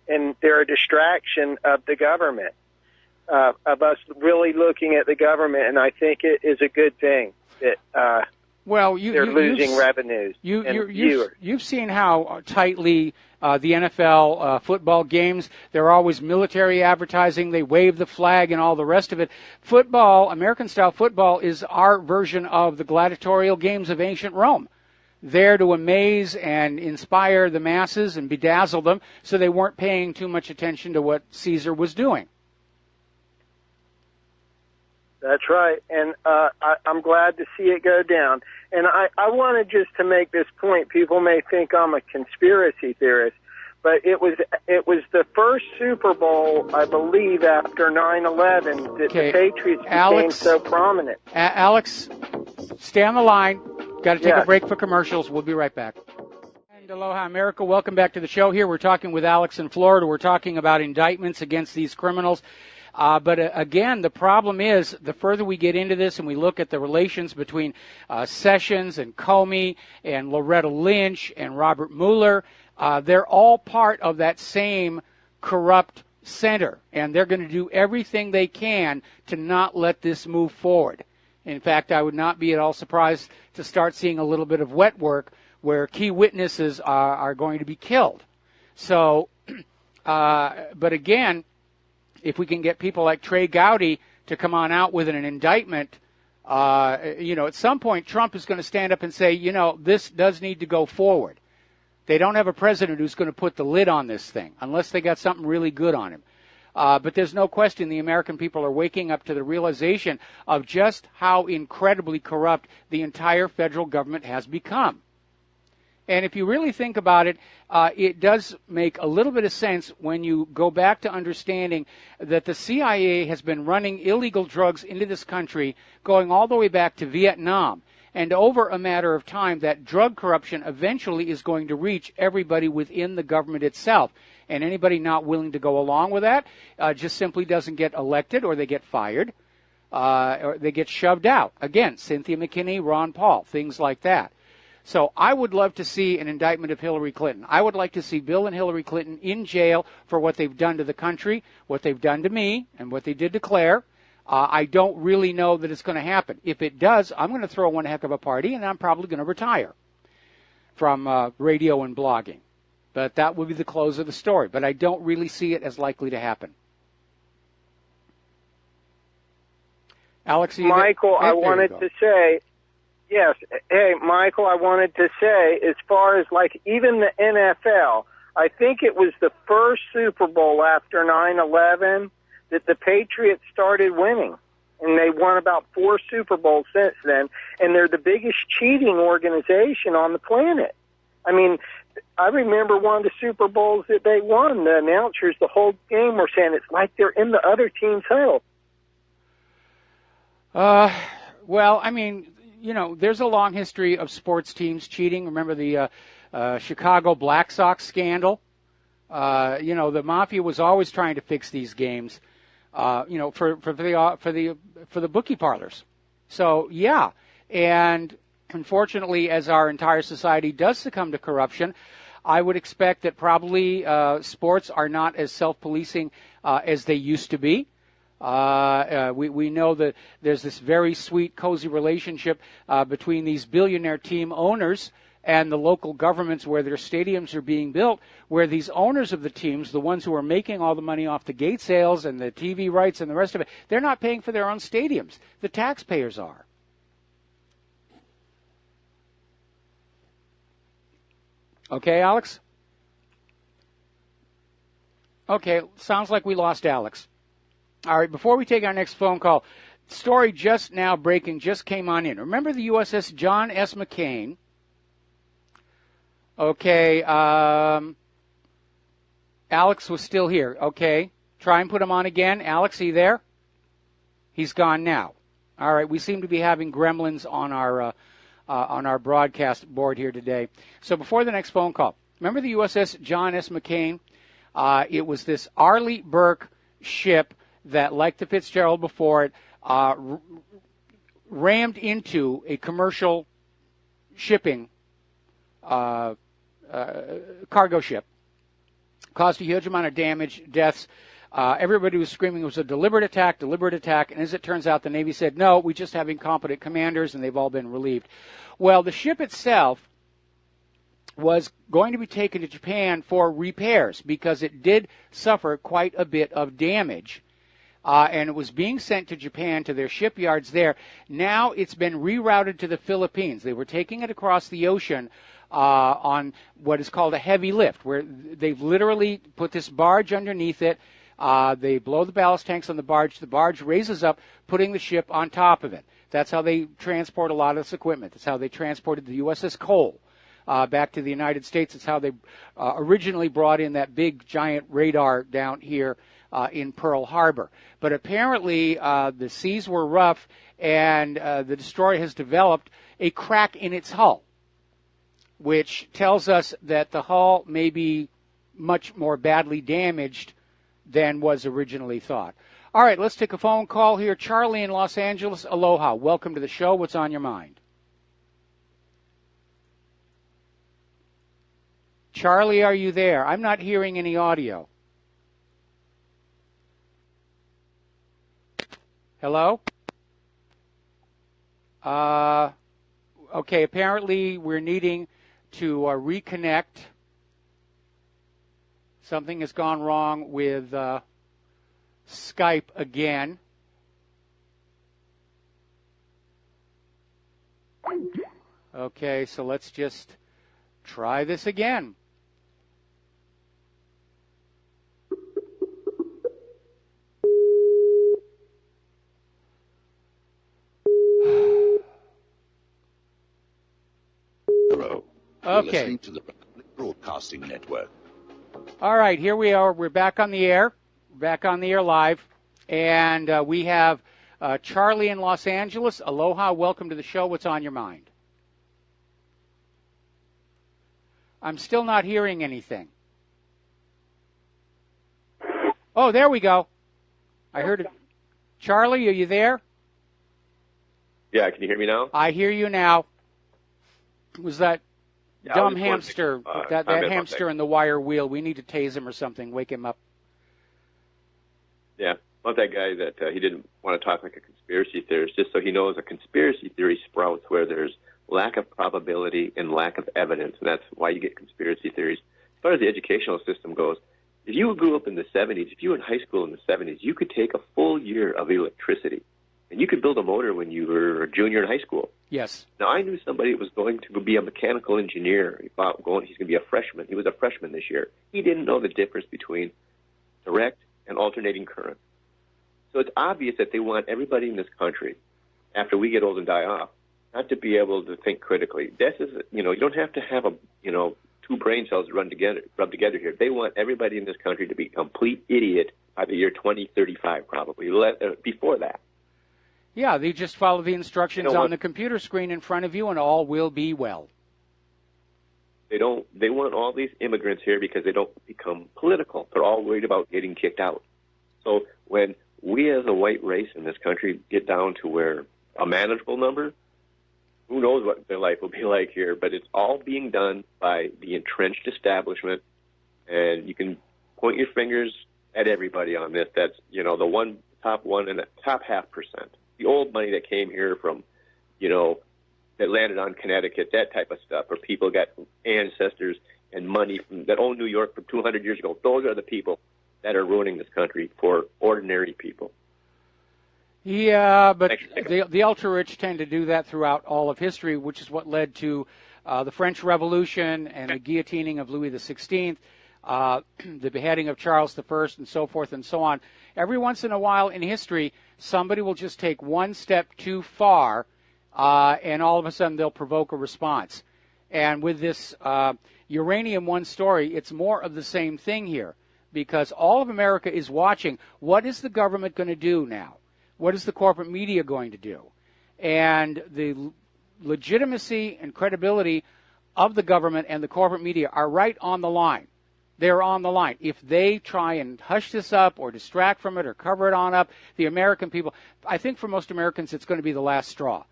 and they're a distraction of the government, of us really looking at the government, and I think it is a good thing that they're losing revenues and viewers. You've seen how tightly the NFL football games, there are always military advertising, they wave the flag and all the rest of it. Football, American-style football, is our version of the gladiatorial games of ancient Rome. There to amaze and inspire the masses and bedazzle them so they weren't paying too much attention to what Caesar was doing. That's right, and I'm glad to see it go down. And I wanted just to make this point. People may think I'm a conspiracy theorist, but it was the first Super Bowl, I believe, after 9/11 that the Patriots became so prominent. Alex, stay on the line. Got to take a break for commercials. We'll be right back. And aloha, America. Welcome back to the show. Here we're talking with Alex in Florida. We're talking about indictments against these criminals. But again, the problem is the further we get into this and we look at the relations between Sessions and Comey and Loretta Lynch and Robert Mueller, they're all part of that same corrupt center, and they're going to do everything they can to not let this move forward. In fact, I would not be at all surprised to start seeing a little bit of wet work where key witnesses are going to be killed. So, but again, if we can get people like Trey Gowdy to come on out with an indictment, at some point Trump is going to stand up and say, this does need to go forward. They don't have a president who's going to put the lid on this thing unless they got something really good on him. But there's no question the American people are waking up to the realization of just how incredibly corrupt the entire federal government has become. And if you really think about it, it does make a little bit of sense when you go back to understanding that the CIA has been running illegal drugs into this country going all the way back to Vietnam. And over a matter of time, that drug corruption eventually is going to reach everybody within the government itself. And anybody not willing to go along with that just simply doesn't get elected, or they get fired, or they get shoved out. Again, Cynthia McKinney, Ron Paul, things like that. So I would love to see an indictment of Hillary Clinton. I would like to see Bill and Hillary Clinton in jail for what they've done to the country, what they've done to me, and what they did to Claire. I don't really know that it's going to happen. If it does, I'm going to throw one heck of a party, and I'm probably going to retire from radio and blogging. But that would be the close of the story. But I don't really see it as likely to happen. Alex, Michael, I wanted to say, yes. Hey, Michael, I wanted to say, as far as like even the NFL, I think it was the first Super Bowl after 9/11 that the Patriots started winning. And they won about 4 Super Bowls since then. And they're the biggest cheating organization on the planet. I mean, I remember one of the Super Bowls that they won. The announcers the whole game were saying it's like they're in the other team's huddle. Well, I mean, there's a long history of sports teams cheating. Remember the Chicago Black Sox scandal? The mafia was always trying to fix these games, for the bookie parlors. So, yeah. And unfortunately, as our entire society does succumb to corruption, I would expect that probably sports are not as self-policing as they used to be. We know that there's this very sweet, cozy relationship between these billionaire team owners and the local governments where their stadiums are being built, where these owners of the teams, the ones who are making all the money off the gate sales and the TV rights and the rest of it, they're not paying for their own stadiums. The taxpayers are. Okay, Alex? Okay, sounds like we lost Alex. All right, before we take our next phone call, story just now breaking, just came on in. Remember the USS John S. McCain? Okay, Alex was still here. Okay, try and put him on again. Alex, are you there? He's gone now. All right, we seem to be having gremlins on our broadcast board here today. So before the next phone call, remember the USS John S. McCain? It was this Arleigh Burke ship that, like the Fitzgerald before it, rammed into a commercial shipping cargo ship, caused a huge amount of damage, deaths. Everybody was screaming it was a deliberate attack, and as it turns out, the Navy said, no, we just have incompetent commanders, and they've all been relieved. Well, the ship itself was going to be taken to Japan for repairs because it did suffer quite a bit of damage. And it was being sent to Japan, to their shipyards there. Now it's been rerouted to the Philippines. They were taking it across the ocean on what is called a heavy lift, where they've literally put this barge underneath it. They blow the ballast tanks on the barge raises up, putting the ship on top of it. That's how they transport a lot of this equipment. That's how they transported the USS Cole. back to the United States. It's how they originally brought in that big giant radar down here in Pearl Harbor. But apparently the seas were rough, and the destroyer has developed a crack in its hull, which tells us that the hull may be much more badly damaged than was originally thought. All right, let's take a phone call here. Charlie in Los Angeles, aloha. Welcome to the show. What's on your mind? Charlie, are you there? I'm not hearing any audio. Hello? Okay, apparently we're needing to reconnect. Something has gone wrong with Skype again. Okay, so let's just try this again. Okay. Listening to the Broadcasting Network. All right, here we are. We're back on the air. Back on the air live. And we have Charlie in Los Angeles. Aloha, welcome to the show. What's on your mind? I'm still not hearing anything. Oh, there we go. I heard it. Charlie, are you there? Yeah, can you hear me now? I hear you now. Was that dumb was hamster, that hamster in the wire wheel? We need to tase him or something, wake him up. Yeah, about that guy that he didn't want to talk like a conspiracy theorist, just so he knows a conspiracy theory sprouts where there's lack of probability and lack of evidence, and that's why you get conspiracy theories. As far as the educational system goes, if you grew up in the 70s, if you were in high school in the 70s, you could take a full year of electricity, and you could build a motor when you were a junior in high school. Yes. Now, I knew somebody that was going to be a mechanical engineer. He's going to be a freshman. He was a freshman this year. He didn't know the difference between direct and alternating current. So it's obvious that they want everybody in this country, after we get old and die off, not to be able to think critically. This is, you don't have to have two brain cells rub together here. They want everybody in this country to be a complete idiot by the year 2035, probably, before that. Yeah, they just follow the instructions on the computer screen in front of you, and all will be well. They want all these immigrants here because they don't become political. They're all worried about getting kicked out. So when we as a white race in this country get down to where a manageable number, who knows what their life will be like here, but it's all being done by the entrenched establishment, and you can point your fingers at everybody on this. That's, the top 1% and the top 0.5%. The old money that came here from, that landed on Connecticut, that type of stuff, where people got ancestors and money that owned New York from 200 years ago. Those are the people that are ruining this country for ordinary people. Yeah, but the ultra-rich tend to do that throughout all of history, which is what led to the French Revolution and the guillotining of Louis XVI, the beheading of Charles I, and so forth and so on. Every once in a while in history, somebody will just take one step too far, and all of a sudden they'll provoke a response. And with this Uranium One story, it's more of the same thing here, because all of America is watching. What is the government going to do now? What is the corporate media going to do? And the legitimacy and credibility of the government and the corporate media are right on the line. They're on the line. If they try and hush this up or distract from it or cover it on up, the American people, I think for most Americans it's going to be the last straw.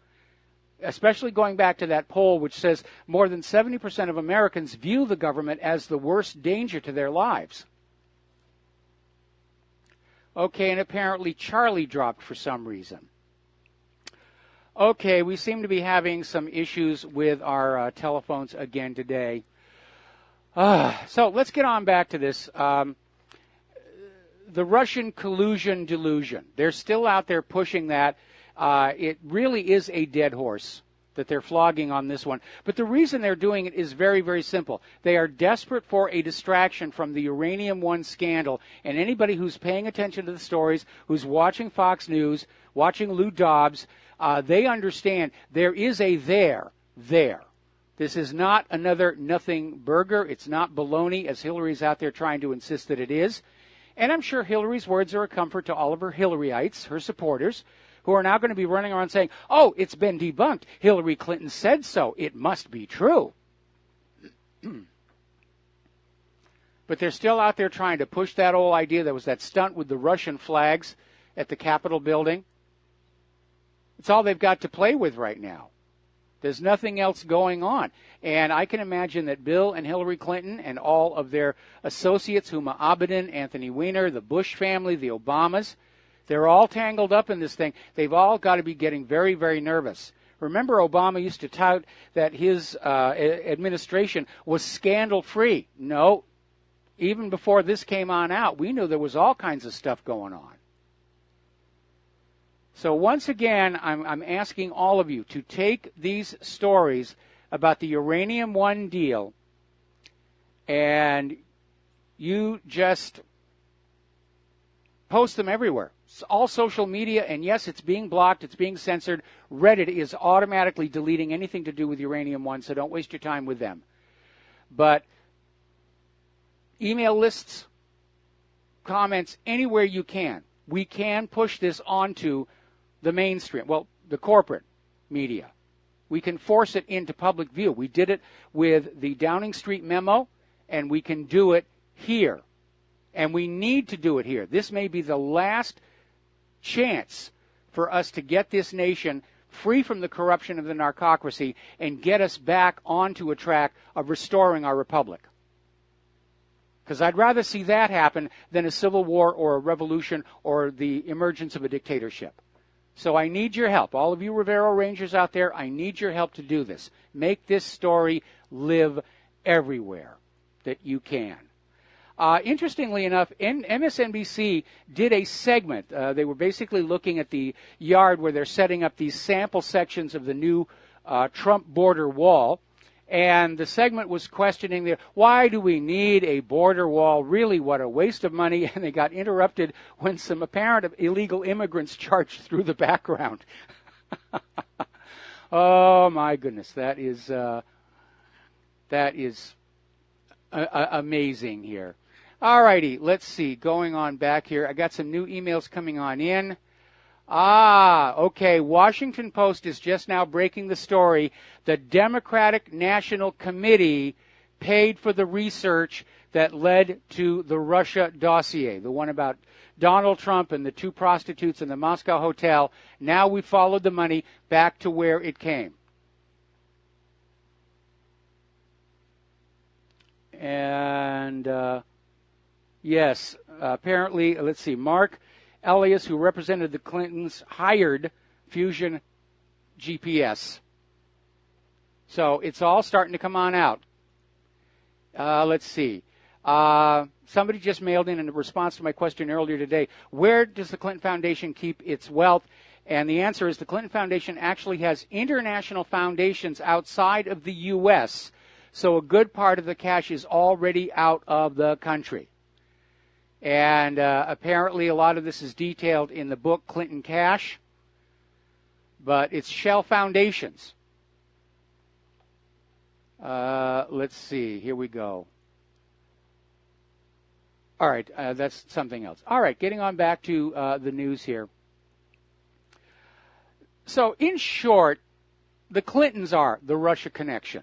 Especially going back to that poll which says more than 70% of Americans view the government as the worst danger to their lives. Okay, and apparently Charlie dropped for some reason. Okay, we seem to be having some issues with our telephones again today. So let's get on back to this. The Russian collusion delusion. They're still out there pushing that. It really is a dead horse that they're flogging on this one. But the reason they're doing it is very, very simple. They are desperate for a distraction from the Uranium One scandal. And anybody who's paying attention to the stories, who's watching Fox News, watching Lou Dobbs, they understand there is a there This is not another nothing burger. It's not baloney, as Hillary's out there trying to insist that it is. And I'm sure Hillary's words are a comfort to all of her Hillaryites, her supporters, who are now going to be running around saying, oh, it's been debunked. Hillary Clinton said so. It must be true. But they're still out there trying to push that old idea. There was that stunt with the Russian flags at the Capitol building. It's all they've got to play with right now. There's nothing else going on. And I can imagine that Bill and Hillary Clinton and all of their associates, Huma Abedin, Anthony Weiner, the Bush family, the Obamas, they're all tangled up in this thing. They've all got to be getting very, very nervous. Remember, Obama used to tout that his administration was scandal-free. No, even before this came on out, we knew there was all kinds of stuff going on. So once again, I'm asking all of you to take these stories about the Uranium One deal and you just post them everywhere. It's all social media, and yes, it's being blocked, it's being censored. Reddit is automatically deleting anything to do with Uranium One, so don't waste your time with them. But email lists, comments, anywhere you can. We can push this onto the mainstream, well, the corporate media. We can force it into public view. We did it with the Downing Street memo, and we can do it here. And we need to do it here. This may be the last chance for us to get this nation free from the corruption of the narcocracy and get us back onto a track of restoring our republic. Because I'd rather see that happen than a civil war or a revolution or the emergence of a dictatorship. So I need your help. All of you Rivero Rangers out there, I need your help to do this. Make this story live everywhere that you can. Interestingly enough, MSNBC did a segment. They were basically looking at the yard where they're setting up these sample sections of the new Trump border wall. And the segment was questioning, why do we need a border wall? Really, what a waste of money. And they got interrupted when some apparent illegal immigrants charged through the background. Oh, my goodness. That is amazing here. All righty, let's see. Going on back here. I got some new emails coming on in. Okay. Washington Post is just now breaking the story. The Democratic National Committee paid for the research that led to the Russia dossier, the one about Donald Trump and the two prostitutes in the Moscow hotel. Now we followed the money back to where it came. And yes, apparently, let's see, Mark Elias, who represented the Clintons, hired Fusion GPS. So it's all starting to come on out. Let's see. Somebody just mailed in response to my question earlier today, where does the Clinton Foundation keep its wealth? And the answer is the Clinton Foundation actually has international foundations outside of the U.S., so a good part of the cash is already out of the country. And apparently a lot of this is detailed in the book Clinton Cash, but it's shell foundations. Let's see. Here we go. All right, that's something else. All right, getting on back to the news here. So in short, the Clintons are the Russia connection.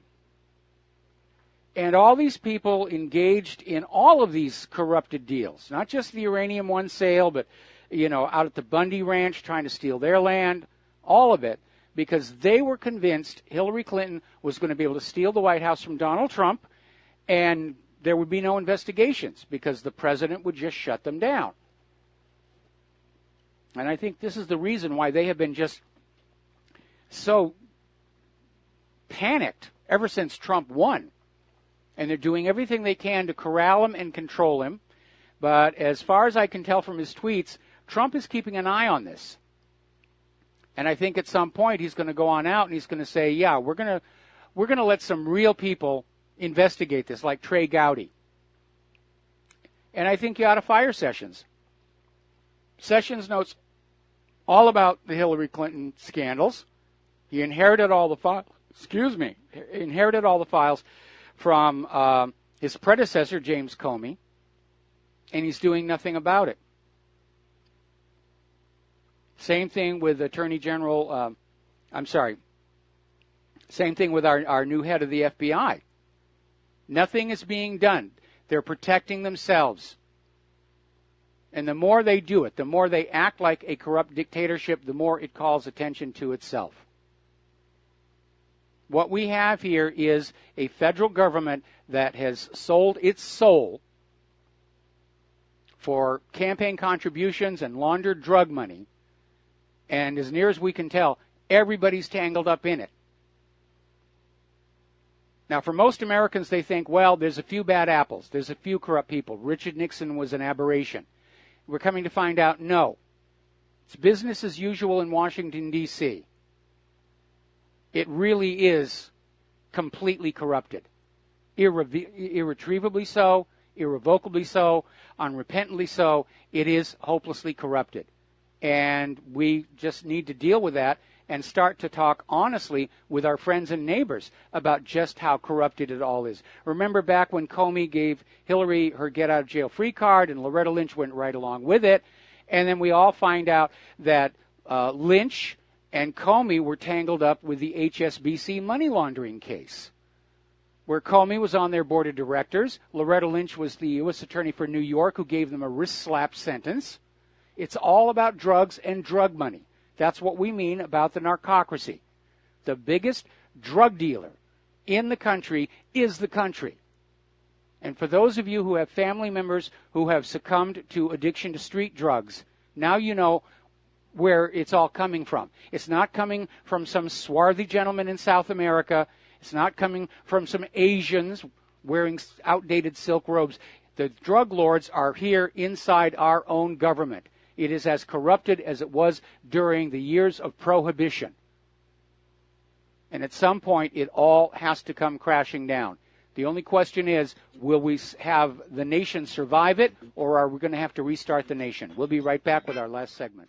And all these people engaged in all of these corrupted deals, not just the Uranium One sale, but, out at the Bundy Ranch trying to steal their land, all of it, because they were convinced Hillary Clinton was going to be able to steal the White House from Donald Trump, and there would be no investigations because the president would just shut them down. And I think this is the reason why they have been just so panicked ever since Trump won. And they're doing everything they can to corral him and control him. But as far as I can tell from his tweets, Trump is keeping an eye on this. And I think at some point he's going to go on out and he's going to say, yeah, we're going to let some real people investigate this, like Trey Gowdy. And I think you ought to fire Sessions. Sessions knows all about the Hillary Clinton scandals. He inherited all the inherited all the files from his predecessor, James Comey, and he's doing nothing about it. Same thing with Attorney General, same thing with our new head of the FBI. Nothing is being done. They're protecting themselves. And the more they do it, the more they act like a corrupt dictatorship, the more it calls attention to itself. What we have here is a federal government that has sold its soul for campaign contributions and laundered drug money. And as near as we can tell, everybody's tangled up in it. Now, for most Americans, they think, well, there's a few bad apples. There's a few corrupt people. Richard Nixon was an aberration. We're coming to find out, no. It's business as usual in Washington, D.C. It really is completely corrupted. Irretrievably so, irrevocably so, unrepentantly so. It is hopelessly corrupted. And we just need to deal with that and start to talk honestly with our friends and neighbors about just how corrupted it all is. Remember back when Comey gave Hillary her get-out-of-jail-free card and Loretta Lynch went right along with it, and then we all find out that Lynch and Comey were tangled up with the HSBC money laundering case, where Comey was on their board of directors. Loretta Lynch was the U.S. Attorney for New York who gave them a wrist-slap sentence. It's all about drugs and drug money. That's what we mean about the narcocracy. The biggest drug dealer in the country is the country. And for those of you who have family members who have succumbed to addiction to street drugs, now you know where it's all coming from. It's not coming from some swarthy gentleman in South America. It's not coming from some Asians wearing outdated silk robes. The drug lords are here inside our own government. It is as corrupted as it was during the years of Prohibition. And at some point, it all has to come crashing down. The only question is, will we have the nation survive it, or are we going to have to restart the nation? We'll be right back with our last segment.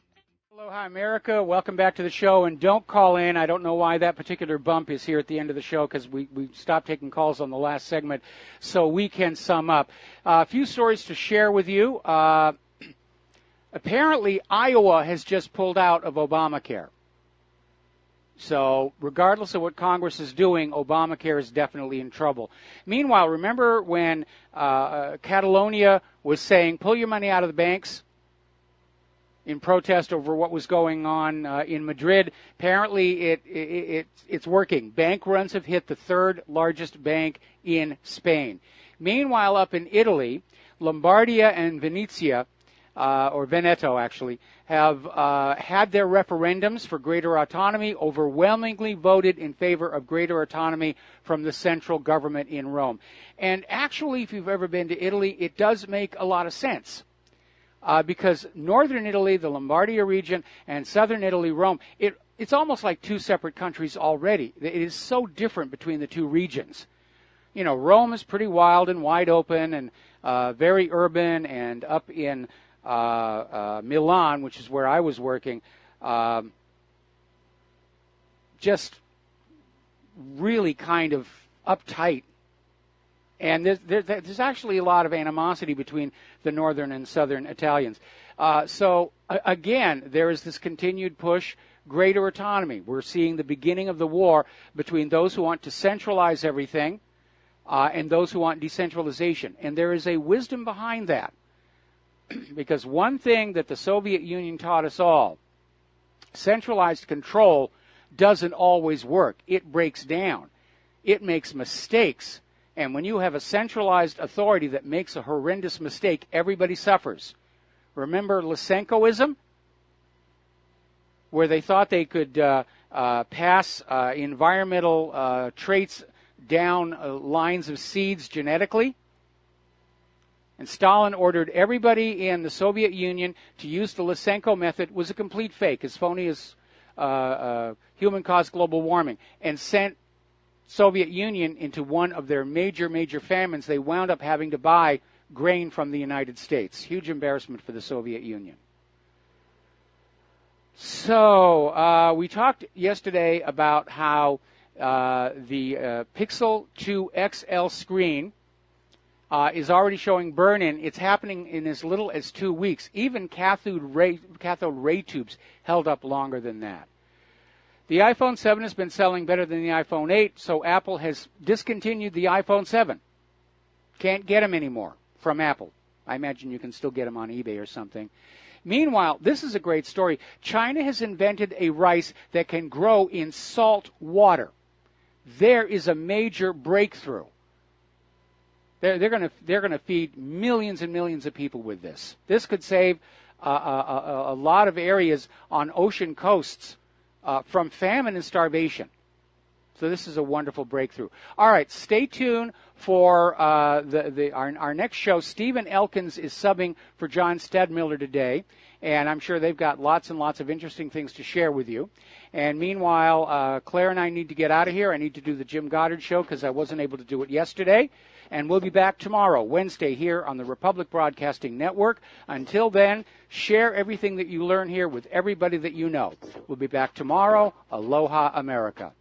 Aloha, America. Welcome back to the show. And don't call in. I don't know why that particular bump is here at the end of the show, because we stopped taking calls on the last segment, so we can sum up. A few stories to share with you. Apparently, Iowa has just pulled out of Obamacare. So regardless of what Congress is doing, Obamacare is definitely in trouble. Meanwhile, remember when Catalonia was saying, pull your money out of the banks in protest over what was going on in Madrid? Apparently, it's working. Bank runs have hit the third largest bank in Spain. Meanwhile, up in Italy, Lombardia and Venezia, or Veneto actually, have had their referendums for greater autonomy, overwhelmingly voted in favor of greater autonomy from the central government in Rome. And actually, if you've ever been to Italy, it does make a lot of sense. Because northern Italy, the Lombardia region, and southern Italy, Rome, it's almost like two separate countries already. It is so different between the two regions. You know, Rome is pretty wild and wide open and very urban, and up in Milan, which is where I was working, just really kind of uptight. And there's actually a lot of animosity between the northern and southern Italians. So, again, there is this continued push, greater autonomy. We're seeing the beginning of the war between those who want to centralize everything and those who want decentralization. And there is a wisdom behind that. Because one thing that the Soviet Union taught us all, centralized control doesn't always work. It breaks down. It makes mistakes. And when you have a centralized authority that makes a horrendous mistake, everybody suffers. Remember Lysenkoism, where they thought they could pass environmental traits down lines of seeds genetically? And Stalin ordered everybody in the Soviet Union to use the Lysenko method. Was a complete fake, as phony as human-caused global warming, and sent Soviet Union into one of their major famines. They wound up having to buy grain from the United States. Huge embarrassment for the Soviet Union. So we talked yesterday about how The Pixel 2 XL screen is already showing burn-in. It's happening in as little as 2 weeks. Even cathode ray tubes held up longer than that. The iPhone 7 has been selling better than the iPhone 8, so Apple has discontinued the iPhone 7. Can't get them anymore from Apple. I imagine you can still get them on eBay or something. Meanwhile, this is a great story. China has invented a rice that can grow in salt water. There is a major breakthrough. They're going to feed millions and millions of people with this. This could save a lot of areas on ocean coasts from famine and starvation. So this is a wonderful breakthrough. All right, stay tuned for our next show. Stephen Elkins is subbing for John Stedmiller today, and I'm sure they've got lots and lots of interesting things to share with you. And meanwhile, Claire and I need to get out of here. I need to do the Jim Goddard Show because I wasn't able to do it yesterday. And we'll be back tomorrow, Wednesday, here on the Republic Broadcasting Network. Until then, share everything that you learn here with everybody that you know. We'll be back tomorrow. Aloha, America.